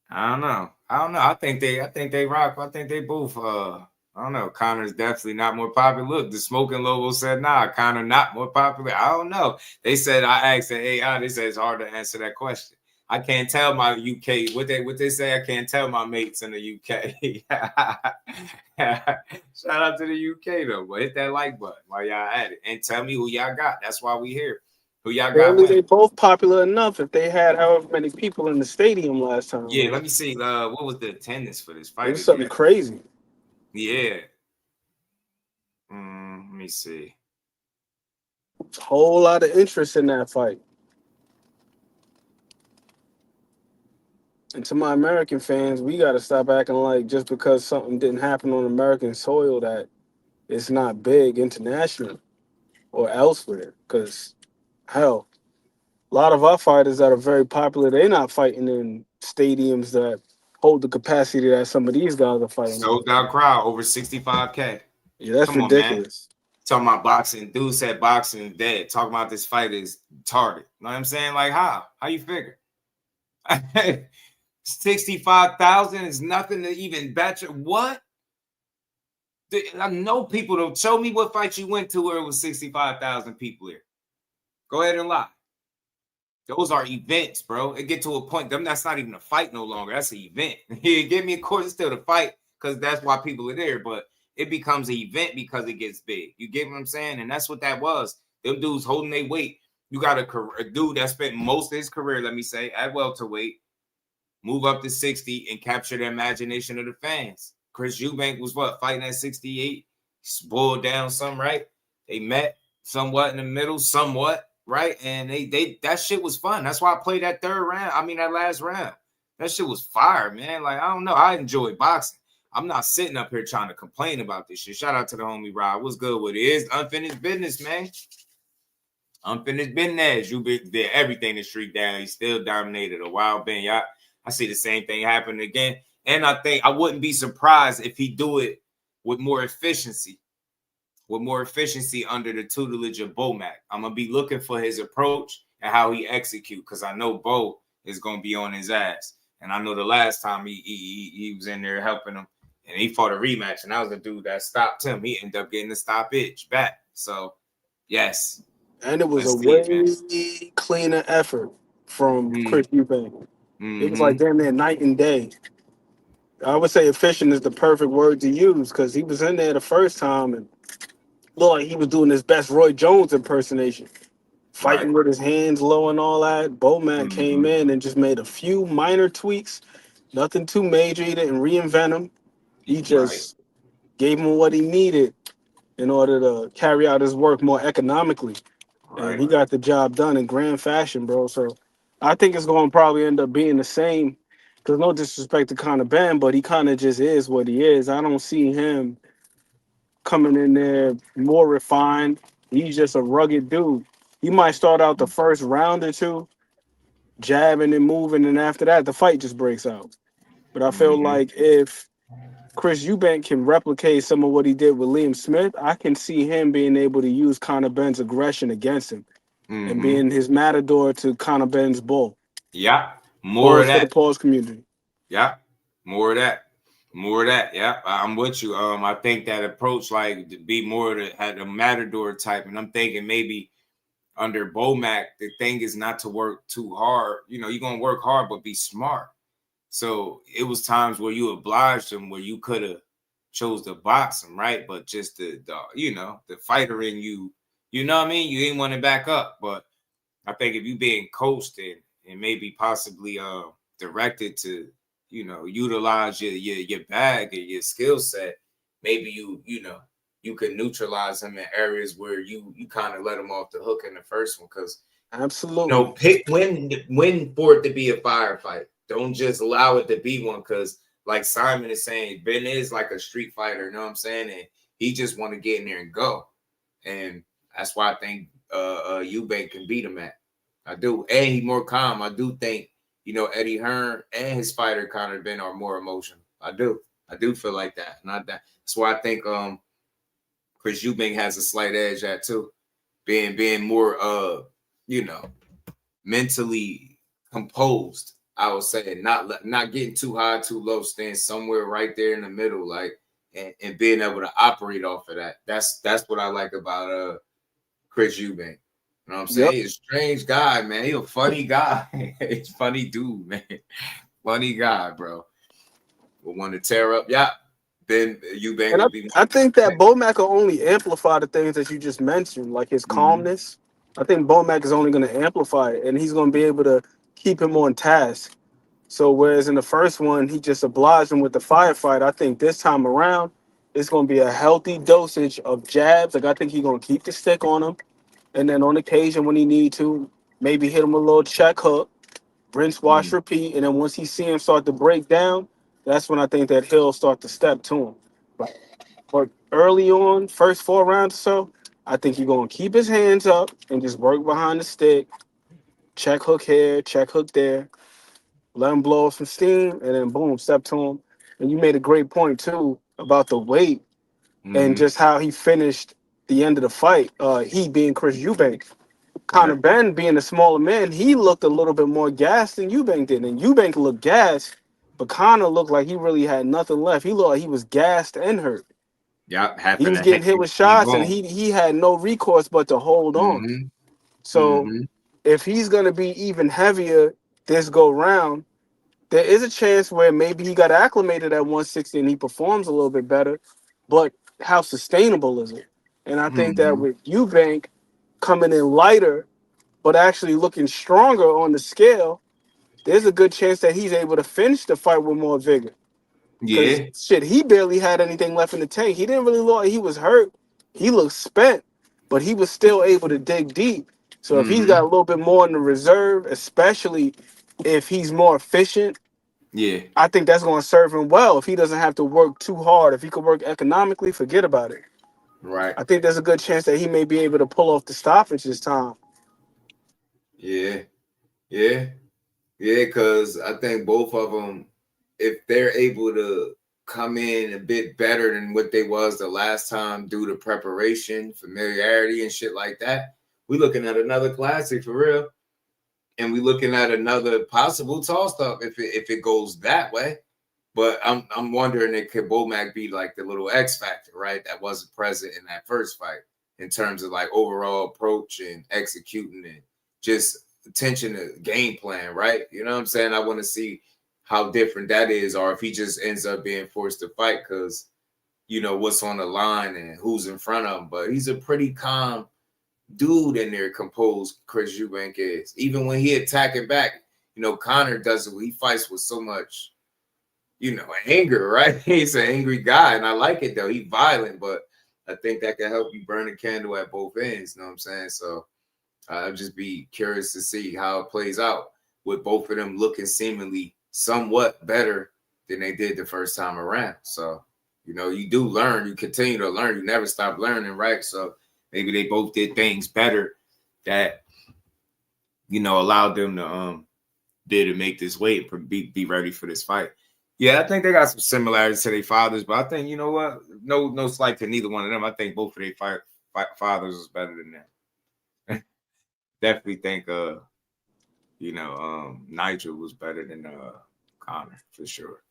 Speaker 6: I don't know. I think they rock. I think they both. I don't know. Conor's definitely not more popular. Look, the smoking logo said, nah, Conor not more popular. I don't know. They said, I asked the AI, they said it's hard to answer that question. I can't tell my UK what they say. I can't tell my mates in the UK. Shout out to the UK though. But hit that like button while y'all at it and tell me who y'all got. That's why we here. Who y'all got?
Speaker 9: They both popular enough if they had however many people in the stadium last time.
Speaker 6: Yeah, let me see. What was the attendance for this fight?
Speaker 9: It was something crazy.
Speaker 6: Yeah. Let me see.
Speaker 9: A whole lot of interest in that fight. And to my American fans, we got to stop acting like just because something didn't happen on American soil that it's not big international or elsewhere. Because, hell, a lot of our fighters that are very popular, they're not fighting in stadiums that hold the capacity that some of these guys are fighting.
Speaker 6: Sold out crowd over 65K.
Speaker 9: Yeah, that's
Speaker 6: Come on, man.
Speaker 9: ridiculous.
Speaker 6: Talking about boxing. Dude said boxing is dead. Talking about this fight is retarded. Know what I'm saying? Like, how? How you figure? 65,000 is nothing to even bet you. What? I know people don't show me what fight you went to where it was 65,000 people here. Go ahead and lie. Those are events, bro. It get to a point. That's not even a fight no longer. That's an event. Give me a course, it's still a fight because that's why people are there. But it becomes an event because it gets big. You get what I'm saying? And that's what that was. Them dudes holding their weight. You got a dude that spent most of his career, let me say, at welterweight, move up to 60 and capture the imagination of the fans. Chris Eubank was what, fighting at 68? Spoiled down some, right? They met somewhat in the middle, somewhat, right? And they that shit was fun. That's why I played that that last round. That shit was fire, man. Like, I don't know. I enjoy boxing. I'm not sitting up here trying to complain about this shit. Shout out to the homie Rod. What's good with it? It's unfinished business, man. Unfinished business. You did everything to streak down. He still dominated a wild Ben. Y'all, I see the same thing happen again. And I think I wouldn't be surprised if he do it with more efficiency. With more efficiency under the tutelage of Bomac. I'm going to be looking for his approach and how he execute because I know Bo is going to be on his ass. And I know the last time he was in there helping him and he fought a rematch and that was the dude that stopped him. He ended up getting the stoppage back. So, yes.
Speaker 9: And it was a way cleaner effort from Chris Eubank. It was like damn near night and day. I would say efficient is the perfect word to use because he was in there the first time and looked like he was doing his best Roy Jones impersonation. Fighting with his hands low and all that. Bomac came in and just made a few minor tweaks. Nothing too major. He didn't reinvent him. He just gave him what he needed in order to carry out his work more economically. And he got the job done in grand fashion, bro. So I think it's going to probably end up being the same. Because no disrespect to Conor Benn, but he kind of just is what he is. I don't see him coming in there more refined. He's just a rugged dude. He might start out the first round or two, jabbing and moving, and after that, the fight just breaks out. But I feel like if Chris Eubank can replicate some of what he did with Liam Smith, I can see him being able to use Conor Benn's aggression against him and being his matador to Conor Benn's bull.
Speaker 6: Yeah, more of that.
Speaker 9: For the pause community.
Speaker 6: Yeah, more of that. More of that. Yeah, I'm with you. I think that approach, like, to be more had a matador type, and I'm thinking maybe under Bomac, the thing is not to work too hard. You know, you're gonna work hard, but be smart. So it was times where you obliged him, where you could have chose to box him, right? But just the fighter in you, you know what I mean? You didn't want to back up. But I think if you being coached and maybe possibly directed to, utilize your bag and your skill set, maybe you could neutralize him in areas where you kind of let him off the hook in the first one. Because
Speaker 9: absolutely,
Speaker 6: pick when for it to be a firefight. Don't just allow it to be one. Because like Simon is saying, Ben is like a street fighter. You know what I'm saying? And he just want to get in there and go. And that's why I think Eubank can beat him at. I do. And he's more calm. I do think, Eddie Hearn and his fighter Conor Benn are more emotional. I do feel like that. That's why I think Chris Eubank has a slight edge at too. Being more mentally composed, I would say, not getting too high, too low, staying somewhere right there in the middle, like and being able to operate off of that. That's what I like about Chris Eubank. You know what I'm saying? He's a strange guy, man. He's a funny guy. He's a funny dude, man. Funny guy, bro. We want to tear up. Yeah. Then Eubank
Speaker 9: and
Speaker 6: would be.
Speaker 9: I think that Bomac will only amplify the things that you just mentioned, like his calmness. I think Bomac is only going to amplify it, and he's going to be able to keep him on task. So whereas in the first one, he just obliged him with the firefight, I think this time around, it's going to be a healthy dosage of jabs. Like, I think he's going to keep the stick on him. And then on occasion when he need to, maybe hit him a little check hook. rinse, wash, repeat. And then once he see him start to break down, that's when I think that he'll start to step to him. But early on, first 4 rounds or so, I think you're going to keep his hands up and just work behind the stick, check hook here, check hook there, let him blow off some steam, and then boom, step to him. And you made a great point, too, about the weight and just how he finished the end of the fight, he being Chris Eubank. Conor Benn being a smaller man, he looked a little bit more gassed than Eubank did. And Eubank looked gassed, but Conor looked like he really had nothing left. He looked like he was gassed and hurt.
Speaker 6: Yep,
Speaker 9: He
Speaker 6: having
Speaker 9: was
Speaker 6: to
Speaker 9: getting hit with shots, and
Speaker 6: boom.
Speaker 9: he had no recourse but to hold on. So if he's gonna be even heavier this go round, there is a chance where maybe he got acclimated at 160 and he performs a little bit better. But how sustainable is it? And I think that with Eubank coming in lighter, but actually looking stronger on the scale, there's a good chance that he's able to finish the fight with more vigor. Because
Speaker 6: Yeah.
Speaker 9: shit, he barely had anything left in the tank. He didn't really look like he was hurt. He looked spent, but he was still able to dig deep. So if he's got a little bit more in the reserve, especially if he's more efficient,
Speaker 6: Yeah.
Speaker 9: I think that's going to serve him well. If he doesn't have to work too hard, if he could work economically, forget about it.
Speaker 6: Right.
Speaker 9: I think there's a good chance that he may be able to pull off the stoppage this time.
Speaker 6: Yeah. Yeah. Yeah, because I think both of them, if they're able to come in a bit better than what they was the last time due to preparation, familiarity, and shit like that, we're looking at another classic for real. And we're looking at another possible toss-up if it goes that way. But I'm wondering if could Bomac be like the little X factor, right? That wasn't present in that first fight in terms of like overall approach and executing and just attention to game plan, right? You know what I'm saying? I want to see how different that is, or if he just ends up being forced to fight because you know what's on the line and who's in front of him. But he's a pretty calm dude in there, composed. Chris Eubank is, even when he attacking back. You know, Conor does it. He fights with so much, you know, anger, right? He's an angry guy, and I like it though. He's violent, but I think that can help you burn a candle at both ends. You know what I'm saying? So I'll just be curious to see how it plays out with both of them looking seemingly somewhat better than they did the first time around. So, you know, you do learn, you continue to learn, you never stop learning, right? So maybe they both did things better that, you know, allowed them to make this weight, be ready for this fight. Yeah, I think they got some similarities to their fathers, but I think, you know what? No slight to neither one of them. I think both of their fathers was better than them. Definitely think Nigel was better than Conor for sure.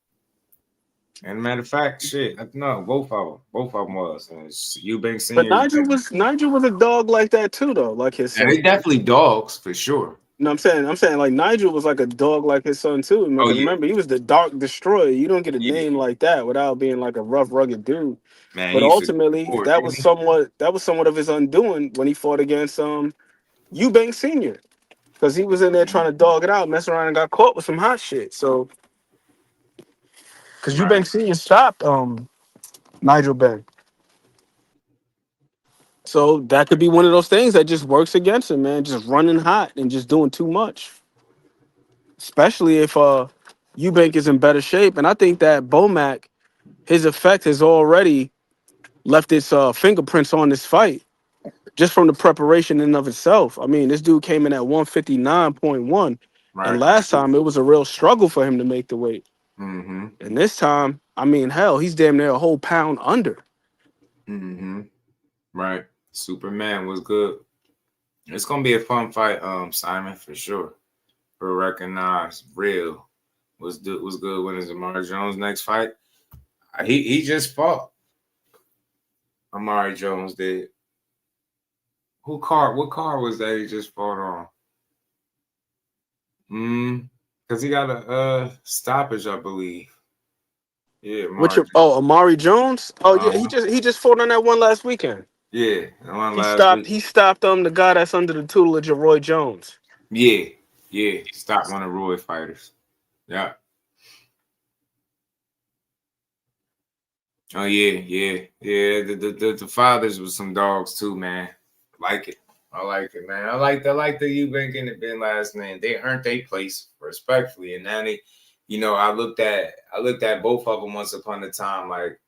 Speaker 6: And matter of fact, shit, no, both of them was. And Eubank
Speaker 9: But
Speaker 6: Senior.
Speaker 9: Nigel was a dog like that too, though, like his son.
Speaker 6: And they definitely dogs for sure.
Speaker 9: No, I'm saying like Nigel was like a dog like his son too. Remember, he was the Dark Destroyer. You don't get a name like that without being like a rough, rugged dude.
Speaker 6: Man,
Speaker 9: but ultimately, that was somewhat of his undoing when he fought against Eubank Senior, because he was in there trying to dog it out, mess around, and got caught with some hot shit. So, because Eubank Senior stopped Nigel Benn. So that could be one of those things that just works against him, man. Just running hot and just doing too much. Especially if Eubank is in better shape. And I think that Bomac, his effect has already left its fingerprints on this fight, just from the preparation in of itself. I mean, this dude came in at 159.1. And last time it was a real struggle for him to make the weight.
Speaker 6: Mm-hmm.
Speaker 9: And this time, I mean, hell, he's damn near a whole pound under.
Speaker 6: Mm-hmm. Right. Superman was good. It's gonna be a fun fight, Simon, for sure. For recognize real was good when it's Amari Jones next fight. He just fought. Amari Jones did. What car was that he just fought on? Because he got a stoppage, I believe. Yeah,
Speaker 9: Amari Jones? Oh yeah, he just fought on that one last weekend.
Speaker 6: Yeah,
Speaker 9: He stopped the guy that's under the tutelage of Roy Jones.
Speaker 6: Yeah. Stopped one of Roy fighters. Yeah. Oh yeah. The fathers was some dogs too, man. Like it. I like it, man. I like the Eubank and the Benn last name. They earned their place respectfully, and now they, I looked at both of them once upon a time, like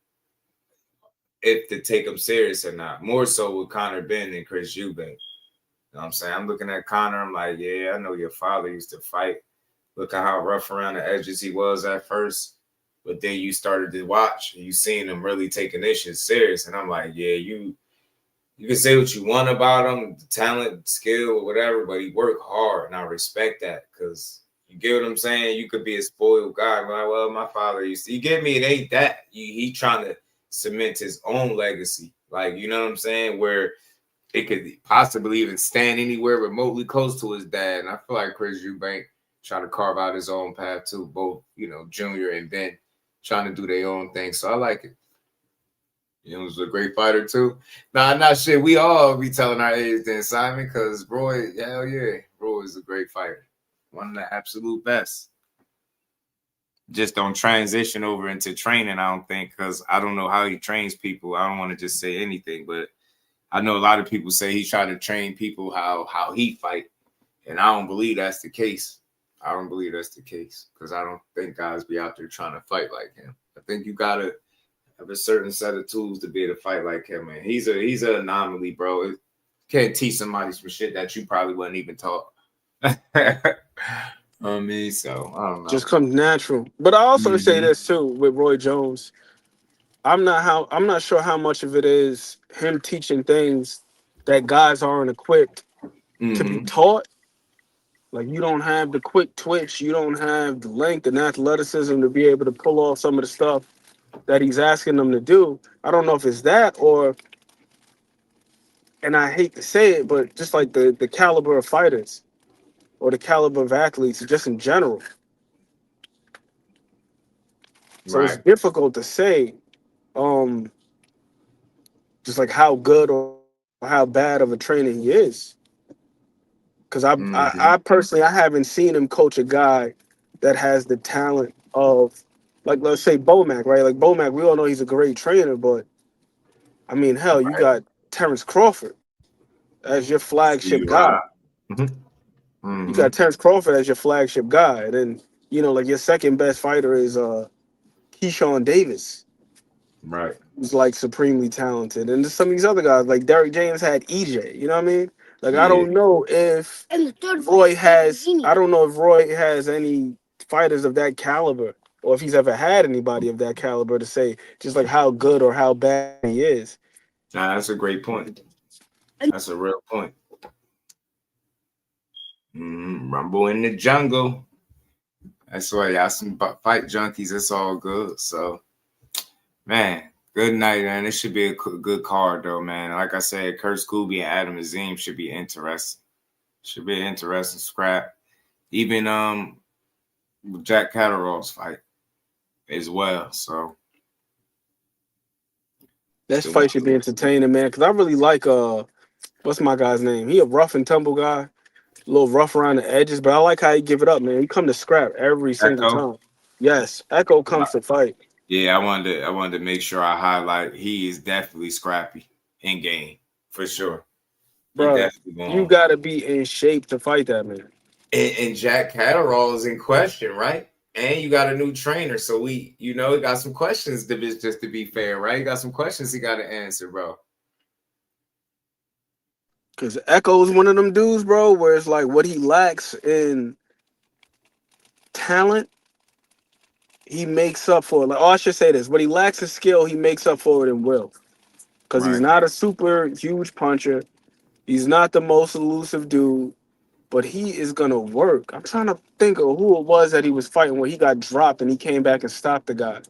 Speaker 6: if to take them serious or not. More so with Conor Benn and Chris Eubank. You know what I'm saying? I'm looking at Conor. I'm like, yeah, I know your father used to fight. Look at how rough around the edges he was at first. But then you started to watch and you seen him really taking this shit serious. And I'm like, yeah, you can say what you want about him, talent, skill, or whatever, but he worked hard. And I respect that because you get what I'm saying? You could be a spoiled guy. Like, well, my father used to. You get me? It ain't that. He trying to cement his own legacy. Like, you know what I'm saying? Where it could possibly even stand anywhere remotely close to his dad. And I feel like Chris Eubank trying to carve out his own path too, both, Junior and Benn trying to do their own thing. So I like it. He was a great fighter too. Nah, not shit. We all be telling our age then, Simon, because Roy, hell yeah, Roy is a great fighter. One of the absolute best. Just don't transition over into training, I don't think, because I don't know how he trains people. I don't want to just say anything, but I know a lot of people say he's trying to train people how he fight, and I don't believe that's the case. I don't believe that's the case because I don't think guys be out there trying to fight like him. I think you gotta have a certain set of tools to be able to fight like him, man. He's an anomaly, bro. You can't teach somebody some shit that you probably wasn't even taught. I mean, so I don't know.
Speaker 9: Just comes natural. But I also say this too with Roy Jones. I'm not sure how much of it is him teaching things that guys aren't equipped to be taught. Like, you don't have the quick twitch, you don't have the length and athleticism to be able to pull off some of the stuff that he's asking them to do. I don't know if it's that or, and I hate to say it, but just like the caliber of fighters or the caliber of athletes just in general. So it's difficult to say just like how good or how bad of a trainer he is. Because I personally, I haven't seen him coach a guy that has the talent of, like, let's say Bomac, right? Like Bomac, we all know he's a great trainer, but I mean, hell, you got Terrence Crawford as your flagship guy. You got Terrence Crawford as your flagship guy. And then, like your second best fighter is Keyshawn Davis.
Speaker 6: Right.
Speaker 9: Who's like supremely talented. And some of these other guys, like Derrick James had EJ, you know what I mean? Like, I don't know if Roy has any fighters of that caliber, or if he's ever had anybody of that caliber to say just like how good or how bad he is.
Speaker 6: Nah, that's a great point. That's a real point. Rumble in the jungle. That's why y'all some fight junkies. It's all good. So, man, good night, man. This should be a good card, though, man. Like I said, Kurt Scooby and Adam Azim should be interesting. Should be an interesting scrap. Even Jack Catterall's fight as well. So
Speaker 9: that fight should be entertaining, man. Because I really like what's my guy's name? He a rough and tumble guy, a little rough around the edges, but I like how he give it up, man. He come to scrap every single time. Yes, Echo comes to fight.
Speaker 6: Yeah, I wanted to make sure I highlight he is definitely scrappy in game for sure.
Speaker 9: Bro, you gotta be in shape to fight that man.
Speaker 6: And Jack Catterall is in question, right? And you got a new trainer, so we got some questions just to be fair, right? You got some questions he got to answer, bro.
Speaker 9: Because Echo is one of them dudes, bro, where it's like what he lacks in talent, he makes up for it. Like, I should say this: what he lacks in skill, he makes up for it in will. Because he's not a super huge puncher. He's not the most elusive dude, but he is going to work. I'm trying to think of who it was that he was fighting where he got dropped and he came back and stopped the guy.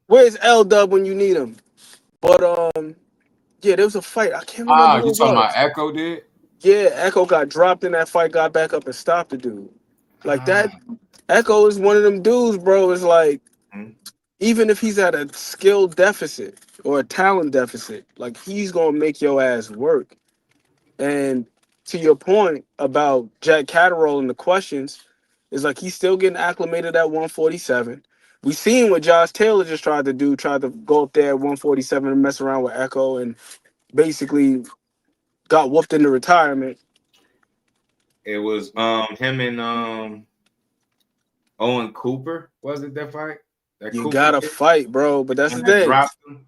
Speaker 9: Where's L-Dub when you need him? But, yeah, there was a fight. I can't remember who it was.
Speaker 6: You talking about Echo did?
Speaker 9: Yeah, Echo got dropped in that fight, got back up and stopped the dude. Like that, Echo is one of them dudes, bro. It's like, even if he's at a skill deficit or a talent deficit, like he's gonna make your ass work. And to your point about Jack Catterall and the questions, is like he's still getting acclimated at 147. We seen what Josh Taylor just tried to go up there at 147 and mess around with Echo and basically got whooped into retirement.
Speaker 6: It was him and Owen Cooper. Was it that fight? That
Speaker 9: You
Speaker 6: Cooper
Speaker 9: gotta
Speaker 6: did?
Speaker 9: fight, bro. But that's the
Speaker 6: One that
Speaker 9: thing.
Speaker 6: dropped him.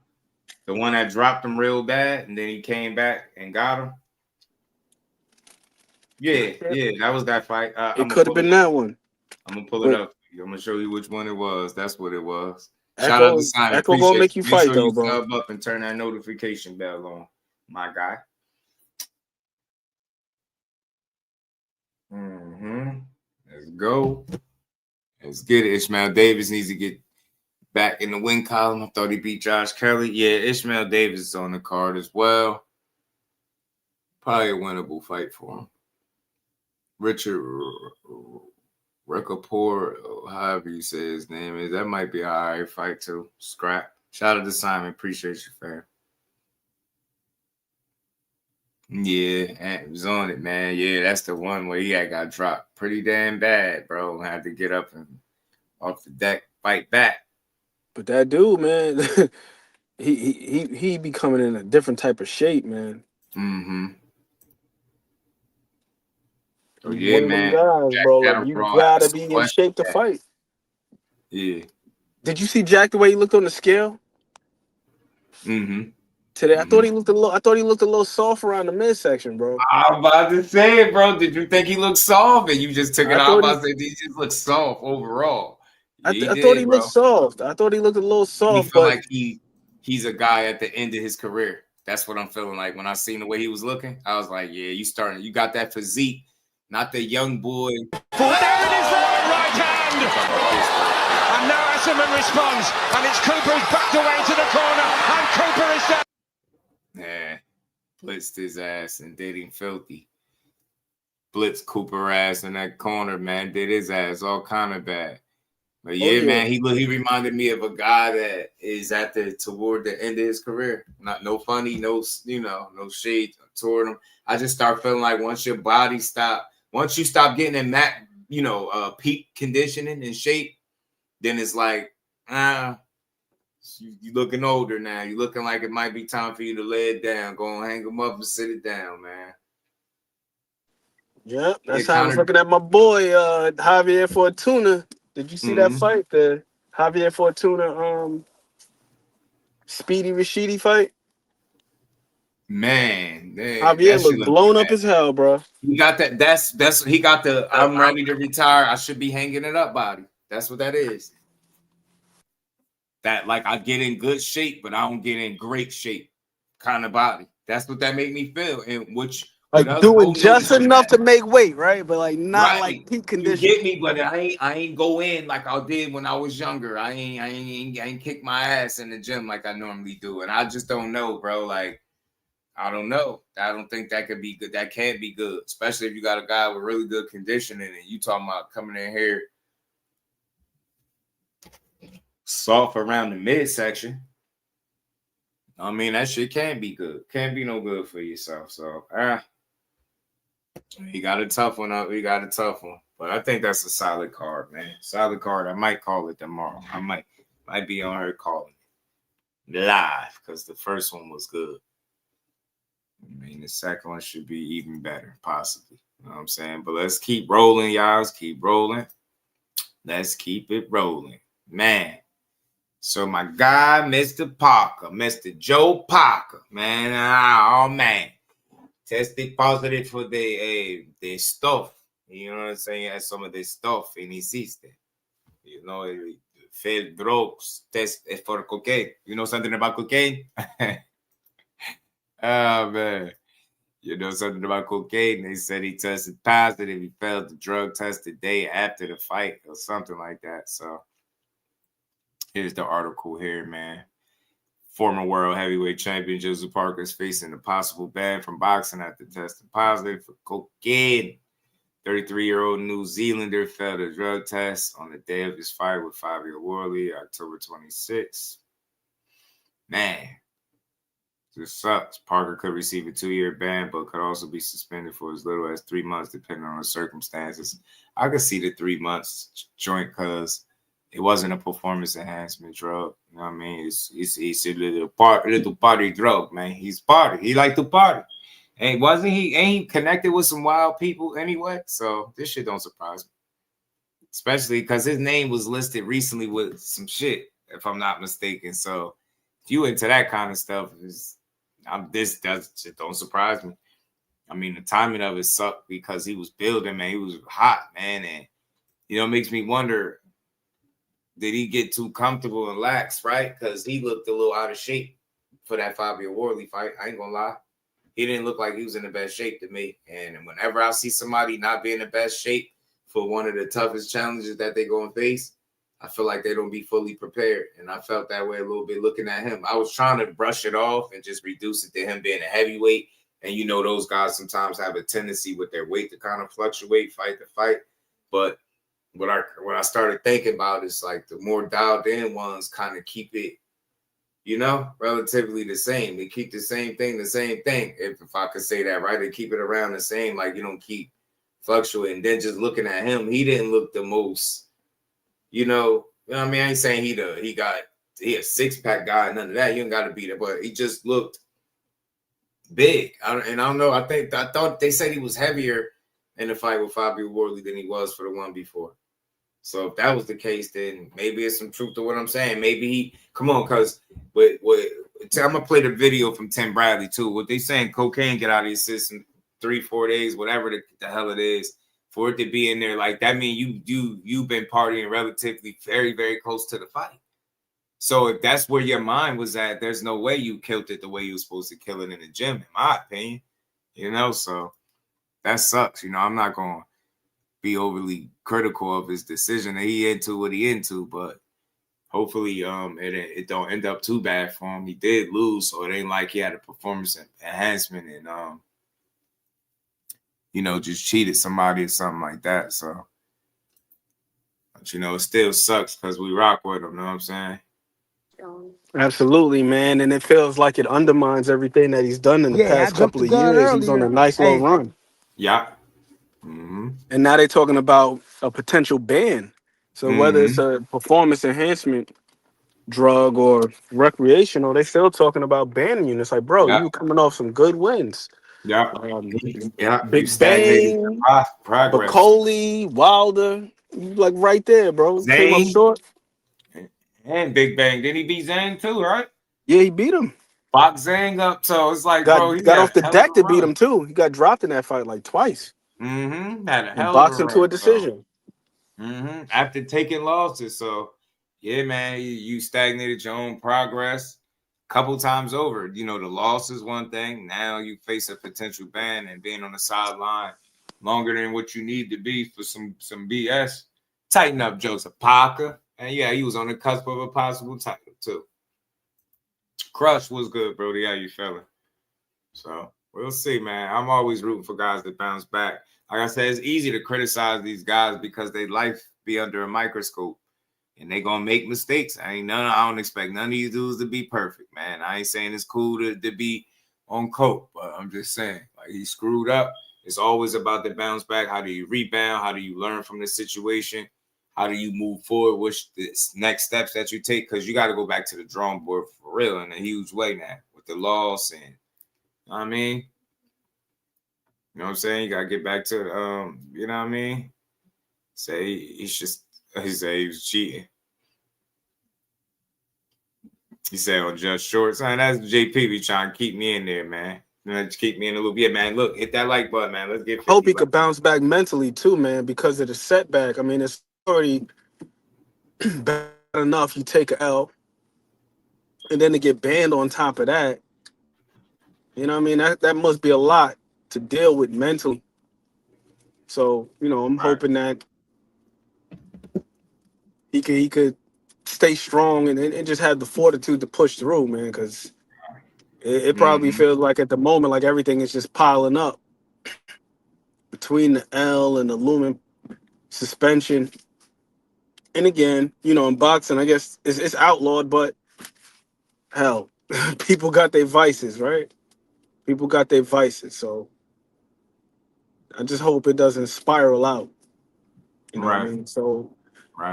Speaker 6: The one that dropped him real bad, and then he came back and got him. Yeah, that was that fight.
Speaker 9: It could have been that one.
Speaker 6: I'm gonna pull it
Speaker 9: But
Speaker 6: up. I'm gonna show you which one it was. That's what it was. Shout out to Simon.
Speaker 9: Echo gonna
Speaker 6: Appreciate
Speaker 9: make
Speaker 6: you.
Speaker 9: you
Speaker 6: Make
Speaker 9: fight
Speaker 6: sure
Speaker 9: though,
Speaker 6: you
Speaker 9: bro.
Speaker 6: sub up and turn that notification bell on, my guy. Let's go. Let's get it. Ishmael Davis needs to get back in the win column. I thought he beat Josh Kelly. Yeah, Ishmael Davis is on the card as well. Probably a winnable fight for him. Richard Rekapor, however you say his name is, that might be an all right fight too. Scrap. Shout out to Simon. Appreciate you, fam. Yeah, and was on it, man. Yeah, that's the one where he got dropped pretty damn bad, bro. Had to get up and off the deck, fight back.
Speaker 9: But that dude, man, he be coming in a different type of shape, man.
Speaker 6: Oh
Speaker 9: He's
Speaker 6: yeah,
Speaker 9: one of them
Speaker 6: man.
Speaker 9: guys,
Speaker 6: Jack
Speaker 9: bro. Like
Speaker 6: Cattle
Speaker 9: you
Speaker 6: Raw
Speaker 9: gotta
Speaker 6: has
Speaker 9: be in
Speaker 6: questioned
Speaker 9: shape to
Speaker 6: that.
Speaker 9: fight.
Speaker 6: Yeah.
Speaker 9: Did you see Jack the way he looked on the scale today? I thought he looked a little soft around the midsection, bro.
Speaker 6: I'm about to say it, bro. Did you think he looked soft? And you just took it out. I said he just looked soft overall. Yeah,
Speaker 9: I thought he looked soft. I thought he looked a little
Speaker 6: He
Speaker 9: soft,
Speaker 6: feel
Speaker 9: but
Speaker 6: like he's a guy at the end of his career. That's what I'm feeling like. When I seen the way he was looking, I was like, yeah, you got that physique, not the young boy.
Speaker 1: There it is there, right hand. And now Esserman responds, and it's Cooper's backed away to the corner, and Cooper is down.
Speaker 6: Yeah, blitzed his ass and did him filthy. Blitzed Cooper ass in that corner, man. Did his ass all kind of bad. But yeah, man, he reminded me of a guy that is toward the end of his career. No funny, no shade toward him. I just start feeling like once your body once you stop getting in peak conditioning and shape, then it's like, you looking older now. You looking like it might be time for you to lay it down. Go and hang him up and sit it down, man.
Speaker 9: Yep, that's how I was looking at my boy Javier Fortuna. Did you see that fight? The Javier Fortuna Speedy Rashidi fight?
Speaker 6: Man,
Speaker 9: Javier looked blown up as hell, bro.
Speaker 6: He got that. He got the I'm ready to retire. I should be hanging it up body. That's what that is. That like I get in good shape, but I don't get in great shape kind of body. That's what that made me feel. And which
Speaker 9: like doing just enough to make weight, right? But like not like peak condition.
Speaker 6: You get me, but I ain't go in like I did when I was younger. I ain't kick my ass in the gym like I normally do. And I just don't know, bro. Like I don't know. I don't think that could be good. That can't be good, especially if you got a guy with really good conditioning and you talking about coming in here soft around the midsection. I mean, that shit can't be good. Can't be no good for yourself. So, he got a tough one up. He got a tough one. But I think that's a solid card, man. Solid card. I might call it tomorrow. I might be on her calling it live because the first one was good. I mean, the second one should be even better, possibly. You know what I'm saying? But let's keep rolling, y'all. Let's keep rolling. Let's keep it rolling. Man. So my guy, Mr. Parker, Mr. Joe Parker, man. Oh, man. Tested positive for the stuff. You know what I'm saying? He had some of the stuff in his system. You know, failed drugs, test for cocaine. You know something about cocaine? Oh, man. You know something about cocaine? They said he tested positive. He failed the drug test the day after the fight or something like that. So here's the article here, man. Former world heavyweight champion Joseph Parker is facing a possible ban from boxing after testing positive for cocaine. 33-year-old New Zealander failed a drug test on the day of his fight with Fabio Worley, October 26. Man, this sucks. Parker could receive a 2-year ban, but could also be suspended for as little as 3 months, depending on the circumstances. I could see the 3 months joint because it wasn't a performance enhancement drug. You know what I mean? It's a little party drug, man. He's party. He like to party. And wasn't he? Ain't he connected with some wild people anyway? So this shit don't surprise me, especially because his name was listed recently with some shit, if I'm not mistaken. So if you into that kind of stuff, this just don't surprise me. I mean, the timing of it sucked because he was building, man. He was hot, man, and it makes me wonder: did he get too comfortable and lax, right? Because he looked a little out of shape for that Fabio Wardley fight. I ain't gonna lie. He didn't look like he was in the best shape to me. And whenever I see somebody not be in the best shape for one of the toughest challenges that they go and face, I feel like they don't be fully prepared. And I felt that way a little bit looking at him. I was trying to brush it off and just reduce it to him being a heavyweight. And those guys sometimes have a tendency with their weight to kind of fluctuate fight to fight. But what I started thinking about is like the more dialed in ones kind of keep it, relatively the same. They keep the same thing. If I could say that, right? They keep it around the same. Like, you don't keep fluctuating. Then just looking at him, he didn't look the most, you know what I mean? I ain't saying he a six-pack guy, none of that. You ain't got to beat it, but he just looked big. I don't know. I thought they said he was heavier in the fight with Fabio Wardley than he was for the one before. So if that was the case, then maybe it's some truth to what I'm saying. Maybe I'm gonna play the video from Tim Bradley too. What they saying, cocaine get out of your system 3-4 days, whatever the hell it is, for it to be in there, like that means you've been partying relatively very, very close to the fight. So if that's where your mind was at, there's no way you killed it the way you were supposed to kill it in the gym, in my opinion. So that sucks. I'm not gonna be overly critical of his decision. He into what he into, but hopefully it don't end up too bad for him. He did lose, so it ain't like he had a performance enhancement and just cheated somebody or something like that. So but it still sucks because we rock with him, know what I'm saying?
Speaker 9: Absolutely, man. And it feels like it undermines everything that he's done in the past couple of years. He's on a nice little run.
Speaker 6: Yeah. Mm-hmm.
Speaker 9: And now they're talking about a potential ban. So whether it's a performance enhancement drug or recreational, they're still talking about banning you. And it's like, bro, you were coming off some good wins.
Speaker 6: Yeah.
Speaker 9: Big Bang,
Speaker 6: progress.
Speaker 9: Bacoli, Wilder, you like right there, bro.
Speaker 6: Zane.
Speaker 9: Came up short.
Speaker 6: And Big Bang. Did he beat Zane too, right?
Speaker 9: Yeah, he beat him.
Speaker 6: Box Zane up. So it's like, bro, he
Speaker 9: got off the deck to beat him too. He got dropped in that fight like twice.
Speaker 6: Mm-hmm. Had a hell
Speaker 9: boxed
Speaker 6: of a
Speaker 9: into a decision.
Speaker 6: Mm-hmm. After taking losses. So yeah, man, you stagnated your own progress a couple times over. The loss is one thing. Now you face a potential ban and being on the sideline longer than what you need to be for some BS. Tighten up, Joseph Parker. And yeah, he was on the cusp of a possible title too. Crush was good, Brody. How you feeling? So we'll see, man. I'm always rooting for guys that bounce back. Like I said, it's easy to criticize these guys because their life be under a microscope and they gonna make mistakes. I don't expect none of these dudes to be perfect, man. I ain't saying it's cool to be on coke, but I'm just saying, like, he screwed up. It's always about the bounce back. How do you rebound? How do you learn from the situation? How do you move forward? What's the next steps that you take? Because you got to go back to the drawing board for real in a huge way now with the loss and, you know what I mean? You know what I'm saying? You got to get back to, you know what I mean? Say he said he was cheating. He said on Just Shorts. That's JP be trying to keep me in there, man. Just keep me in the loop. Yeah, man, look, hit that like button, man. Let's get 50
Speaker 9: hope he could bounce back mentally too, man, because of the setback. I mean, it's already bad enough you take an L and then to get banned on top of that. You know what I mean? That must be a lot to deal with mentally. So, I'm hoping that he could stay strong and just have the fortitude to push through, man, because it probably feels like at the moment like everything is just piling up between the L and the lumen suspension. And again, in boxing, I guess it's outlawed, but hell, people got their vices, right? People got their vices, so I just hope it doesn't spiral out. You know what I mean? So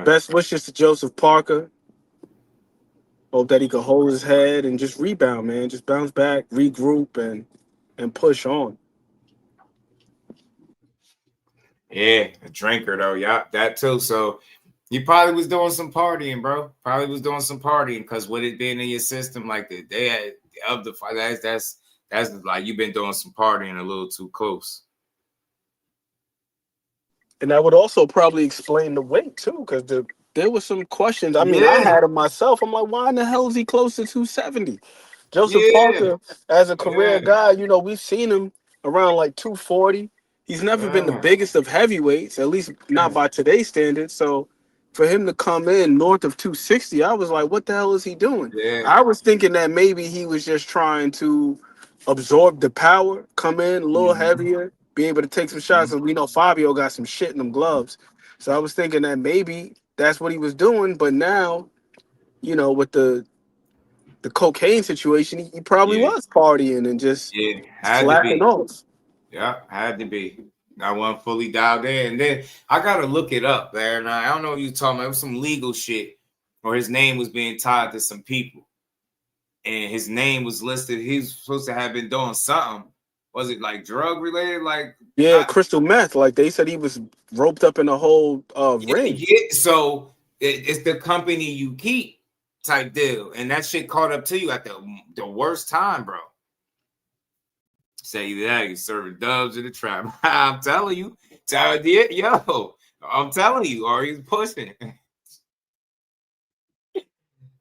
Speaker 9: best wishes to Joseph Parker. Hope that he could hold his head and just rebound, man. Just bounce back, regroup, and and push on.
Speaker 6: Yeah, a drinker though. Yeah, that too. So he probably was doing some partying, bro. Probably was doing some partying because with it being in your system, like the day of the fight, that's like you've been doing some partying a little too close.
Speaker 9: And that would also probably explain the weight too, because there was some questions. I mean, I
Speaker 6: Yeah.
Speaker 9: had it myself. I'm like, why in the hell is he close to 270? Joseph
Speaker 6: Yeah.
Speaker 9: Parker, as a career
Speaker 6: Yeah.
Speaker 9: guy, you know, we've seen him around like 240. He's never been the biggest of heavyweights, at least not by today's standards. So for him to come in north of 260, I was like, what the hell is he doing?
Speaker 6: Yeah.
Speaker 9: I was thinking that maybe he was just trying to absorb the power, come in a little heavier, be able to take some shots. And we know Fabio got some shit in them gloves. So I was thinking that maybe that's what he was doing. But now, you know, with the cocaine situation, he probably was partying and just
Speaker 6: had to
Speaker 9: slacking
Speaker 6: be.
Speaker 9: off.
Speaker 6: Yeah, had to be. I wasn't fully dialed in. And then I gotta look it up there. And I don't know what you talking about. It was some legal shit, or his name was being tied to some people, and his name was listed. He was supposed to have been doing something. Was it like drug related? Like
Speaker 9: crystal meth. Like they said, he was roped up in a whole ring.
Speaker 6: Yeah. So it's the company you keep type deal, and that shit caught up to you at the worst time, bro. Say that you serving dubs in the trap. I'm telling you, I'm telling you, or he's pushing.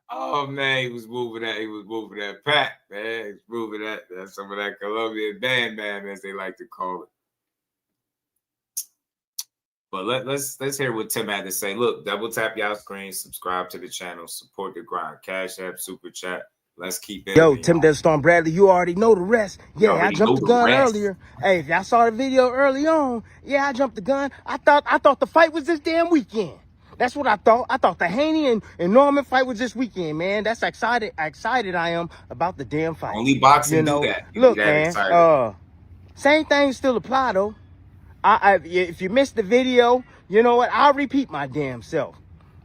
Speaker 6: Oh man, he was moving that pack, man. He was moving that some of that Colombian band, as they like to call it. But let's hear what Tim had to say. Look, double tap y'all screen, subscribe to the channel, support the grind. Cash App, Super Chat. Let's keep it.
Speaker 8: Yo, Tim Storm Bradley, you already know the rest. Yeah, I jumped the gun earlier. Hey, if y'all saw the video early on, yeah, I jumped the gun. I thought the fight was this damn weekend. That's what I thought. I thought the Haney and Norman fight was this weekend, man. That's excited I am about the damn fight.
Speaker 6: Only boxing
Speaker 8: you know?
Speaker 6: do that.
Speaker 8: Look, man, same things still apply though. If you missed the video, you know what? I'll repeat my damn self.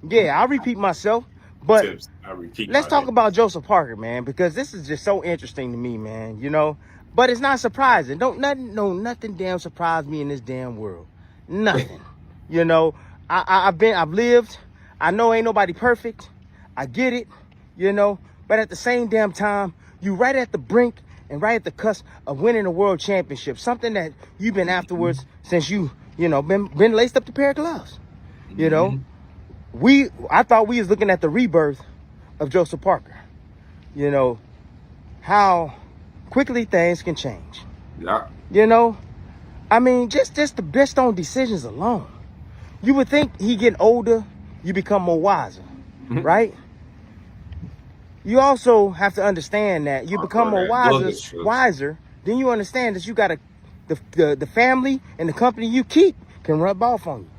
Speaker 8: Yeah, I'll repeat myself. But let's talk about Joseph Parker, man, because this is just so interesting to me, man, you know. But it's not surprising. Nothing damn surprised me in this damn world. Nothing. You know, I've lived. I know ain't nobody perfect. I get it, you know. But at the same damn time, you right at the brink and right at the cusp of winning a world championship, something that you've been afterwards since you know, been laced up the pair of gloves, you know. I thought we was looking at the rebirth of Joseph Parker. You know, how quickly things can change.
Speaker 6: Yeah.
Speaker 8: You know, I mean, just the best on decisions alone. You would think he getting older, you become more wiser, right? You also have to understand that you become more wiser, then you understand that you got the family and the company you keep can rub off on you.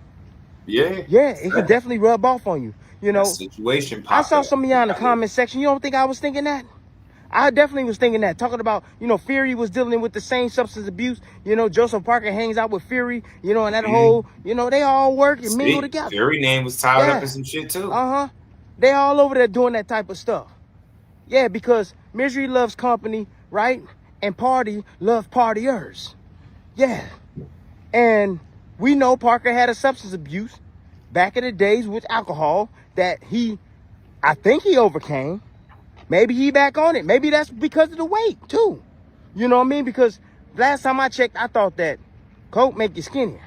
Speaker 8: Yeah, it can definitely rub off on you. You know,
Speaker 6: situation.
Speaker 8: I saw some of y'all in the comment section. You don't think I was thinking that? I definitely was thinking that. Talking about, you know, Fury was dealing with the same substance abuse. You know, Joseph Parker hangs out with Fury. You know, and that whole, you know, they all work and mingle together.
Speaker 6: Fury name was tied up in some shit too.
Speaker 8: They all over there doing that type of stuff. Yeah, because misery loves company, right? And party love partiers. Yeah, and we know Parker had a substance abuse back in the days with alcohol that I think he overcame. Maybe he back on it. Maybe that's because of the weight too. You know what I mean? Because last time I checked, I thought that coke make you skinnier.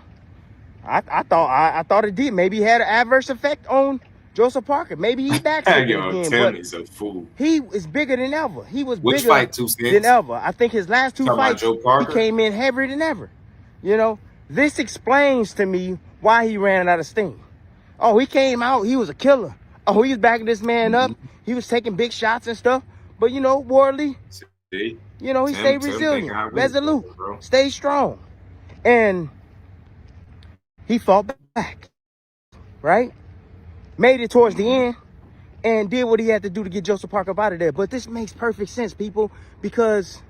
Speaker 8: I thought it did. Maybe it had an adverse effect on Joseph Parker. Maybe he back again.
Speaker 6: Tim is a fool.
Speaker 8: He is bigger than ever. He was
Speaker 6: Which
Speaker 8: bigger
Speaker 6: fight,
Speaker 8: than ever. I think his last two fights, he came in heavier than ever. You know, this explains to me why he ran out of steam. Oh, he came out, he was a killer. Oh, he was backing this man up. He was taking big shots and stuff. But, you know, Wardley, you know, he stayed resilient, resolute, stayed strong. And he fought back, right? Made it towards the end and did what he had to do to get Joseph Parker up out of there. But this makes perfect sense, people, because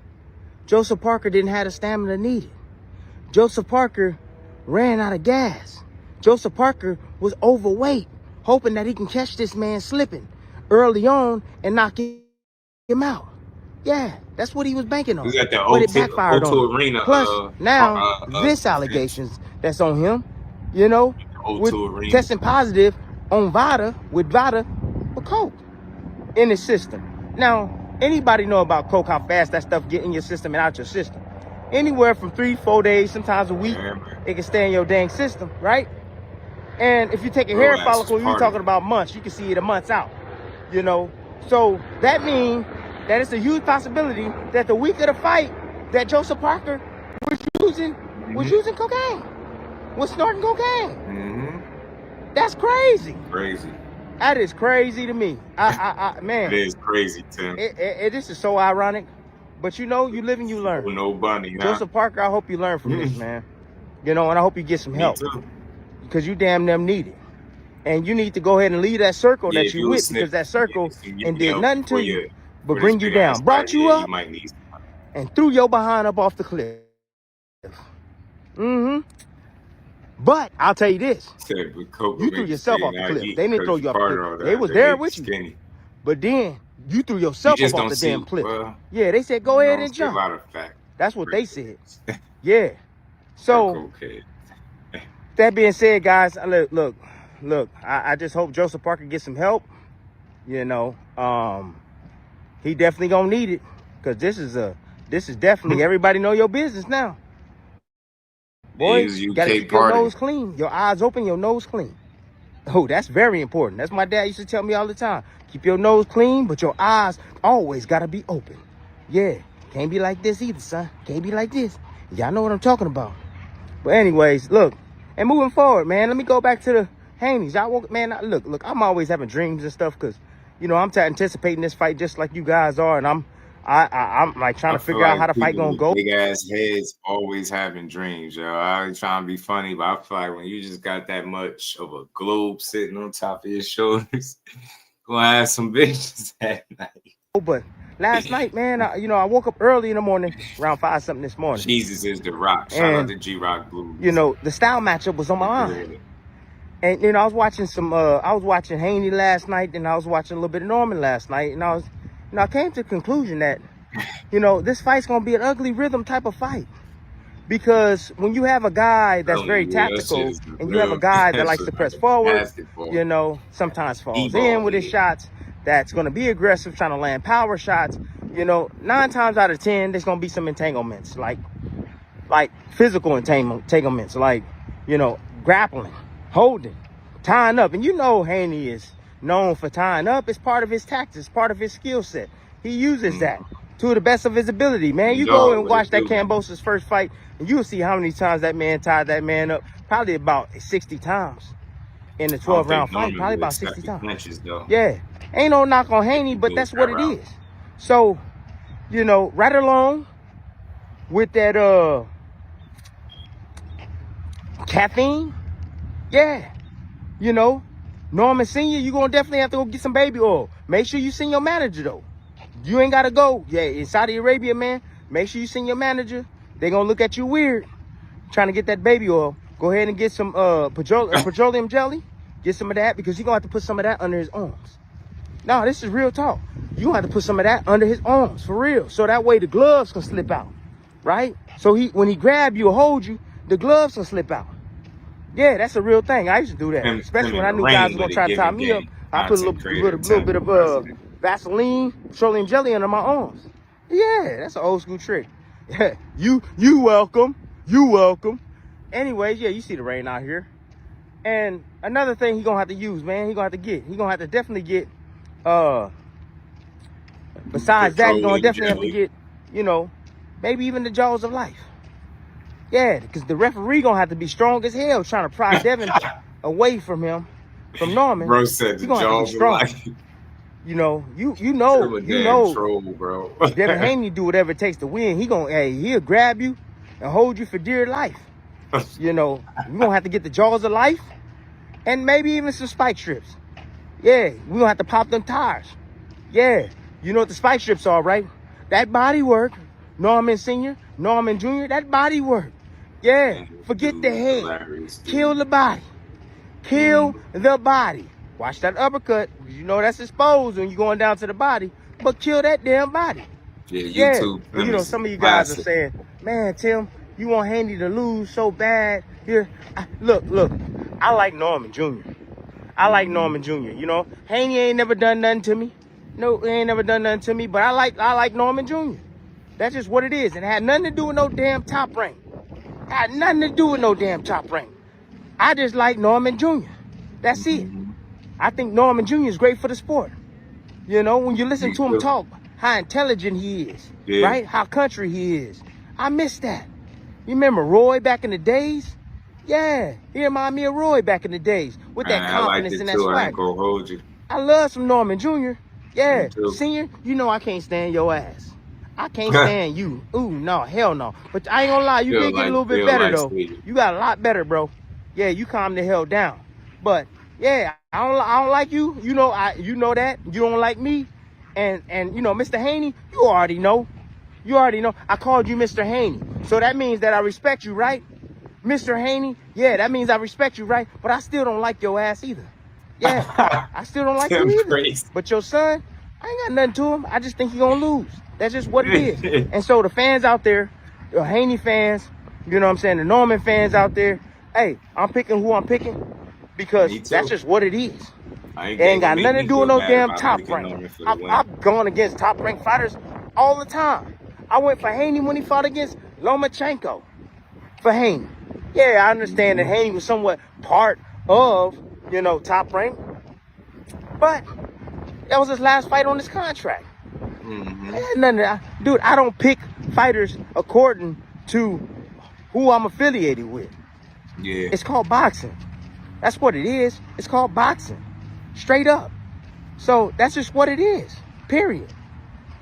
Speaker 8: Joseph Parker didn't have the stamina needed. Joseph Parker ran out of gas. Joseph Parker was overweight, hoping that he can catch this man slipping early on and knock him out. Yeah, that's what he was banking on.
Speaker 6: Was at the
Speaker 8: But it backfired on him.
Speaker 6: O2 Arena.
Speaker 8: Plus, now, this allegations that's on him, you know, with
Speaker 6: O2 Arena.
Speaker 8: testing positive on with coke in his system. Now, anybody know about coke, how fast that stuff get in your system and out your system? Anywhere from 3-4 days, sometimes a week, it can stay in your dang system, right? And if you take a hair follicle, you're talking about months. You can see it a month out, you know? So that means that it's a huge possibility that the week of the fight, that Joseph Parker was using cocaine, was snorting cocaine. That's crazy.
Speaker 6: Crazy.
Speaker 8: That is crazy to me. Man.
Speaker 6: It is crazy, Tim.
Speaker 8: This is so ironic. But you know, you live and you learn.
Speaker 6: No bunny, huh?
Speaker 8: Joseph Parker, I hope you learn from this, man. You know, and I hope you get some help. Because you damn them need it. And you need to go ahead and leave that circle that you with, because that circle and did nothing to you but bring you down. Brought you up and threw your behind up off the cliff. But I'll tell you this. You threw yourself off the cliff. They didn't throw you off the cliff. They was there with you. But then you threw yourself up off the damn cliff. Yeah, they said go ahead and jump. That's what they said. Yeah. So that being said, guys, look. I just hope Joseph Parker gets some help. You know, he definitely gonna need it, because this is definitely everybody know your business now. Boys, you gotta keep your nose clean, your eyes open, your nose clean. Oh, that's very important. That's my dad used to tell me all the time. Keep your nose clean, but your eyes always gotta be open. Yeah, can't be like this either, son. Can't be like this. Y'all know what I'm talking about. But anyways, look, and moving forward, man, let me go back to the Haneys. Y'all woke, man, look, I'm always having dreams and stuff, because, you know, I'm anticipating this fight just like you guys are, and I'm like trying to figure out how the fight gonna go.
Speaker 6: Big ass heads always having dreams, yo. I ain't trying to be funny, but I feel like when you just got that much of a globe sitting on top of your shoulders, gonna have some bitches at night.
Speaker 8: But last night, man, I woke up early in the morning, around 5 something this morning.
Speaker 6: Jesus is the Rock. Shout out to G-Rock Blues.
Speaker 8: You know, the style matchup was on my mind. And, you know, I was watching Haney last night, and I was watching a little bit of Norman last night, and I came to the conclusion that, you know, this fight's going to be an ugly rhythm type of fight. Because when you have a guy that's very tactical, and you have a guy that likes to press forward, you know, sometimes falls in with his shots, that's going to be aggressive, trying to land power shots, you know, 9 times out of 10, there's going to be some entanglements, like physical entanglements, like, you know, grappling, holding, tying up. And you know Haney is known for tying up. It's part of his tactics, part of his skill set. He uses that to the best of his ability, man. You go and watch that Kambosos first fight, and you'll see how many times that man tied that man up. Probably about 60 times in the 12-round fight. Probably about 60 times. Yeah. Ain't no knock on Haney, but that's what it is. So, you know, right along with that Caffeine, yeah, you know, Norman Sr., you're going to definitely have to go get some baby oil. Make sure you send your manager, though. You ain't got to go. Yeah, in Saudi Arabia, man, make sure you send your manager. They're going to look at you weird trying to get that baby oil. Go ahead and get some petroleum jelly. Get some of that, because you're going to have to put some of that under his arms. No, this is real talk. You're going to have to put some of that under his arms, for real. So that way the gloves can slip out, right? So when he grab you or hold you, the gloves can slip out. Yeah, that's a real thing. I used to do that, especially when I knew guys were going to try to tie me up. I put a little bit of Vaseline, petroleum jelly under my arms. Yeah, that's an old school trick. you welcome. You welcome. Anyways, yeah, you see the rain out here. And another thing he going to have to use, man, he going to have to definitely get, besides that, he going to definitely have to get, you know, maybe even the jaws of life. Yeah, because the referee going to have to be strong as hell trying to pry Devin away from him, from Norman.
Speaker 6: Bro said the jaws of life.
Speaker 8: You know, you know,
Speaker 6: troll, bro.
Speaker 8: Devin Haney do whatever it takes to win. He'll grab you and hold you for dear life. You know, we're going to have to get the jaws of life and maybe even some spike strips. Yeah, we're going to have to pop them tires. Yeah, you know what the spike strips are, right? That body work, Norman Sr., Norman Jr., that body work. Yeah, forget the head. Kill the body. Kill the body. Watch that uppercut. You know that's exposed when you're going down to the body. But kill that damn body.
Speaker 6: Yeah, YouTube.
Speaker 8: You know, some of you guys are saying, man, Tim, you want Haney to lose so bad. Here, look, I like Norman Jr. I like Norman Jr. You know, Haney ain't never done nothing to me. No, he ain't never done nothing to me, but I like Norman Jr. That's just what it is. And it had nothing to do with no damn top rank. It had nothing to do with no damn top rank. I just like Norman Jr. That's it. I think Norman Jr. is great for the sport. You know, when you listen to him talk, how intelligent he is, right? How country he is. I miss that. You remember Roy back in the days? Yeah, he reminded me of Roy back in the days with that confidence and that swag.
Speaker 6: I ain't gonna hold you.
Speaker 8: I love some Norman Jr. Yeah, Senior, you know I can't stand your ass. I can't stand you. Ooh, no, hell no. But I ain't gonna lie, you did get a little bit better though. You got a lot better, bro. Yeah, you calmed the hell down. But yeah, I don't like you. You know that. You don't like me. And you know, Mr. Haney, you already know. You already know. I called you Mr. Haney. So that means that I respect you, right? Mr. Haney, yeah, that means I respect you, right? But I still don't like your ass either. Yeah, I still don't like you either. But your son, I ain't got nothing to him. I just think he gonna lose. That's just what it is. And so the fans out there, the Haney fans, you know what I'm saying, the Norman fans out there, hey, I'm picking who I'm picking because that's just what it is. It ain't got nothing to do with no damn top rank. I've gone against top ranked fighters all the time. I went for Haney when he fought against Lomachenko. For Haney. Yeah, I understand that Haney was somewhat part of, you know, top rank. But that was his last fight on his contract. Dude, I don't pick fighters according to who I'm affiliated with.
Speaker 6: Yeah.
Speaker 8: It's called boxing. That's what it is. It's called boxing. Straight up. So that's just what it is. Period.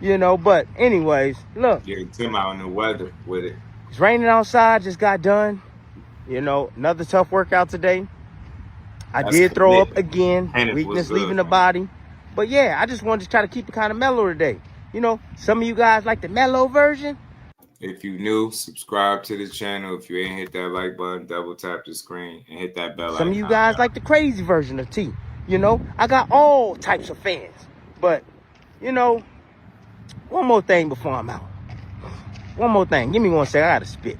Speaker 8: You know, but anyways, look.
Speaker 6: Yeah, Tim out in the weather with it.
Speaker 8: It's raining outside, just got done. You know, another tough workout today. I did throw up again. Weakness leaving the body. But yeah, I just wanted to try to keep it kind of mellow today. You know, some of you guys like the mellow version.
Speaker 6: If you new, subscribe to the channel. If you ain't hit that like button, double tap the screen and hit that bell icon.
Speaker 8: Some of you guys like the crazy version of T. You know, I got all types of fans. But, you know, one more thing before I'm out. One more thing. Give me 1 second. I gotta spit.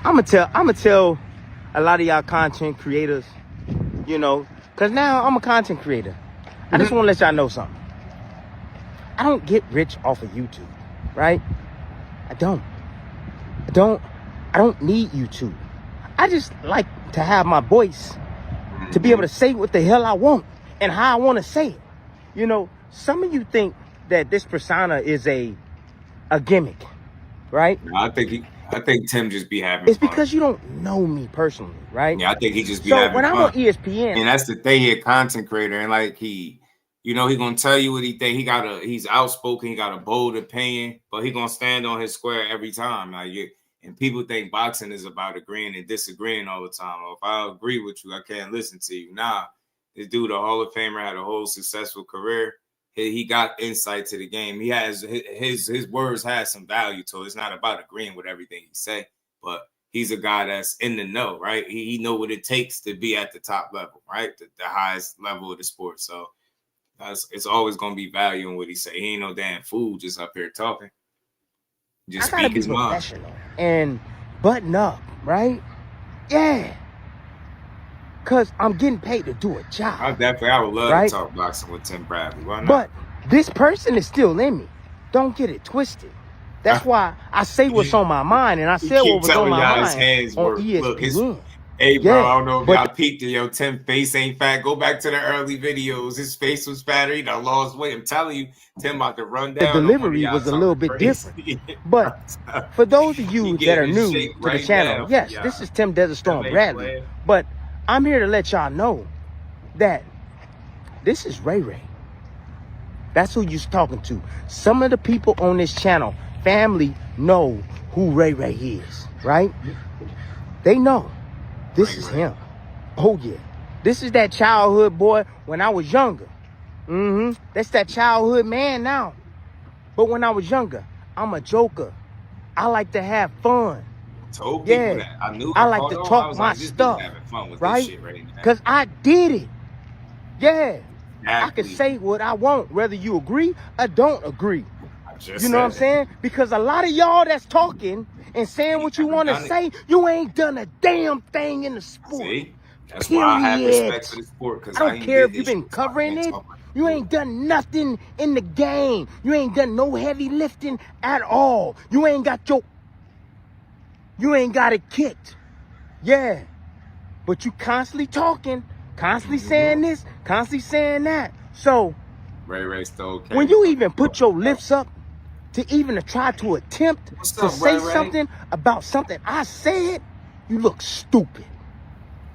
Speaker 8: I'ma tell a lot of y'all content creators, you know, cause now I'm a content creator. I just wanna let y'all know something. I don't get rich off of YouTube, right? I don't need YouTube. I just like to have my voice to be able to say what the hell I want and how I want to say it. You know, some of you think that this persona is a gimmick, right?
Speaker 6: No, I think Tim just be having
Speaker 8: It's
Speaker 6: fun.
Speaker 8: because you don't know me personally, right?
Speaker 6: Yeah, I think he just be having fun.
Speaker 8: So when I'm on ESPN,
Speaker 6: and that's the thing, he a content creator, and like he gonna tell you what he think. He's outspoken, he got a bold opinion, but he gonna stand on his square every time. And people think boxing is about agreeing and disagreeing all the time. Well, if I agree with you, I can't listen to you. Nah, this dude, a Hall of Famer, had a whole successful career. He got insight to the game. He has his words have some value to it. It's not about agreeing with everything he say, but he's a guy that's in the know, right? He know what it takes to be at the top level, right? The highest level of the sport. So it's always gonna be value in what he say. He ain't no damn fool just up here talking. Just
Speaker 8: I gotta
Speaker 6: speak
Speaker 8: be
Speaker 6: his mind.
Speaker 8: professional and button up, right? Yeah. Cause I'm getting paid to do a job.
Speaker 6: I would love to talk boxing with Tim Bradley. Why not?
Speaker 8: But this person is still in me. Don't get it twisted. That's why I say what's on my mind, and I said what was on my mind on ESPN.
Speaker 6: Hey, bro, I don't know if y'all peeked it. Yo, Tim's face ain't fat. Go back to the early videos. His face was fatter. He done lost weight. I'm telling you, Tim about to run down.
Speaker 8: The delivery was a little bit different. But for those of you that are new to the channel, yes, this is Tim Desert Storm Bradley. But I'm here to let y'all know that this is Ray Ray. That's who you're talking to. Some of the people on this channel, family, know who Ray Ray is, right? They know. This is him. Oh, yeah. This is that childhood boy when I was younger. That's that childhood man now. But when I was younger, I'm a joker. I like to have fun.
Speaker 6: Told people that.
Speaker 8: I like to talk my stuff, right? Because I did it. Yeah. I can say what I want, whether you agree or don't agree. You know what I'm saying? Because a lot of y'all that's talking and saying what you want to say, you ain't done a damn thing in the sport.
Speaker 6: See? That's
Speaker 8: Period.
Speaker 6: why I have respect for the sport, because
Speaker 8: I don't care if you've been covering it. You ain't done nothing in the game. You ain't done no heavy lifting at all. You ain't got it kicked. Yeah. But you constantly talking, constantly saying this, constantly saying that. So
Speaker 6: Ray still okay.
Speaker 8: When you even put your lips up to even try to attempt to say something about something I said, you look stupid.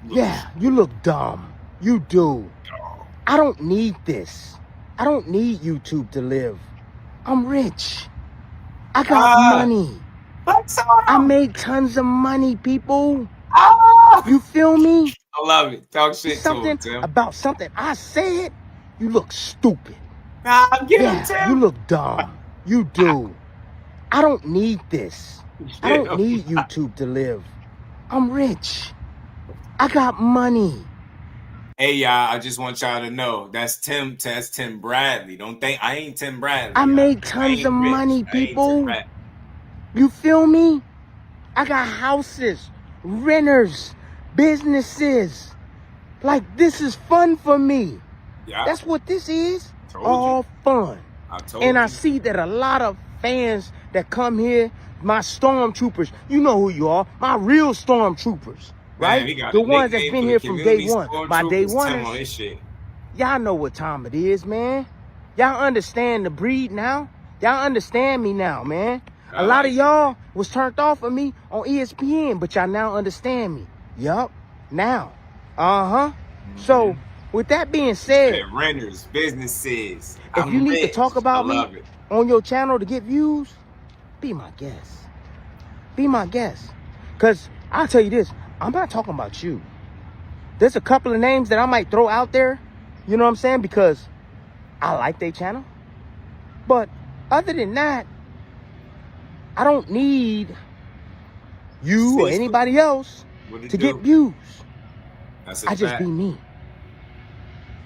Speaker 8: Yeah, you look dumb. You do. I don't need this. I don't need YouTube to live. I'm rich. I got money. I make tons of money, people. You feel me?
Speaker 6: I love it. Talk shit
Speaker 8: something
Speaker 6: to him, Tim.
Speaker 8: about something I said, you look stupid.
Speaker 6: Get him, Tim.
Speaker 8: You look dumb. You do. I don't need this. I don't need YouTube to live. I'm rich. I got money.
Speaker 6: Hey y'all, I just want y'all to know that's Tim Bradley. Don't think I ain't Tim Bradley.
Speaker 8: I make tons of money, people. You feel me? I got houses, renters, businesses. Like, this is fun for me.
Speaker 6: Yeah.
Speaker 8: That's what this is. All fun. I see that a lot of fans that come here, my stormtroopers, you know who you are, my real stormtroopers, right?
Speaker 6: Man,
Speaker 8: the ones that's been here from day one. My day one. Y'all know what time it is, man. Y'all understand the breed now. Y'all understand me now, man. A lot of y'all was turned off of me on ESPN, but y'all now understand me. Yup. Now. So, with that being said,
Speaker 6: renters, businesses.
Speaker 8: If you need to talk about me on your channel to get views, be my guest. Be my guest. Because I'll tell you this, I'm not talking about you. There's a couple of names that I might throw out there, you know what I'm saying, because I like their channel. But other than that, I don't need you or anybody else to get views. I just be me.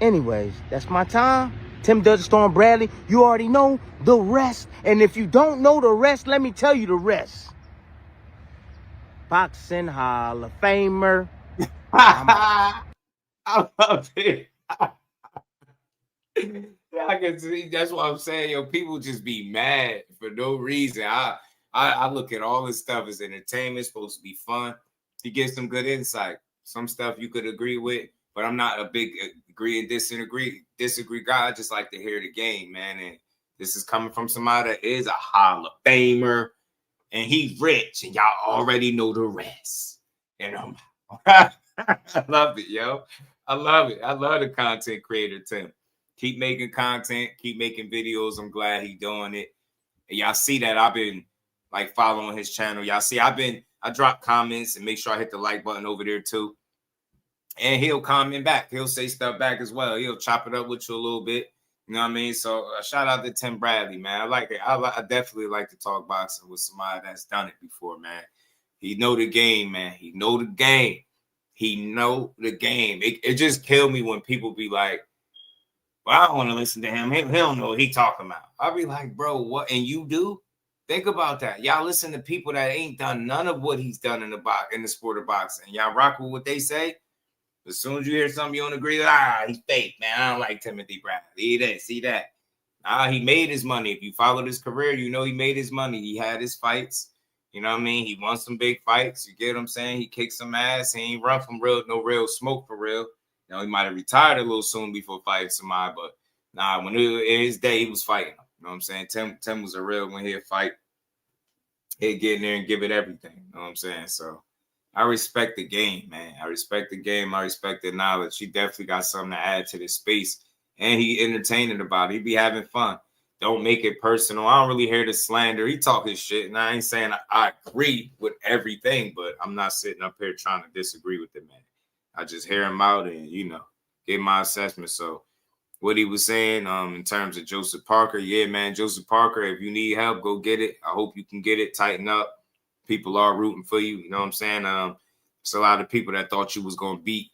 Speaker 8: Anyways, that's my time. Tim Does the Storm Bradley. You already know the rest. And if you don't know the rest, let me tell you the rest. Boxing Hall of Famer.
Speaker 6: I love it. I can see. That's what I'm saying. Yo, people just be mad for no reason. I look at all this stuff as entertainment. It's supposed to be fun. You get some good insight. Some stuff you could agree with, but I'm not a big agree and disagree guy. I just like to hear the game, man. And this is coming from somebody that is a Hall of Famer, and he's rich, and y'all already know the rest. And I love it, yo. I love it. I love the content creator, Tim. Keep making content, keep making videos. I'm glad he's doing it. And y'all see that I've been like following his channel. Y'all see I drop comments and make sure I hit the like button over there too. And he'll comment back. He'll say stuff back as well. He'll chop it up with you a little bit. You know what I mean? So shout out to Tim Bradley, man. I like it. I definitely like to talk boxing with somebody that's done it before, man. He know the game, man. He know the game. He know the game. It just killed me when people be like, well, I don't want to listen to him. He don't know what he talking about. I'll be like, bro, what? And you do? Think about that. Y'all listen to people that ain't done none of what he's done in the sport of boxing. Y'all rock with what they say. As soon as you hear something you don't agree with, he's fake, man. I don't like Timothy Bradley. See that. He made his money. If you followed his career, you know he made his money. He had his fights. You know what I mean? He won some big fights. You get what I'm saying? He kicked some ass. He ain't run from no real smoke for real. You know, he might have retired a little soon before fighting somebody, but nah, when in his day, he was fighting. You know what I'm saying? Tim was a real when he'd fight. He'd get in there and give it everything. You know what I'm saying? So I respect the game, man. I respect the game. I respect the knowledge. He definitely got something to add to this space. And he entertaining about it. He be having fun. Don't make it personal. I don't really hear the slander. He talk his shit. And I ain't saying I agree with everything, but I'm not sitting up here trying to disagree with the man. I just hear him out and, you know, get my assessment. So what he was saying in terms of Joseph Parker, yeah, man, Joseph Parker, if you need help, go get it. I hope you can get it. Tighten up. People are rooting for you. You know what I'm saying? It's a lot of people that thought you was going to beat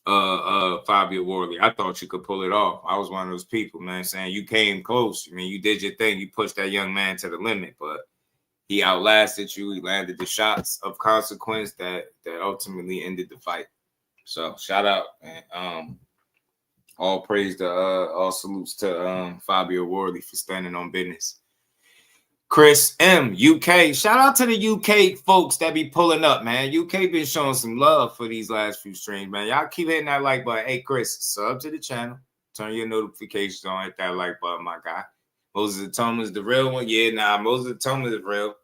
Speaker 6: Fabio Worley. I thought you could pull it off. I was one of those people, man, saying you came close. I mean, you did your thing. You pushed that young man to the limit, but he outlasted you. He landed the shots of consequence that ultimately ended the fight. So shout out and all praise to all salutes to Fabio Worley for standing on business. Chris M, UK. Shout out to the UK folks that be pulling up, man. UK been showing some love for these last few streams, man. Y'all keep hitting that like button. Hey, Chris, sub to the channel. Turn your notifications on. Hit that like button, my guy. Moses Thomas, the real one. Yeah, nah, Moses Thomas is real.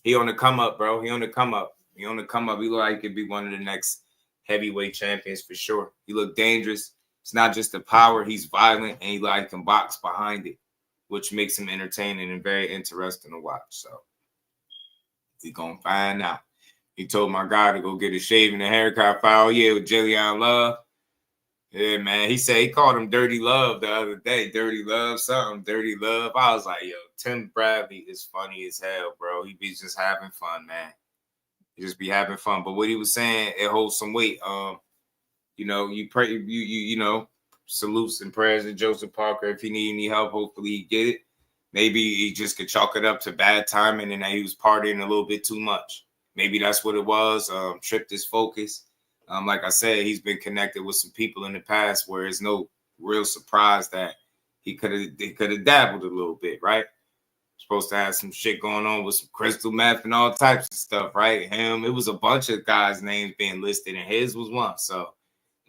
Speaker 6: He on the come up, bro. He on the come up. He on the come up. He look like he could be one of the next heavyweight champions for sure. He look dangerous. It's not just the power. He's violent, and he like can box behind it, which makes him entertaining and very interesting to watch. So we gonna find out. He told my guy to go get a shave and a haircut file. Yeah, with Jillian Love. Yeah, man. He said he called him Dirty Love the other day. Dirty Love, something. Dirty Love. I was like, yo, Tim Bradley is funny as hell, bro. He be just having fun, man. He just be having fun. But what he was saying, it holds some weight. You know, you pray, you know, salutes and prayers to Joseph Parker. If he need any help, hopefully he get it. Maybe he just could chalk it up to bad timing and that he was partying a little bit too much. Maybe that's what it was. Tripped his focus. Like I said, he's been connected with some people in the past where it's no real surprise that he could have dabbled a little bit, right? Supposed to have some shit going on with some crystal meth and all types of stuff, right? Him, it was a bunch of guys' names being listed, and his was one. So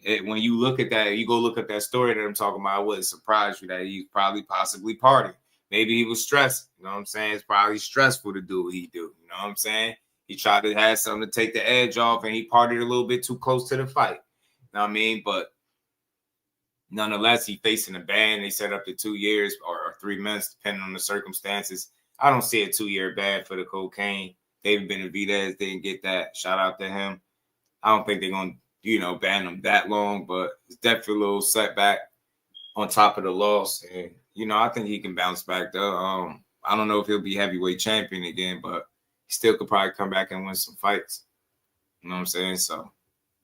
Speaker 6: when you look at that, you go look at that story that I'm talking about, I wouldn't surprise you that he's probably possibly partying. Maybe he was stressed. You know what I'm saying? It's probably stressful to do what he do. You know what I'm saying? He tried to have something to take the edge off, and he partied a little bit too close to the fight. You know what I mean? But nonetheless, he facing a ban. They set up to 2 years or 3 months, depending on the circumstances. I don't see a 2-year ban for the cocaine. David Benavidez didn't get that. Shout out to him. I don't think they're going to, you know, ban him that long, but it's definitely a little setback on top of the loss. And, you know, I think he can bounce back, though. I don't know if he'll be heavyweight champion again, but he still could probably come back and win some fights. You know what I'm saying? So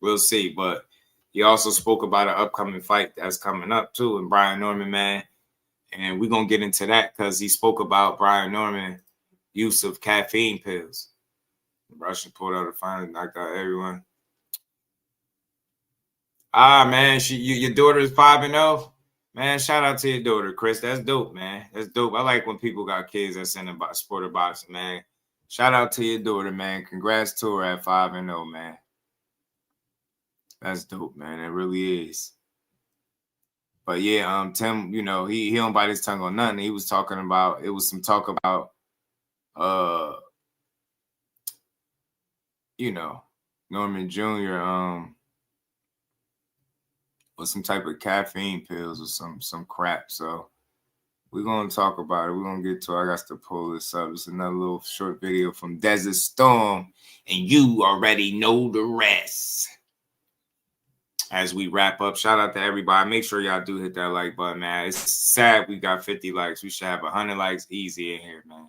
Speaker 6: we'll see. But he also spoke about an upcoming fight that's coming up, too, and Brian Norman, man. And we're going to get into that because he spoke about Brian Norman use of caffeine pills. Russian pulled out a fine and knocked out everyone. Ah, man, your daughter is 5-0. Man, shout out to your daughter, Chris. That's dope, man. That's dope. I like when people got kids that's in the sport of boxing, man. Shout out to your daughter, man. Congrats to her at 5-0, man. That's dope, man. It really is. But yeah, Tim, you know, he don't bite his tongue on nothing. He was talking about, it was some talk about, you know, Norman Jr. With some type of caffeine pills or some crap. So we're gonna talk about it. We're gonna get to it. I got to pull this up. It's another little short video from Desert Storm, and you already know the rest. As we wrap up, shout out to everybody. Make sure y'all do hit that like button, man. It's sad we got 50 likes. We should have 100 likes easy in here, man.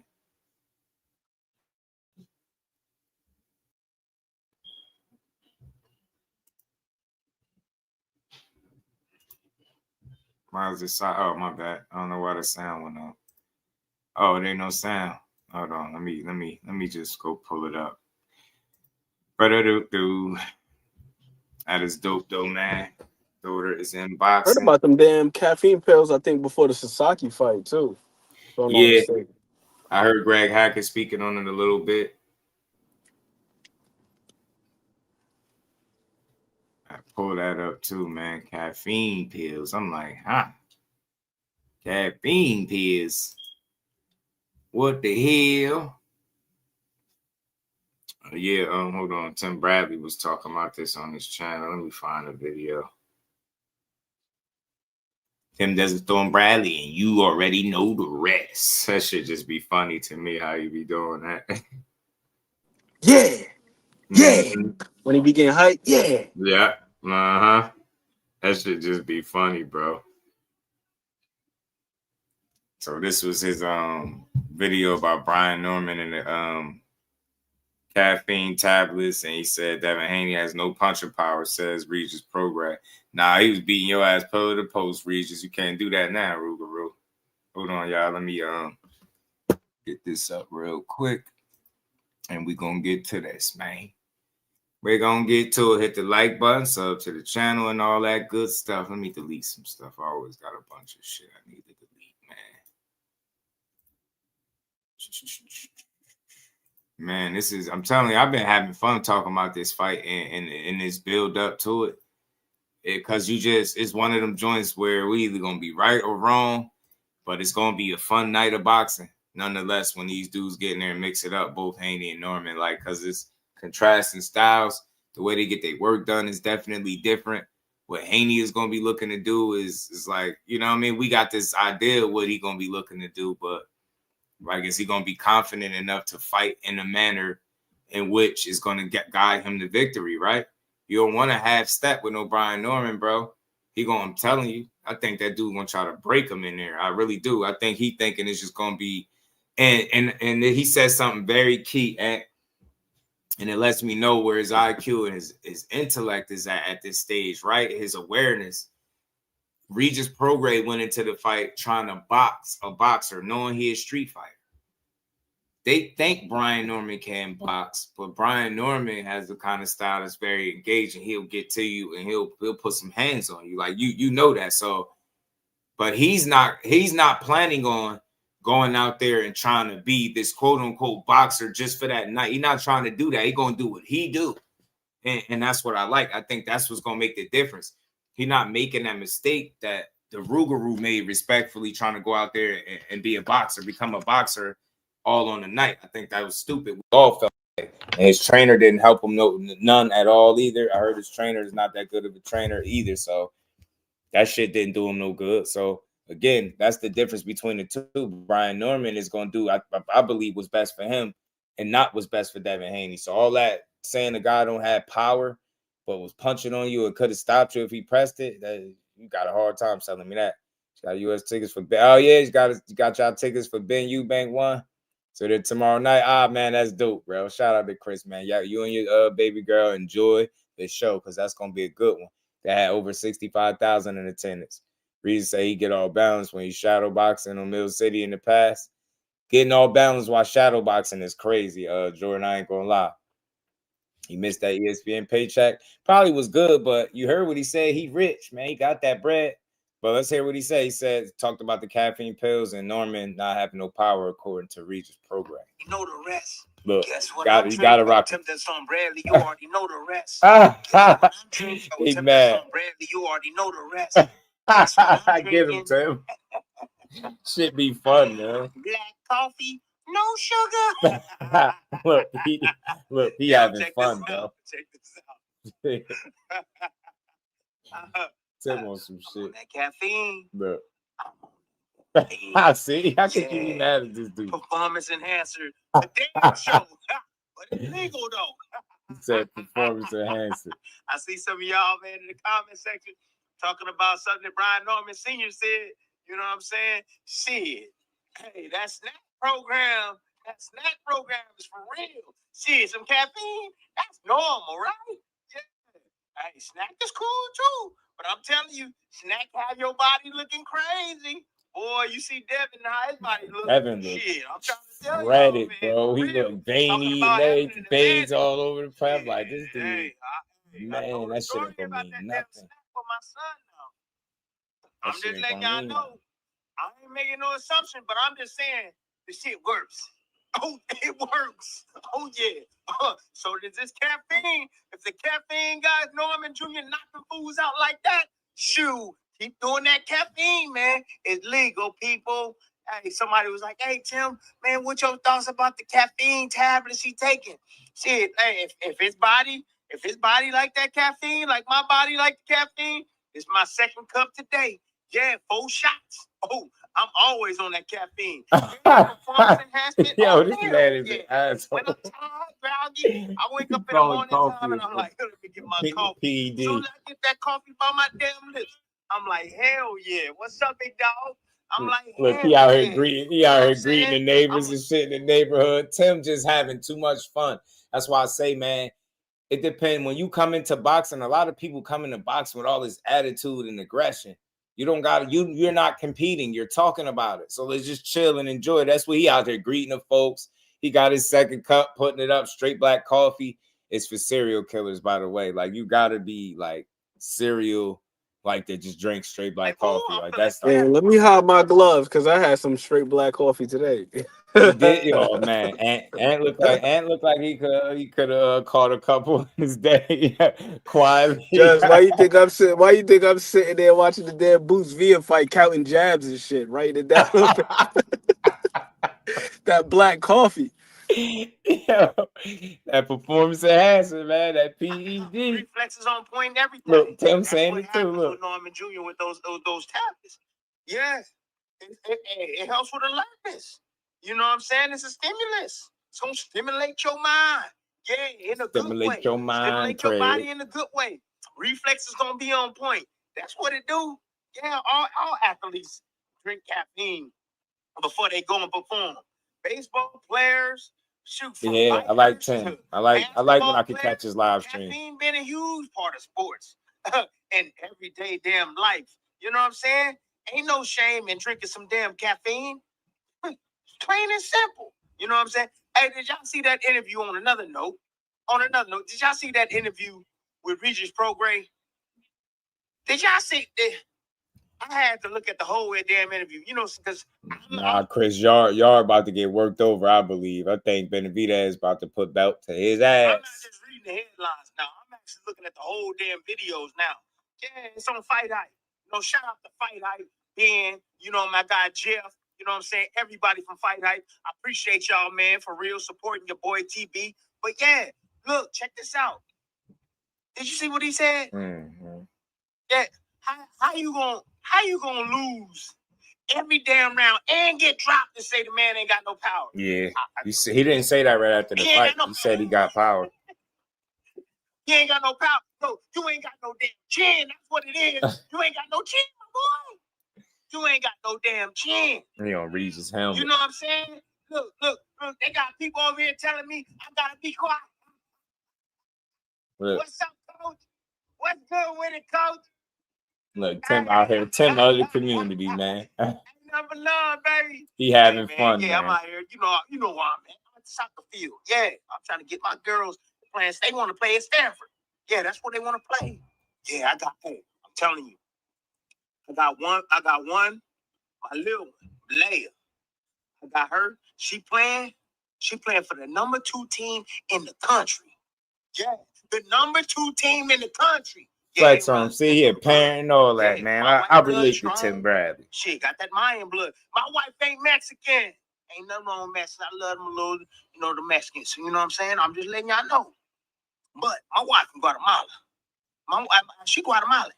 Speaker 6: Why is this? Oh, my bad. I don't know why the sound went off. Oh, there ain't no sound. Hold on. Let me just go pull it up. That is dope, though, man. Daughter is in boxing.
Speaker 9: Heard about them damn caffeine pills, I think, before the Sasaki fight, too.
Speaker 6: Yeah. I heard Greg Hackett speaking on it a little bit. I pulled that up, too, man. Caffeine pills. I'm like, huh? Caffeine pills. What the hell? Yeah, hold on. Tim Bradley was talking about this on his channel. Let me find the video. Tim Desert Storm Bradley, and you already know the rest. That should just be funny to me how you be doing that.
Speaker 9: Yeah. Yeah. When he be getting hyped, yeah.
Speaker 6: Yeah. Uh-huh. That should just be funny, bro. So this was his video about Brian Norman and the caffeine tablets, and he said Devin Haney has no punching power, says Regis Progress. Nah, he was beating your ass pillar to post, Regis. You can't do that now, Rugeroo. Hold on, y'all. Let me get this up real quick, and we're going to get to this, man. We're going to get to it. Hit the like button, sub to the channel, and all that good stuff. Let me delete some stuff. I always got a bunch of shit I need to delete, man. Man, this is, I'm telling you, I've been having fun talking about this fight and this build up to it. Because it's one of them joints where we either going to be right or wrong, but it's going to be a fun night of boxing. Nonetheless, when these dudes get in there and mix it up, both Haney and Norman, like, because it's contrasting styles, the way they get their work done is definitely different. What Haney is going to be looking to do is like, you know what I mean? We got this idea of what he's going to be looking to do, but I guess he's going to be confident enough to fight in a manner in which is going to guide him to victory, right? You don't want to have step with no Brian Norman, bro. I'm telling you, I think that dude gonna try to break him in there. I really do. I think he thinking it's just gonna be, and he says something very key, and it lets me know where his IQ and his intellect is at this stage, right? His awareness. Regis Prograis went into the fight trying to box a boxer, knowing he is street fighter. They think Brian Norman can box, but Brian Norman has the kind of style that's very engaging. He'll get to you and he'll put some hands on you. Like you know that. So, but he's not planning on going out there and trying to be this quote unquote boxer just for that night. He's not trying to do that. He's gonna do what he do. And that's what I like. I think that's what's gonna make the difference. He's not making that mistake that the Rougarou made, respectfully trying to go out there and be a boxer, become a boxer all on the night. I think that was stupid. We all felt like, and his trainer didn't help him none at all either. I heard his trainer is not that good of a trainer either, so that shit didn't do him no good. So again, that's the difference between the two. Brian Norman is going to do, I believe, what's best for him and not what's best for Devin Haney. So all that saying the guy don't have power but was punching on you and could have stopped you if he pressed it, you got a hard time selling me that. You got U.S. tickets for Ben. Oh yeah, you got y'all tickets for Ben Eubank 1. So then tomorrow night, man, that's dope, bro. Shout out to Chris, man. Yeah, you and your baby girl enjoy the show because that's gonna be a good one. That had over 65,000 in attendance. Reason say he get all balanced when he's shadow boxing on Mill City in the past. Getting all balanced while shadow boxing is crazy. Jordan, I ain't gonna lie. He missed that ESPN paycheck. Probably was good, but you heard what he said. He rich, man. He got that bread. But let's hear what he said. He said, talked about the caffeine pills and Norman not having no power according to Regis Prograis.
Speaker 17: You know the rest.
Speaker 6: Look,
Speaker 17: guess what?
Speaker 6: you got to rock.
Speaker 17: Tim that's on Bradley, you already know the rest.
Speaker 6: He's mad.
Speaker 17: Bradley, you already know the rest.
Speaker 6: I get him, Tim. Shit be fun, man.
Speaker 17: Black coffee, no sugar.
Speaker 6: Look, he having fun, bro.
Speaker 17: Check this out.
Speaker 6: Tim on some shit.
Speaker 17: That caffeine.
Speaker 6: Look. I see. How could you be mad at this dude?
Speaker 17: Performance enhancer. The damn show. But it's legal though.
Speaker 6: He said performance enhancer.
Speaker 17: I see some of y'all, man, in the comment section talking about something that Brian Norman Sr. said. You know what I'm saying? Shit. Hey, that snack program is for real. Shit, some caffeine, that's normal, right? Yeah. Hey, snack is cool too. But I'm telling you, snack have your body looking crazy. Boy, you see Devin, how his body looks.
Speaker 6: Devin look
Speaker 17: shit, I'm trying to tell
Speaker 6: shredded,
Speaker 17: you,
Speaker 6: bro. He look veiny, legs, veins all over the place. Like this dude, man, that shit ain't gonna mean nothing.
Speaker 17: For my son now. I'm just letting y'all know. I ain't making no assumption, but I'm just saying the shit works. Oh, it works. Oh, yeah. So does this caffeine, if the caffeine guys, Norman Jr. knocking fools out like that, shoot, keep doing that caffeine, man. It's legal, people. Hey, somebody was like, hey, Tim, man, what your thoughts about the caffeine tablets he taking? Shit, hey, if his body like that caffeine, like my body like the caffeine, it's my second cup today. Yeah, 4 shots. Oh, I'm always on that caffeine. Performance enhancement.
Speaker 6: Yo, this man is an asshole.
Speaker 17: When I'm tired, groggy, I wake up in the morning time and I'm like, let me get my coffee.
Speaker 6: PED.
Speaker 17: So I get that coffee by my damn lips. I'm like, hell yeah. What's up, big dog? I'm like,
Speaker 6: look, he out here greeting the neighbors and shit in the neighborhood. Tim just having too much fun. That's why I say, man, it depends. When you come into boxing, a lot of people come into boxing with all this attitude and aggression. You don't got you're not competing. You're talking about it. So let's just chill and enjoy it. That's what he out there greeting the folks. He got his second cup, putting it up, straight black coffee. It's for serial killers, by the way. Like, you gotta be like serial, like they just drink straight black coffee. Like, that's
Speaker 9: Hey, let me hide my gloves because I had some straight black coffee today.
Speaker 6: he did. Oh man, Ant looked like he could have caught a couple in his day quietly.
Speaker 9: Just why you think I'm sitting? Why you think I'm sitting there watching the damn Boots Via fight, counting jabs and shit, writing it down? That black coffee.
Speaker 6: Yo, that performance enhancement, man. That PED.
Speaker 17: Reflexes on point and everything.
Speaker 6: Look, Tim
Speaker 17: That's
Speaker 6: saying
Speaker 17: what
Speaker 6: it too.
Speaker 17: happens
Speaker 6: Look,
Speaker 17: with Norman Jr. with those tablets. Yes, it helps with alertness. You know what I'm saying? It's a stimulus. It's gonna stimulate your mind. Yeah, in a good way.
Speaker 6: stimulate your mind,
Speaker 17: Stimulate your body
Speaker 6: Craig.
Speaker 17: in a good way. Reflex is gonna be on point. That's what it do. Yeah, all athletes drink caffeine before they go and perform. Baseball players, shoot, from
Speaker 6: Yeah, I like Tim. I like when I can catch his live stream.
Speaker 17: caffeine been a huge part of sports and everyday damn life. You know what I'm saying? Ain't no shame in drinking some damn caffeine. Plain and simple. You know what I'm saying? Hey, did y'all see that interview on another note? Did y'all see that interview with Regis Prograis? Did y'all see that? I had to look at the whole damn interview, you know, because
Speaker 6: Nah, Chris, y'all about to get worked over, I believe. I think Benavidez is about to put belt to his ass.
Speaker 17: I'm not just reading the headlines now. I'm actually looking at the whole damn videos now. Yeah, it's on Fight Hype. You know, shout out to Fight Hype, Ben, you know, my guy Jeff, you know what I'm saying? Everybody from Fight Hype. I appreciate y'all, man, for real supporting your boy TB. But yeah, look, check this out. Did you see what he said?
Speaker 6: Mm-hmm.
Speaker 17: Yeah, how you gonna lose every damn round and get dropped and say the man ain't got no power?
Speaker 6: Yeah, he didn't say that right after the fight. He said he got power.
Speaker 17: He ain't got no power. No, you ain't got no damn chin. That's what it is. You ain't got no chin, my boy. You ain't got no damn chin.
Speaker 6: He on Regis' helmet.
Speaker 17: You know what I'm saying? Look. They got people over here telling me I gotta be quiet.
Speaker 6: Look.
Speaker 17: What's up, coach? What's good with it, coach?
Speaker 6: Look, Tim out here, Tim out of the community, man.
Speaker 17: Number love, baby.
Speaker 6: He having fun,
Speaker 17: yeah,
Speaker 6: man.
Speaker 17: I'm out here. You know why I'm at. I'm at the soccer field. Yeah, I'm trying to get my girls playing. They want to play at Stanford. Yeah, that's what they want to play. Yeah, I'm telling you. I got one, my little one, Leia. I got her. She playing for the number 2 team in the country. Yeah, the number 2 team in the country.
Speaker 6: Flex on him. See, he a parent and all that, man. I relate to Tim Bradley.
Speaker 17: Shit, got that Mayan blood. My wife ain't Mexican. Ain't nothing wrong with Mexican. I love them a little, you know, the Mexicans. So, you know what I'm saying? I'm just letting y'all know. But my wife from Guatemala. She Guatemalan.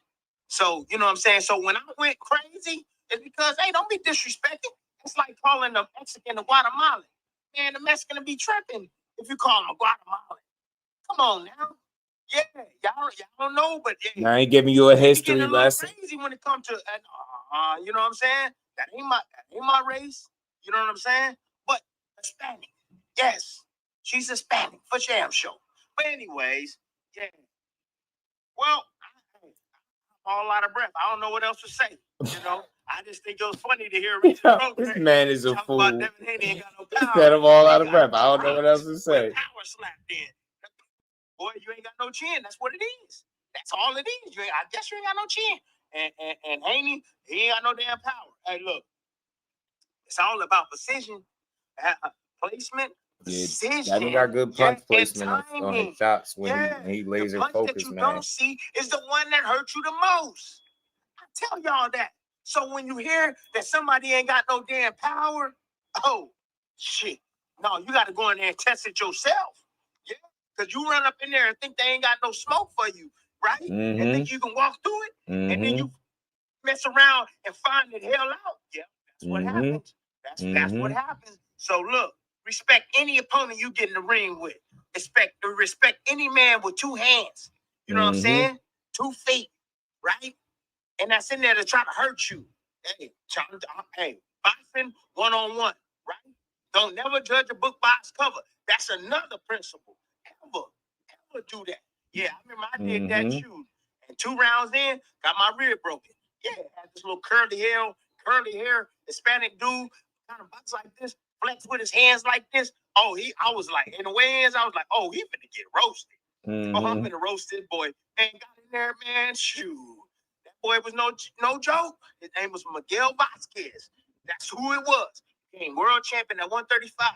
Speaker 17: So, you know what I'm saying? So when I went crazy, it's because, hey, don't be disrespecting. It's like calling the Mexican a Guatemalan. Man, the Mexican will be tripping if you call him a Guatemalan. Come on now. Yeah, y'all don't know, but yeah.
Speaker 6: I ain't giving you a history lesson.
Speaker 17: Crazy when it comes to, you know what I'm saying? That ain't my race. You know what I'm saying? But Hispanic, yes, she's Hispanic for damn sure. But anyways, yeah. Well, I'm all out of breath. I don't know what else to say. You know, I just think it was funny to hear
Speaker 6: this man is a fool.
Speaker 17: Devin Haney ain't got no power.
Speaker 6: Said I'm all out of breath. I don't know what else to say.
Speaker 17: Power slapped in. Boy, you ain't got no chin. That's what it is. That's all it is. I guess you ain't got no chin. And Haney, he ain't got no damn power. Hey, look, it's all about precision, placement, precision.
Speaker 6: Yeah, that got good punch placement on his shots when he laser focused, man.
Speaker 17: Don't see is the one that hurt you the most. I tell y'all that. So when you hear that somebody ain't got no damn power, oh shit. No, you got to go in there and test it yourself. Yeah. Because you run up in there and think they ain't got no smoke for you, right?
Speaker 6: Mm-hmm.
Speaker 17: And think you can walk through it.
Speaker 6: Mm-hmm.
Speaker 17: And then you mess around and find it hell out. Yeah, that's what happens. That's what happens. So look, respect any opponent you get in the ring with. Respect any man with 2 hands. You know what I'm saying? 2 feet, right? And that's in there to try to hurt you. Hey, boxing 1-on-1, right? Don't never judge a book by its cover. That's another principle. would do that. Yeah, I remember I did that shoot. And 2 rounds in, got my rib broken. Yeah, had this little curly hair, Hispanic dude, kind of box like this, flex with his hands like this. Oh, I was like, in the weigh-ins, I was like, oh, he finna get roasted. Oh, I'm finna roast this boy. Man, got in there, man, shoot. That boy was no joke. His name was Miguel Vasquez. That's who it was. Became world champion at 135.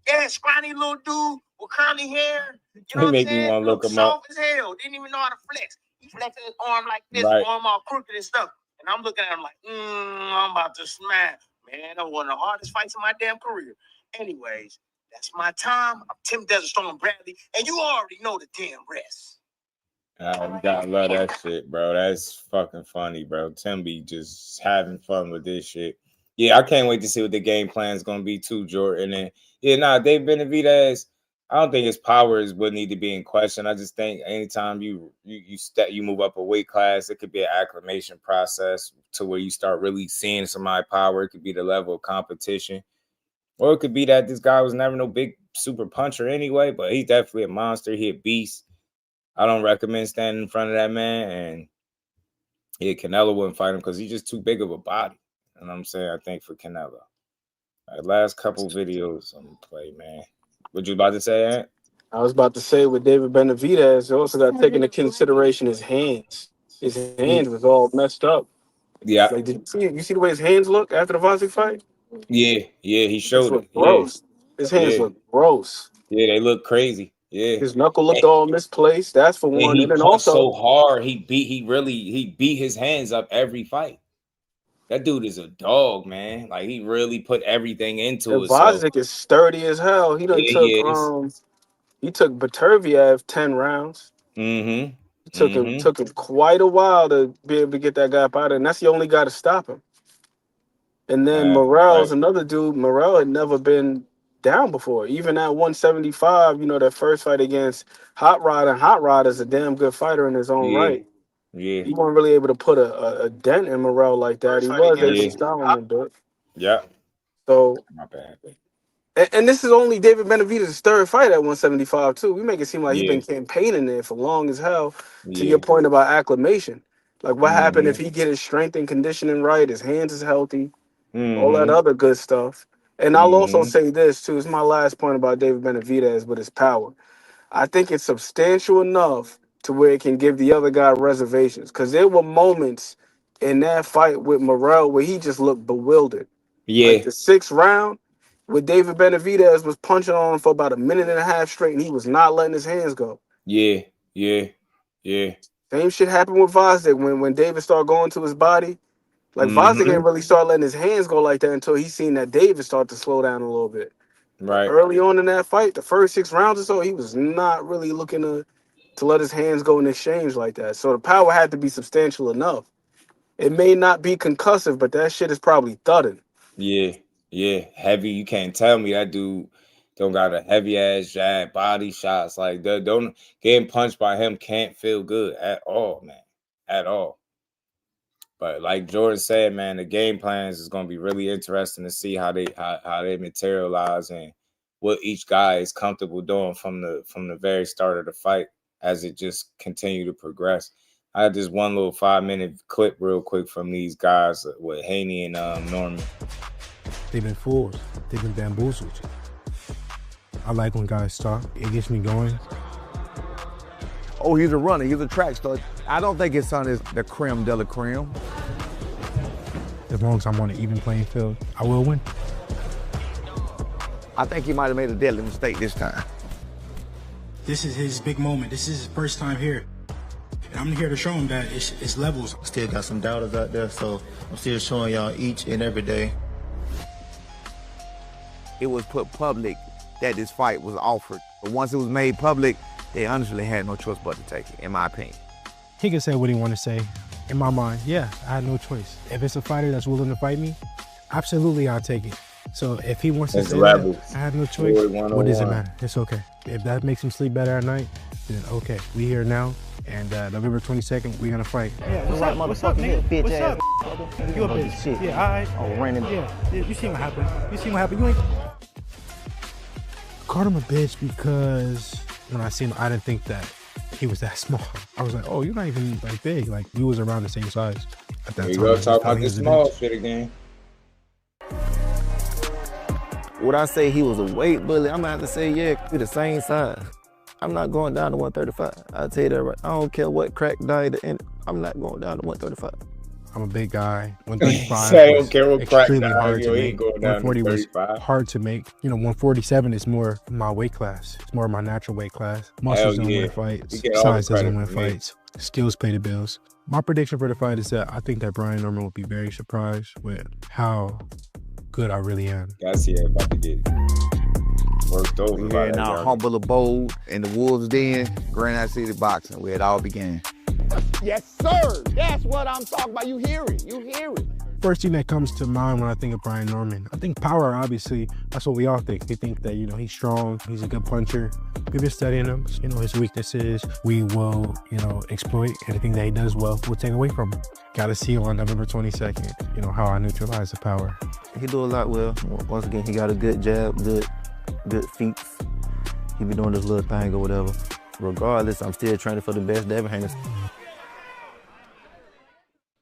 Speaker 17: Yeah, scrawny little dude with curly hair. You know what I'm saying? Look soft as hell. Didn't even know how to flex. He flexing his arm like this, arm all crooked and stuff. And I'm looking at him like, I'm about to smash. Man, that was one of the hardest fights of my damn career. Anyways, that's my time. I'm Tim Desert Storm Bradley, and you already know the damn rest.
Speaker 6: You gotta love that shit, bro. That's fucking funny, bro. Tim be just having fun with this shit. Yeah, I can't wait to see what the game plan is gonna be too, Jordan. And Dave Benavidez, I don't think his power is what need to be in question. I just think anytime you move up a weight class, it could be an acclimation process to where you start really seeing some high power. It could be the level of competition. Or it could be that this guy was never no big super puncher anyway, but he's definitely a monster. He a beast. I don't recommend standing in front of that man. And yeah, Canelo wouldn't fight him because he's just too big of a body. You know what I'm saying? I think for Canelo. Last couple videos I'm gonna play, man. What you about to say, Ant?
Speaker 9: I was about to say with David Benavidez, you also got to take into consideration his hands. His hands was all messed up.
Speaker 6: Yeah.
Speaker 9: Like, did you see the way his hands look after the Vasek fight?
Speaker 6: Yeah, he showed it.
Speaker 9: Gross. His hands look gross.
Speaker 6: Yeah, they look crazy. Yeah.
Speaker 9: His knuckle looked all misplaced. That's for one.
Speaker 6: He
Speaker 9: And then
Speaker 6: punched
Speaker 9: also
Speaker 6: so hard, he beat his hands up every fight. That dude is a dog, man. Like he really put everything into it.
Speaker 9: Vasek is sturdy as hell. He done took Beterbiev 10 rounds.
Speaker 6: Mm-hmm.
Speaker 9: Took him quite a while to be able to get that guy up out of it, and that's the only guy to stop him. And then Morrell's another dude. Morrell had never been down before. Even at 175, that first fight against Hot Rod, and Hot Rod is a damn good fighter in his own right.
Speaker 6: Yeah.
Speaker 9: He wasn't really able to put a dent in Morrell like that. He was able to stop him a bit.
Speaker 6: Yeah.
Speaker 9: So,
Speaker 6: my bad.
Speaker 9: And this is only David Benavidez' third fight at 175 too. We make it seem like he's been campaigning there for long as hell. To your point about acclimation, like what happened if he get his strength and conditioning right, his hands is healthy, all that other good stuff. And I'll also say this too. It's my last point about David Benavidez with his power. I think it's substantial enough to where it can give the other guy reservations. Because there were moments in that fight with Morrell where he just looked bewildered.
Speaker 6: Yeah.
Speaker 9: Like the 6th round, with David Benavidez was punching on him for about a minute and a half straight, and he was not letting his hands go.
Speaker 6: Yeah.
Speaker 9: Same shit happened with Vasek when David started going to his body. Like Vasek didn't really start letting his hands go like that until he seen that David start to slow down a little bit.
Speaker 6: Right.
Speaker 9: Early on in that fight, the first 6 rounds or so, he was not really looking to let his hands go in exchange like that. So the power had to be substantial enough. It may not be concussive, but that shit is probably thudding.
Speaker 6: Yeah, heavy. You can't tell me that dude don't got a heavy ass jab, body shots. Like don't getting punched by him can't feel good at all, man. At all. But like Jordan said, man, the game plans is gonna be really interesting to see how they materialize and what each guy is comfortable doing from the very start of the fight as it just continue to progress. I had this one little 5-minute clip real quick from these guys with Haney and Norman.
Speaker 18: They've been fooled. They've been bamboozled. I like when guys talk. It gets me going.
Speaker 19: Oh, he's a runner. He's a track star. I don't think his son is the creme de la creme.
Speaker 18: As long as I'm on an even playing field, I will win.
Speaker 19: I think he might have made a deadly mistake this time.
Speaker 20: This is his big moment. This is his first time here. And I'm here to show him that it's levels.
Speaker 16: Still got some doubters out there, so I'm still showing y'all each and every day.
Speaker 19: It was put public that this fight was offered. But once it was made public, they honestly had no choice but to take it, in my opinion.
Speaker 18: He can say what he want to say. In my mind, yeah, I had no choice. If it's a fighter that's willing to fight me, absolutely I'll take it. So if he wants to say that, I have no choice, what does it matter? It's okay. If that makes him sleep better at night, then okay, we here now. And November 22nd, we're gonna fight.
Speaker 21: Yeah, what's up, nigga? Bitch ass. You a bitch. Shit. Yeah, all right. Oh, Raymond. Yeah, you seen what happened. You ain't.
Speaker 18: Called him a bitch because when I seen him, I didn't think that he was that small. I was like, oh, you're not even like big. Like we was around the same size at that
Speaker 6: There
Speaker 18: time.
Speaker 6: you go,
Speaker 18: I
Speaker 6: talk
Speaker 18: thought
Speaker 6: about
Speaker 18: he
Speaker 6: this
Speaker 18: was a
Speaker 6: small
Speaker 18: bitch.
Speaker 6: shit again.
Speaker 3: Would I say he was a weight bully? I'm gonna have to say, yeah, we're the same size. I'm not going down to 135. I'll tell you that right. I don't care what crack diet, and I'm not going down to 135.
Speaker 18: I'm a big guy. 135
Speaker 6: Say, I
Speaker 18: was
Speaker 6: don't care what crack
Speaker 18: extremely
Speaker 6: diet,
Speaker 18: hard to
Speaker 6: you ain't
Speaker 18: make.
Speaker 6: going down to
Speaker 18: 140 was
Speaker 6: 35.
Speaker 18: hard to make. You know, 147 is more my weight class. It's more my natural weight class. Muscles don't
Speaker 6: yeah.
Speaker 18: win fights.
Speaker 6: You get all the
Speaker 18: Size doesn't
Speaker 6: credit
Speaker 18: win
Speaker 6: from me.
Speaker 18: fights. Skills pay the bills. My prediction for the fight is that I think that Brian Norman will be very surprised with how good I really am.
Speaker 6: I see it about to get worked over.
Speaker 19: We had our humble abode in the Wolves Den, Granite City Boxing, where it all began.
Speaker 22: Yes, sir. That's what I'm talking about. You hear it. You hear it.
Speaker 18: First thing that comes to mind when I think of Brian Norman, I think power, obviously. That's what we all think. We think that, you know, he's strong, he's a good puncher. We've been studying him. You know, his weaknesses, we will, you know, exploit. Anything that he does well, we'll take away from him. Got to see on November 22nd, you know, how I neutralize the power.
Speaker 3: He do a lot well. Once again, he got a good jab, good feet. He be doing this little thing or whatever. Regardless, I'm still training for the best Devin Haney.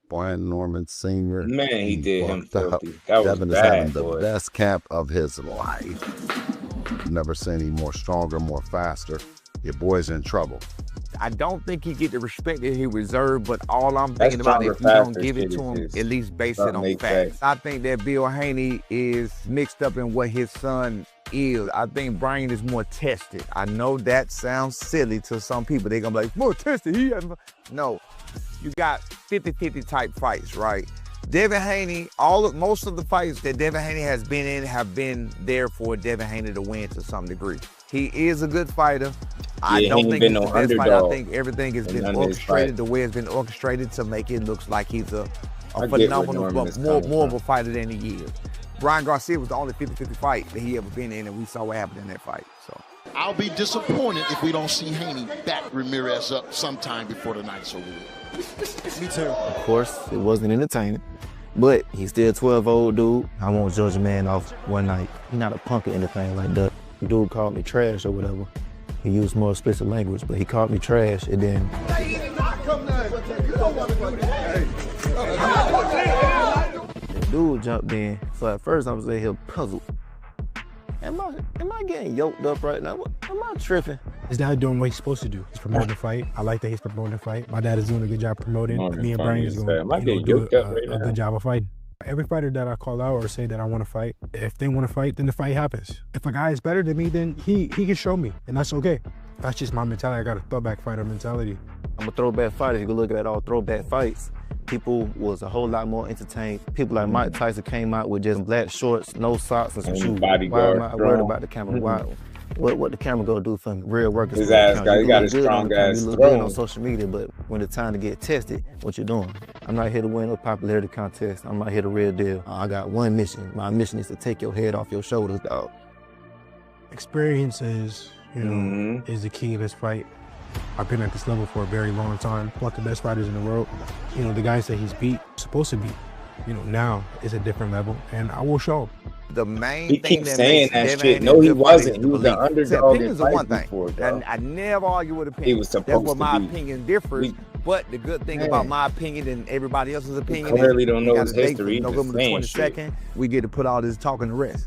Speaker 23: Brian Norman Sr.
Speaker 6: Man, he did him
Speaker 23: fucked
Speaker 6: filthy. That was
Speaker 23: Devin is
Speaker 6: bad,
Speaker 23: having the
Speaker 6: boy.
Speaker 23: best camp of his life. Never seen him more stronger, more faster. Your boy's in trouble.
Speaker 19: I don't think he get the respect that he reserved, but all I'm
Speaker 6: That's
Speaker 19: thinking about,
Speaker 6: stronger,
Speaker 19: if you don't
Speaker 6: faster
Speaker 19: give it
Speaker 6: shit
Speaker 19: to him,
Speaker 6: is
Speaker 19: at least base it
Speaker 6: something
Speaker 19: on
Speaker 6: they
Speaker 19: facts.
Speaker 6: say.
Speaker 19: I think that Bill Haney is mixed up in what his son is. I think Brian is more tested. I know that sounds silly to some people. They're gonna be like, more tested. No, you got 50-50 type fights, right? Devin Haney, most of the fights that Devin Haney has been in have been there for Devin Haney to win to some degree. He is a good fighter. I
Speaker 6: Yeah,
Speaker 19: don't
Speaker 6: he
Speaker 19: think
Speaker 6: ain't
Speaker 19: he's
Speaker 6: been
Speaker 19: the
Speaker 6: no
Speaker 19: best fighter. I
Speaker 6: underdog
Speaker 19: think everything has
Speaker 6: in
Speaker 19: been
Speaker 6: none of his
Speaker 19: orchestrated
Speaker 6: fights.
Speaker 19: the way it's been orchestrated to make it look like he's a
Speaker 6: I get where
Speaker 19: phenomenal,
Speaker 6: Norman
Speaker 19: but
Speaker 6: is
Speaker 19: more
Speaker 6: coming
Speaker 19: of a fighter than he is. Brian Garcia was the only 50-50 fight that he ever been in, and we saw what happened in that fight. So
Speaker 24: I'll be disappointed if we don't see Haney back Ramirez up sometime before the night's over with.
Speaker 21: Me too.
Speaker 3: Of course, it wasn't entertaining, but he's still a 12-old dude. I won't judge a man off one night. He's not a punk or anything like that. The dude called me trash or whatever. He used more explicit language, but he called me trash, and then the dude jumped in. So at first I was in here puzzled. Am I getting yoked up right now? Am I tripping?
Speaker 18: His dad doing what he's supposed to do. He's promoting the fight. I like that he's promoting the fight. My dad is doing a good job promoting. Me and Brian is doing a good job of fighting. Every fighter that I call out or say that I want to fight, if they want to fight, then the fight happens. If a guy is better than me, then he can show me, and that's okay. That's just my mentality. I got a throwback fighter mentality.
Speaker 3: I'm a throwback fighter. You can look at all throwback fights. People was a whole lot more entertained. People like Mike Tyson came out with just black shorts, no socks, and some shoes. Why am I worried about the camera? Why? What the camera gonna do for me? Real work is
Speaker 6: His ass guy, he got a strong ass
Speaker 3: You look good on
Speaker 6: throne.
Speaker 3: social media, but when it's time to get tested, what you doing? I'm not here to win a popularity contest. I'm not here to real deal. I got one mission. My mission is to take your head off your shoulders, dog.
Speaker 18: Experiences, you know, is the key to this fight. I've been at this level for a very long time. One of the best fighters in the world. You know, the guys that he's supposed to beat, you know, now is a different level, and I will show him.
Speaker 19: the main
Speaker 6: He
Speaker 19: thing
Speaker 6: keeps
Speaker 19: that
Speaker 6: saying
Speaker 19: makes
Speaker 6: that
Speaker 19: Devin
Speaker 6: shit.
Speaker 19: Haney
Speaker 6: No,
Speaker 19: a
Speaker 6: he
Speaker 19: good fighter
Speaker 6: wasn't.
Speaker 19: is
Speaker 6: He was
Speaker 19: the
Speaker 6: the
Speaker 19: belief.
Speaker 6: underdog in
Speaker 19: Opinions are one
Speaker 6: fights
Speaker 19: thing.
Speaker 6: before, dog.
Speaker 19: And I never argue with opinion.
Speaker 6: He was
Speaker 19: That's
Speaker 6: supposed
Speaker 19: what
Speaker 6: to
Speaker 19: my
Speaker 6: be.
Speaker 19: opinion differs. But the good thing about my opinion and everybody else's opinion
Speaker 6: clearly
Speaker 19: is
Speaker 6: don't
Speaker 19: we
Speaker 6: know
Speaker 19: got
Speaker 6: his
Speaker 19: a date for
Speaker 6: history. He just
Speaker 19: November the
Speaker 6: saying shit.
Speaker 19: 22nd. We get to put all this talk in the rest.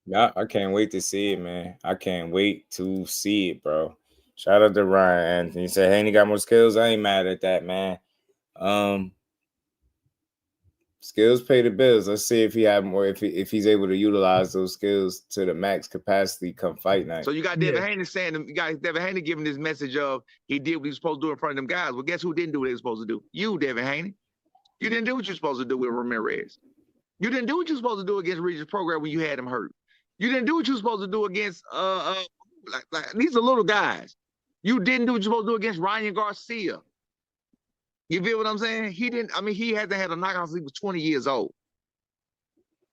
Speaker 6: Yeah, I can't wait to see it, man. I can't wait to see it, bro. Shout out to Ryan Anthony. He said, Haney got more skills. I ain't mad at that, man. Skills pay the bills. Let's see if he have more, if he's able to utilize those skills to the max capacity come fight night.
Speaker 19: So you got Devin Haney saying, you got Devin Haney giving this message of he did what he was supposed to do in front of them guys. Well, guess who didn't do what he was supposed to do? You, Devin Haney. You didn't do what you're supposed to do with Ramirez. You didn't do what you're supposed to do against Regis' program when you had him hurt. You didn't do what you're supposed to do against these are little guys. You didn't do what you're supposed to do against Ryan Garcia. You feel what I'm saying? He didn't. I mean, he hasn't had a knockout since he was 20 years old.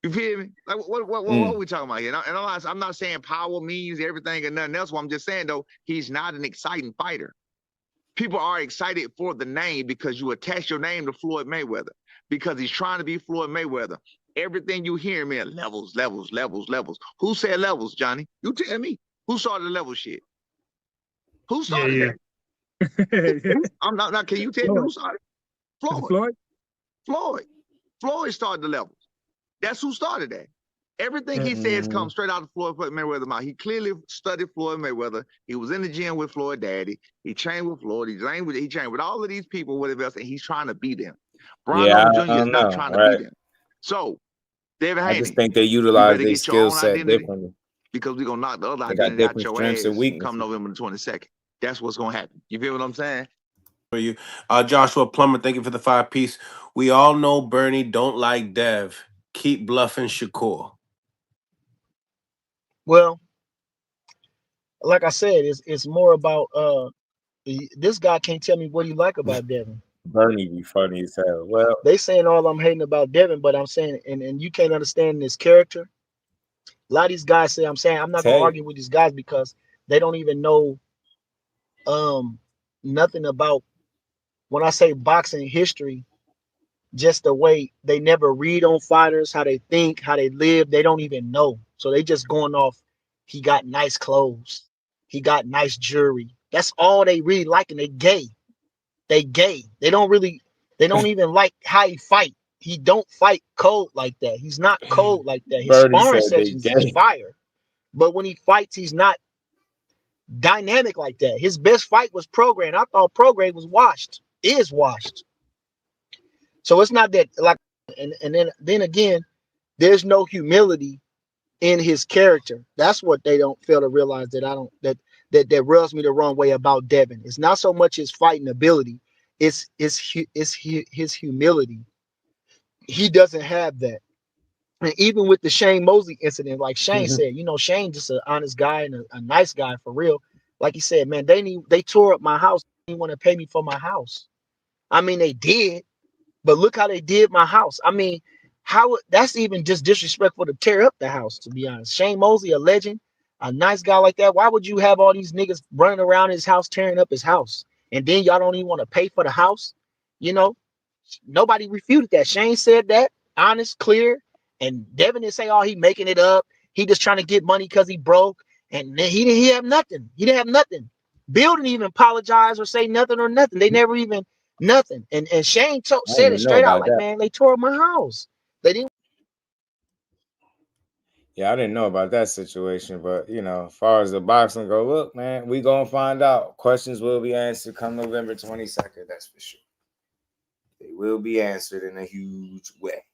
Speaker 19: You feel me? Like what are we talking about here? And I'm not saying power means everything or nothing else. What I'm just saying though, he's not an exciting fighter. People are excited for the name because you attach your name to Floyd Mayweather because he's trying to be Floyd Mayweather. Everything you hear, man, levels. Who said levels, Johnny? You tell me. Who started the level shit? Who started that? I'm not. Can you tell me who started? Floyd. Floyd started the levels. That's who started that. Everything he says comes straight out of Floyd Mayweather's mouth. He clearly studied Floyd Mayweather. He was in the gym with Floyd Daddy. He trained with Floyd. He trained with all of these people, whatever else, and he's trying to beat them. Brian Norman Jr. is not trying to beat them. So, David Haney,
Speaker 6: I just think they utilize their skill set differently.
Speaker 19: Because we're going to knock the other identity out your ass come November the 22nd. That's what's going to happen. You feel what I'm saying?
Speaker 2: For you. Joshua Plummer, thank you for the 5-piece. We all know Bernie don't like Dev. Keep bluffing Shakur.
Speaker 12: Well, like I said, it's more about this guy can't tell me what he like about Devin.
Speaker 6: Bernie be funny as hell. Well,
Speaker 12: they saying all I'm hating about Devin, but I'm saying and you can't understand this character. A lot of these guys say I'm not gonna argue with these guys because they don't even know nothing about, when I say boxing history, just the way they never read on fighters, how they think, how they live, they don't even know. So they just going off, he got nice clothes, he got nice jewelry. That's all they really like, and they gay. They don't even like how he fight. He don't fight cold like that. He's not cold like that. His sparring sessions is fire. But when he fights, he's not dynamic like that. His best fight was Prograde. I thought Prograde was washed. Is washed. So it's not that like, and then again, there's no humility in his character. That's what they don't fail to realize, that rubs me the wrong way about Devin. It's not so much his fighting ability, it's his humility. He doesn't have that. And even with the Shane Mosley incident, like Shane said, Shane just an honest guy and a nice guy for real. Like he said, man, they tore up my house. They didn't want to pay me for my house. I mean, they did, but look how they did my house. I mean, how that's even just disrespectful to tear up the house, to be honest. Shane Mosley, a legend, a nice guy like that. Why would you have all these niggas running around his house, tearing up his house? And then y'all don't even want to pay for the house? Nobody refuted that. Shane said that, honest, clear. And Devin didn't say, oh, he making it up. He just trying to get money because he broke. And he didn't have nothing. He didn't have nothing. Bill didn't even apologize or say nothing or nothing. They never even nothing. And Shane said it straight out, like, man, they tore up my house. They didn't.
Speaker 6: Yeah, I didn't know about that situation, but as far as the boxing go, look, man, we gonna find out. Questions will be answered come November 22nd. That's for sure. They will be answered in a huge way.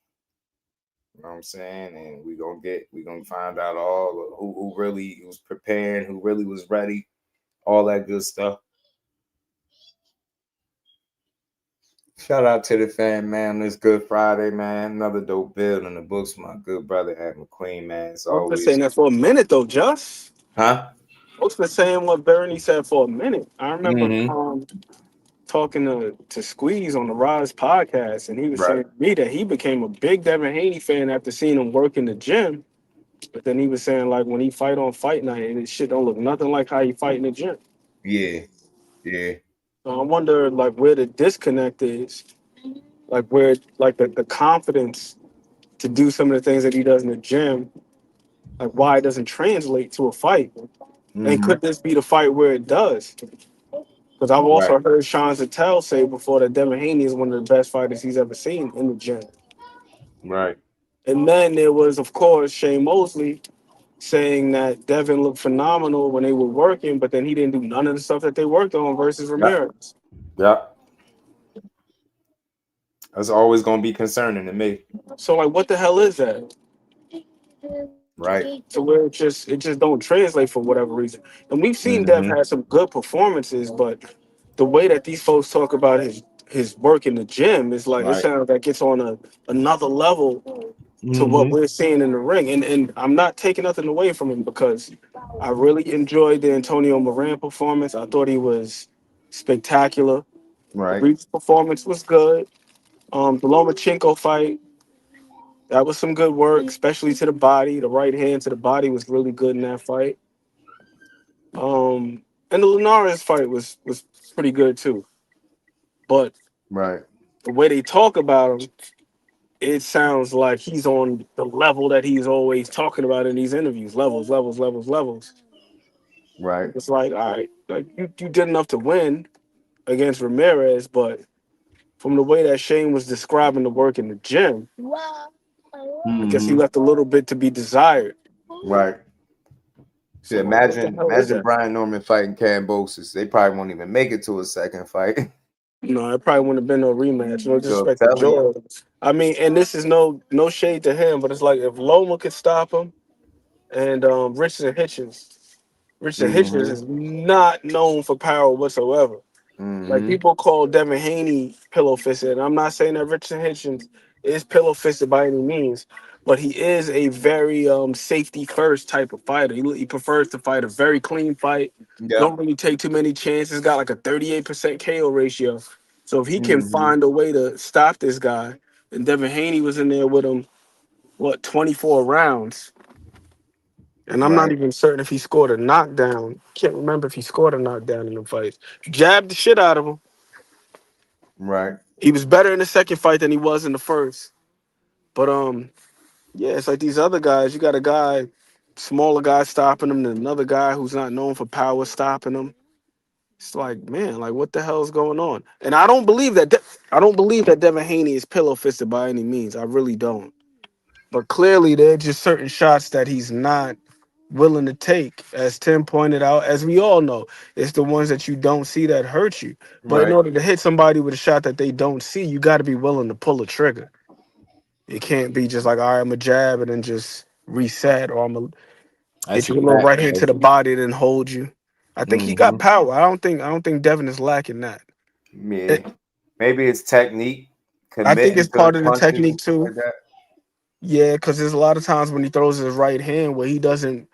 Speaker 6: You know what I'm saying? And we gonna find out all who really was preparing, who really was ready, all that good stuff. Shout out to the fan, man. This Good Friday, man. Another dope build in the books. My good brother had McQueen, man. It's always
Speaker 9: been saying that for a minute though, Just.
Speaker 6: Huh?
Speaker 9: Folks been saying what Bernie said for a minute. I remember talking to Squeeze on the Rise podcast, and he was saying to me that he became a big Devin Haney fan after seeing him work in the gym. But then he was saying, like, when he fight on fight night, and this shit don't look nothing like how he fight in the gym.
Speaker 6: Yeah.
Speaker 9: So I wonder, like, where the disconnect is, like, where, like, the confidence to do some of the things that he does in the gym, like, why it doesn't translate to a fight. And could this be the fight where it does? Because I've also heard Sean Zattel say before that Devin Haney is one of the best fighters he's ever seen in the gym.
Speaker 6: Right.
Speaker 9: And then there was, of course, Shane Mosley saying that Devin looked phenomenal when they were working, but then he didn't do none of the stuff that they worked on versus Ramirez.
Speaker 6: Yeah. That's always going to be concerning to me.
Speaker 9: So, like, what the hell is that?
Speaker 6: Right.
Speaker 9: So where it just don't translate for whatever reason. And we've seen Dev have some good performances, but the way that these folks talk about his work in the gym is like it sounds like it's on another level to what we're seeing in the ring. And I'm not taking nothing away from him because I really enjoyed the Antonio Moran performance. I thought he was spectacular.
Speaker 6: Right.
Speaker 9: The Reed's performance was good. The Lomachenko fight, that was some good work, especially to the body. The right hand to the body was really good in that fight. And the Linares fight was pretty good too. But the way they talk about him, it sounds like he's on the level that he's always talking about in these interviews. Levels.
Speaker 6: Right.
Speaker 9: It's like, all right, like you did enough to win against Ramirez, but from the way that Shane was describing the work in the gym, I guess he left a little bit to be desired.
Speaker 6: Right.
Speaker 9: So
Speaker 6: See,
Speaker 9: I'm like, what the hell is
Speaker 6: imagine
Speaker 9: that?
Speaker 6: Brian Norman fighting Kambosos. They probably won't even make it to a second fight.
Speaker 9: No, it probably wouldn't have been no rematch. No
Speaker 6: So
Speaker 9: disrespect to
Speaker 6: tell you.
Speaker 9: George. I mean, and this is no shade to him, but it's like if Loma could stop him and Richardson Hitchens is not known for power whatsoever. Like people call Devin Haney pillow fisted, and I'm not saying that Richardson Hitchens is pillow fisted by any means, but he is a very safety first type of fighter. He prefers to fight a very clean fight.
Speaker 6: Yeah.
Speaker 9: Don't really take too many chances. Got like a 38% KO ratio. So if he can find a way to stop this guy, and Devin Haney was in there with him, 24 rounds. And I'm not
Speaker 6: Right.
Speaker 9: even certain if he scored a knockdown. Can't remember if he scored a knockdown in the fight. Jabbed the shit out of him.
Speaker 6: Right.
Speaker 9: He was better in the second fight than he was in the first. But yeah, it's like these other guys. You got a guy, smaller guy stopping him, and another guy who's not known for power stopping him. It's like, man, like what the hell is going on? And I don't believe that. I don't believe that Devin Haney is pillow fisted by any means. I really don't. But clearly, there are just certain shots that he's not willing to take. As Tim pointed out, as we all know, it's the ones that you don't see that hurt you. But in
Speaker 6: Right.
Speaker 9: order to hit somebody with a shot that they don't see, you got to be willing to pull a trigger. It can't be just like, all right, I'm a jab and then just reset, or I'm gonna hit
Speaker 6: That's
Speaker 9: you
Speaker 6: a
Speaker 9: with a little
Speaker 6: fact,
Speaker 9: right hand
Speaker 6: though.
Speaker 9: to the body and then hold you. I think he got power. I don't think Devin is lacking that.
Speaker 6: Yeah. Maybe it's technique,
Speaker 9: I think it's
Speaker 6: committing to the
Speaker 9: part of the
Speaker 6: punches and
Speaker 9: technique
Speaker 6: stuff
Speaker 9: too.
Speaker 6: like that.
Speaker 9: Yeah, because there's a lot of times when he throws his right hand where he doesn't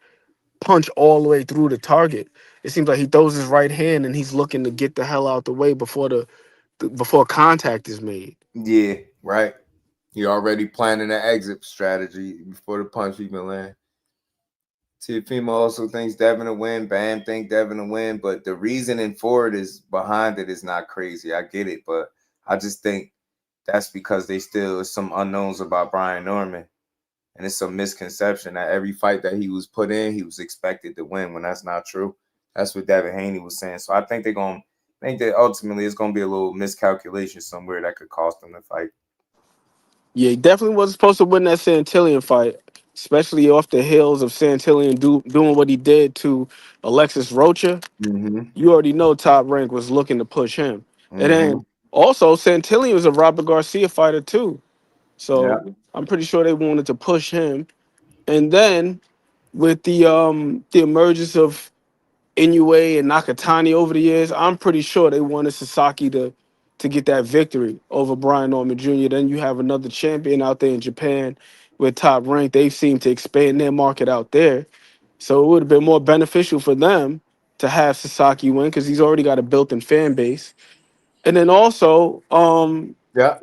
Speaker 9: punch all the way through the target. It seems like he throws his right hand and he's looking to get the hell out the way before before contact is made.
Speaker 6: Yeah, right. You're already planning an exit strategy before the punch even land. Teofimo also thinks Devin will win. Bam think Devin will win, but the reasoning for it is behind it is not crazy. I get it, but I just think that's because they still some unknowns about Brian Norman, and it's some misconception that every fight that he was put in, he was expected to win when that's not true. That's what Devin Haney was saying. So I think that ultimately it's gonna be a little miscalculation somewhere that could cost them the fight.
Speaker 9: Yeah, he definitely wasn't supposed to win that Santillan fight, especially off the heels of Santillan doing what he did to Alexis Rocha. You already know Top Rank was looking to push him. And then also Santillan was a Robert Garcia fighter too.
Speaker 6: Yeah.
Speaker 9: So I'm pretty sure they wanted to push him. And then with the emergence of Inoue and Nakatani over the years, I'm pretty sure they wanted Sasaki to get that victory over Brian Norman Jr. Then you have another champion out there in Japan with Top Rank. They've seemed to expand their market out there. So it would have been more beneficial for them to have Sasaki win because he's already got a built-in fan base. And then also,
Speaker 6: yeah,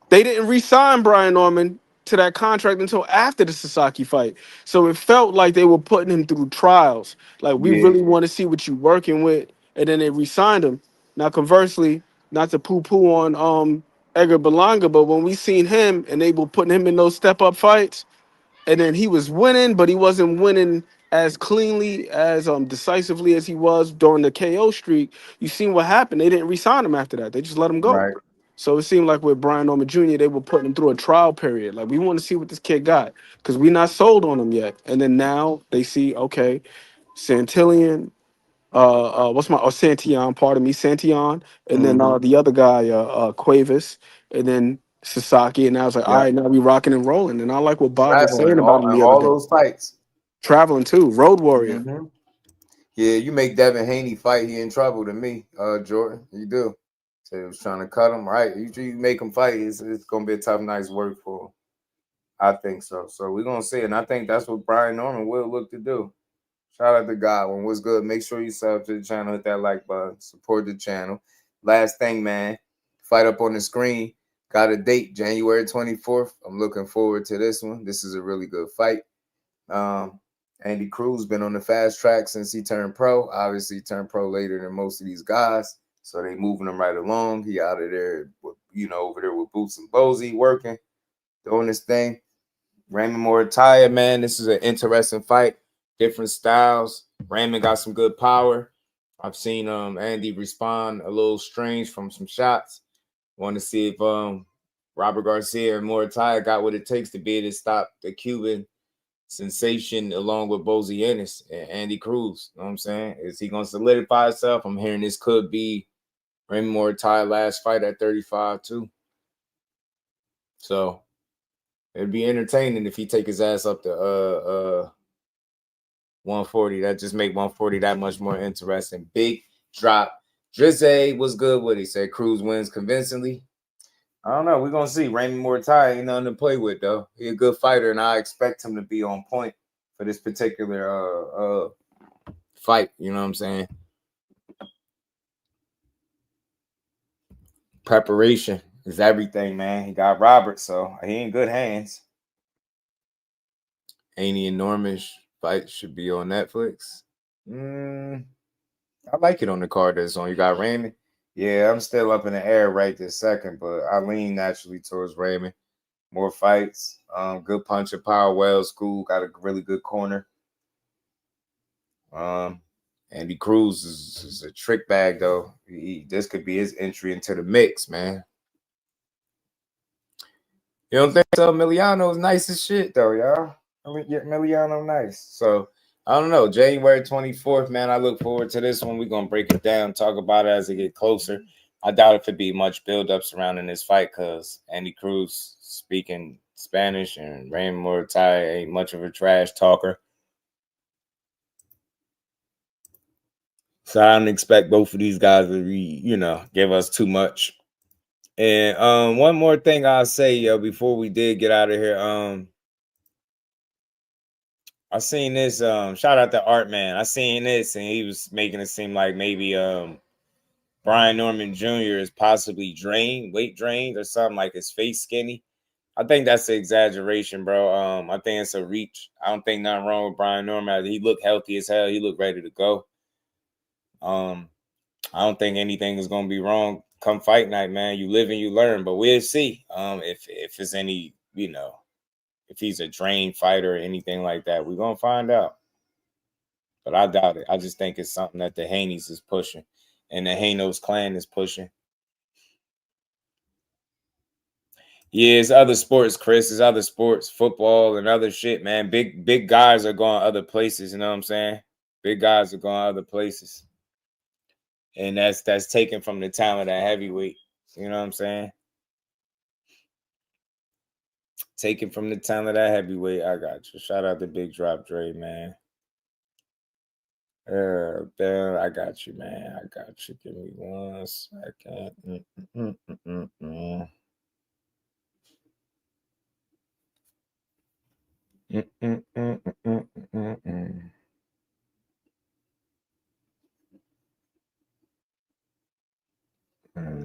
Speaker 9: they didn't re-sign Brian Norman to that contract until after the Sasaki fight. So it felt like they were putting him through trials. Like, we really want to see what you're working with. And then they re-signed him. Now, conversely, not to poo-poo on Edgar Berlanga, but when we seen him and they were putting him in those step-up fights, and then he was winning, but he wasn't winning as cleanly, as decisively as he was during the KO streak. You seen what happened. They didn't re-sign him after that. They just let him go.
Speaker 6: Right.
Speaker 9: So it seemed like with Brian Norman Jr., they were putting him through a trial period. Like, we want to see what this kid got because we're not sold on him yet. And then now they see, okay, Santillan, Santillan, pardon me, Santillan, and then the other guy, Cuevas, and then Sasaki. And I was like, all
Speaker 6: Yeah.
Speaker 9: right, now we rocking and rolling. And I like what Bob was saying
Speaker 6: Traveling
Speaker 9: about him the other
Speaker 6: all
Speaker 9: day.
Speaker 6: those fights.
Speaker 9: Traveling too, Road Warrior.
Speaker 6: Yeah, you make Devin Haney fight, he in trouble to me, Jordan. You do. So he was trying to cut him, right? You make him fight, it's gonna be a tough night's work for him. I think so. So we're gonna see it. And I think that's what Brian Norman will look to do. Shout out to Godwin. What's good? Make sure you sub to the channel, hit that like button, support the channel. Last thing, man. Fight up on the screen. Got a date, January 24th. I'm looking forward to this one. This is a really good fight. Andy Cruz been on the fast track since he turned pro. Obviously, he turned pro later than most of these guys. So they moving him right along. He out of there, over there with Boots and Bozy working, doing this thing. Raymond Muratalla, man, this is an interesting fight. different styles. Raymond got some good power. I've seen Andy respond a little strange from some shots. Want to see if Robert Garcia and Muratalla got what it takes to be able to stop the Cuban sensation along with Bozy Ennis and Andy Cruz. You know what I'm saying? Is he going to solidify himself? I'm hearing this could be Raymond Muratalla last fight at 35 too. So it'd be entertaining if he take his ass up to 140. That just make 140 that much more interesting. Big drop. Drizzy was good with it. He said Cruz wins convincingly. I don't know. We're going to see. Raymond Muratalla ain't nothing to play with, though. He's a good fighter, and I expect him to be on point for this particular fight. You know what I'm saying? Preparation is everything, man. He got Robert, so he in good hands. Haney and Norman's fight should be on Netflix. I like it on the card that's on. You got Raymond. Yeah, I'm still up in the air right this second, but I lean naturally towards Raymond. More fights. Good puncher, power, well school. Got a really good corner. Andy Cruz is a trick bag, though. This could be his entry into the mix, man. You don't think so? Emiliano's nice as shit, though, y'all. Emiliano nice. So, I don't know. January 24th, man, I look forward to this one. We're going to break it down, talk about it as it get closer. I doubt if it'd be much build-up surrounding this fight because Andy Cruz speaking Spanish and Raymond Muratalla ain't much of a trash talker. So I don't expect both of these guys to, give us too much. And one more thing I'll say, yo, before we did get out of here, I seen this. Shout out to Art Man. I seen this, and he was making it seem like maybe Brian Norman Jr. is possibly weight drained, or something, like his face skinny. I think that's an exaggeration, bro. I think it's a reach. I don't think nothing wrong with Brian Norman. He looked healthy as hell. He looked ready to go. I don't think anything is gonna be wrong come fight night, man. You live and you learn, but we'll see. If there's any, if he's a drained fighter or anything like that, we're gonna find out. But I doubt it. I just think it's something that the Haneys is pushing and the Hanos clan is pushing. Yeah, it's other sports, Chris. It's other sports, football and other shit, man. Big guys are going other places, you know what I'm saying? Big guys are going other places. And that's taken from the talent at heavyweight. You know what I'm saying? Taken from the talent at heavyweight. I got you. Shout out to Big Drop Dre, man. Ben, I got you, man. I got you. Give me 1 second.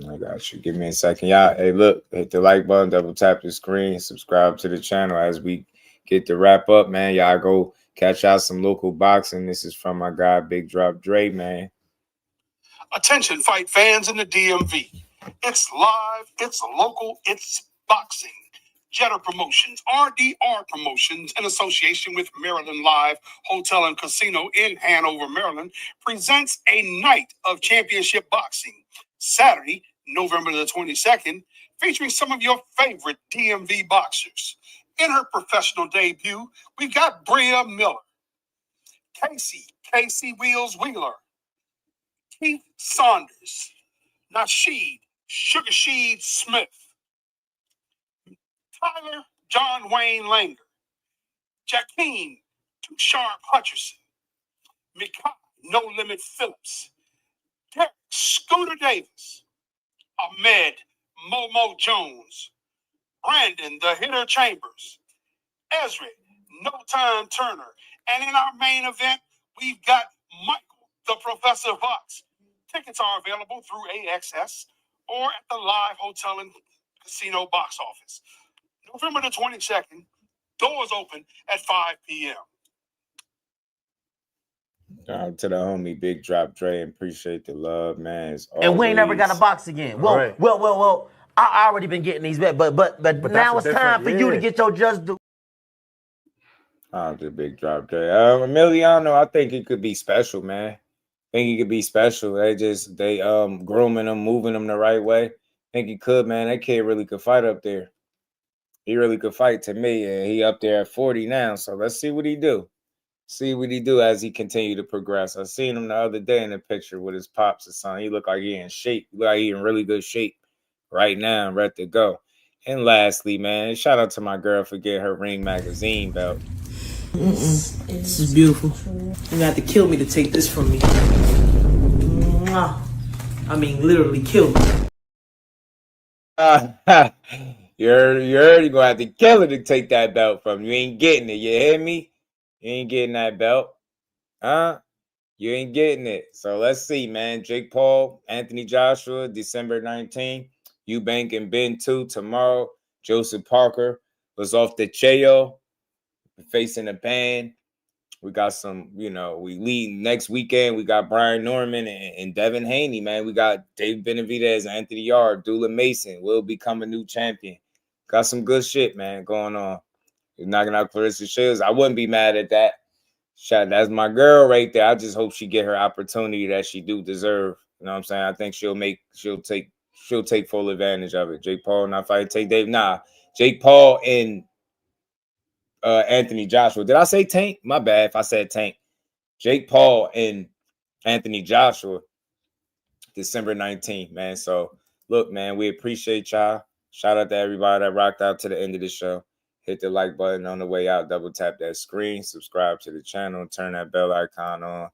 Speaker 6: I got you. Give me a second. Y'all, hey, look, hit the like button, double tap the screen, subscribe to the channel as we get to wrap up, man. Y'all go catch out some local boxing. This is from my guy, Big Drop Dre, man.
Speaker 4: Attention, fight fans in the DMV. It's live, it's local, it's boxing. Jetter Promotions, RDR Promotions, in association with Maryland Live Hotel and Casino in Hanover, Maryland, presents a night of championship boxing. Saturday, November the 22nd, featuring some of your favorite DMV boxers. In her professional debut, we've got Bria Miller, Casey Wheels Wheeler, Keith Saunders, Nasheed Sugar Sheed Smith, Tyler John Wayne Langer, Jaqueen Too Sharp Hutcherson, Mikai No Limit Phillips, Derek Scooter Davis, Ahmed Momo Jones, Brandon the Hitter Chambers, Ezra No Time Turner, and in our main event, we've got Michael the Professor Vox. Tickets are available through AXS or at the Live Hotel and Casino box office. November the 22nd, doors open at 5 p.m.
Speaker 6: Shout to the homie Big Drop Dre, and appreciate the love, man.
Speaker 5: And we ain't never got a box again. Well, right. well. I already been getting these, but now it's time for you to get your just do.
Speaker 6: Oh, the big drop there. Emiliano, I think he could be special, man. I think he could be special. They grooming him, moving him the right way. I think he could, man. That kid really could fight up there. He really could fight to me, and he up there at 40 now. So let's see what he do. See what he do as he continue to progress. I seen him the other day in the picture with his pops or something. He look like he in shape. He look like he in really good shape right now, ready to go. And lastly, man, shout out to my girl for getting her Ring Magazine belt.
Speaker 5: This is beautiful. You have to kill me to take this from me. I mean, literally kill me.
Speaker 6: You're gonna have to kill her to take that belt from you. You ain't getting it. You hear me? You ain't getting that belt. Huh? You ain't getting it. So let's see, man. Jake Paul, Anthony Joshua, December 19th. Eubank and Benn 2 tomorrow. Joseph Parker was off the Cheo, facing the Benn. We got some, we lead next weekend. We got Brian Norman and Devin Haney, man. We got Dave Benavidez, Anthony Yard, Dula Mason will become a new champion. Got some good shit, man, going on. You're knocking out Clarissa Shields. I wouldn't be mad at that. That's my girl right there. I just hope she get her opportunity that she do deserve. You know what I'm saying? I think she'll take full advantage of it. Jake Paul not fighting Tank Dave. Nah, Jake Paul and Anthony Joshua. Did I say Tank? My bad if I said Tank. Jake Paul and Anthony Joshua, December 19th, man. So look, man, we appreciate y'all. Shout out to everybody that rocked out to the end of the show. Hit the like button on the way out. Double tap that screen. Subscribe to the channel. Turn that bell icon on.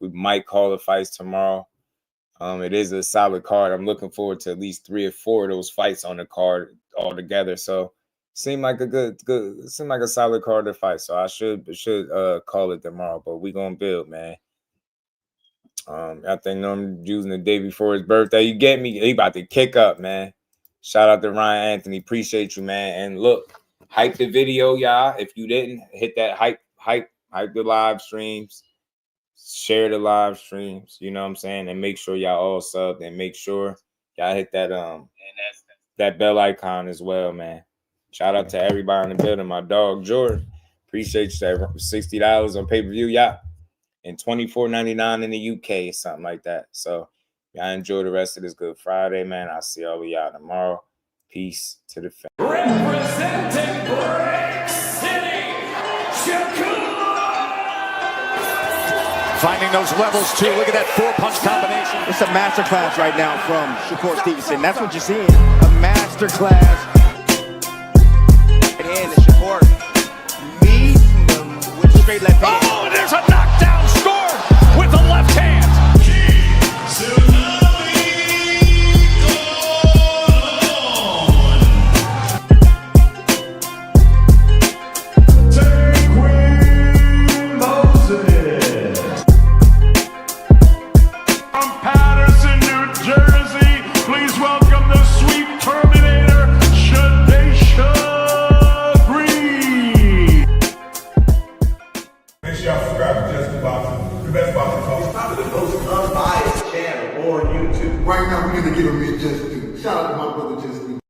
Speaker 6: We might call the fights tomorrow. It is a solid card. I'm looking forward to at least 3 or 4 of those fights on the card all together. So seemed like a solid card to fight. So I should call it tomorrow. But we gonna build, man. I think I'm using the day before his birthday. You get me? He about to kick up, man. Shout out to Ryan Anthony. Appreciate you, man. And look, hype the video, y'all. If you didn't, hit that hype the live streams. Share the live streams. You know what I'm saying? And make sure y'all all sub and make sure y'all hit that that bell icon as well, man. Shout out to everybody in the building. My dog Jordan. Appreciate you. $60 on pay-per-view, y'all. And $24.99 in the UK, something like that. So y'all enjoy the rest of this Good Friday, man. I'll see all of y'all tomorrow. Peace to the family.
Speaker 1: Representing Brick City,
Speaker 7: Finding those levels, too. Look at that 4-punch combination.
Speaker 12: It's a masterclass right now from Shakur Stevenson. That's what you're seeing. A masterclass. And Shakur meeting them with straight left hand.
Speaker 7: Oh, there's a knockdown scored with the left hand.
Speaker 22: Right now, we're going to give him his just due. Shout out to my brother Just Due.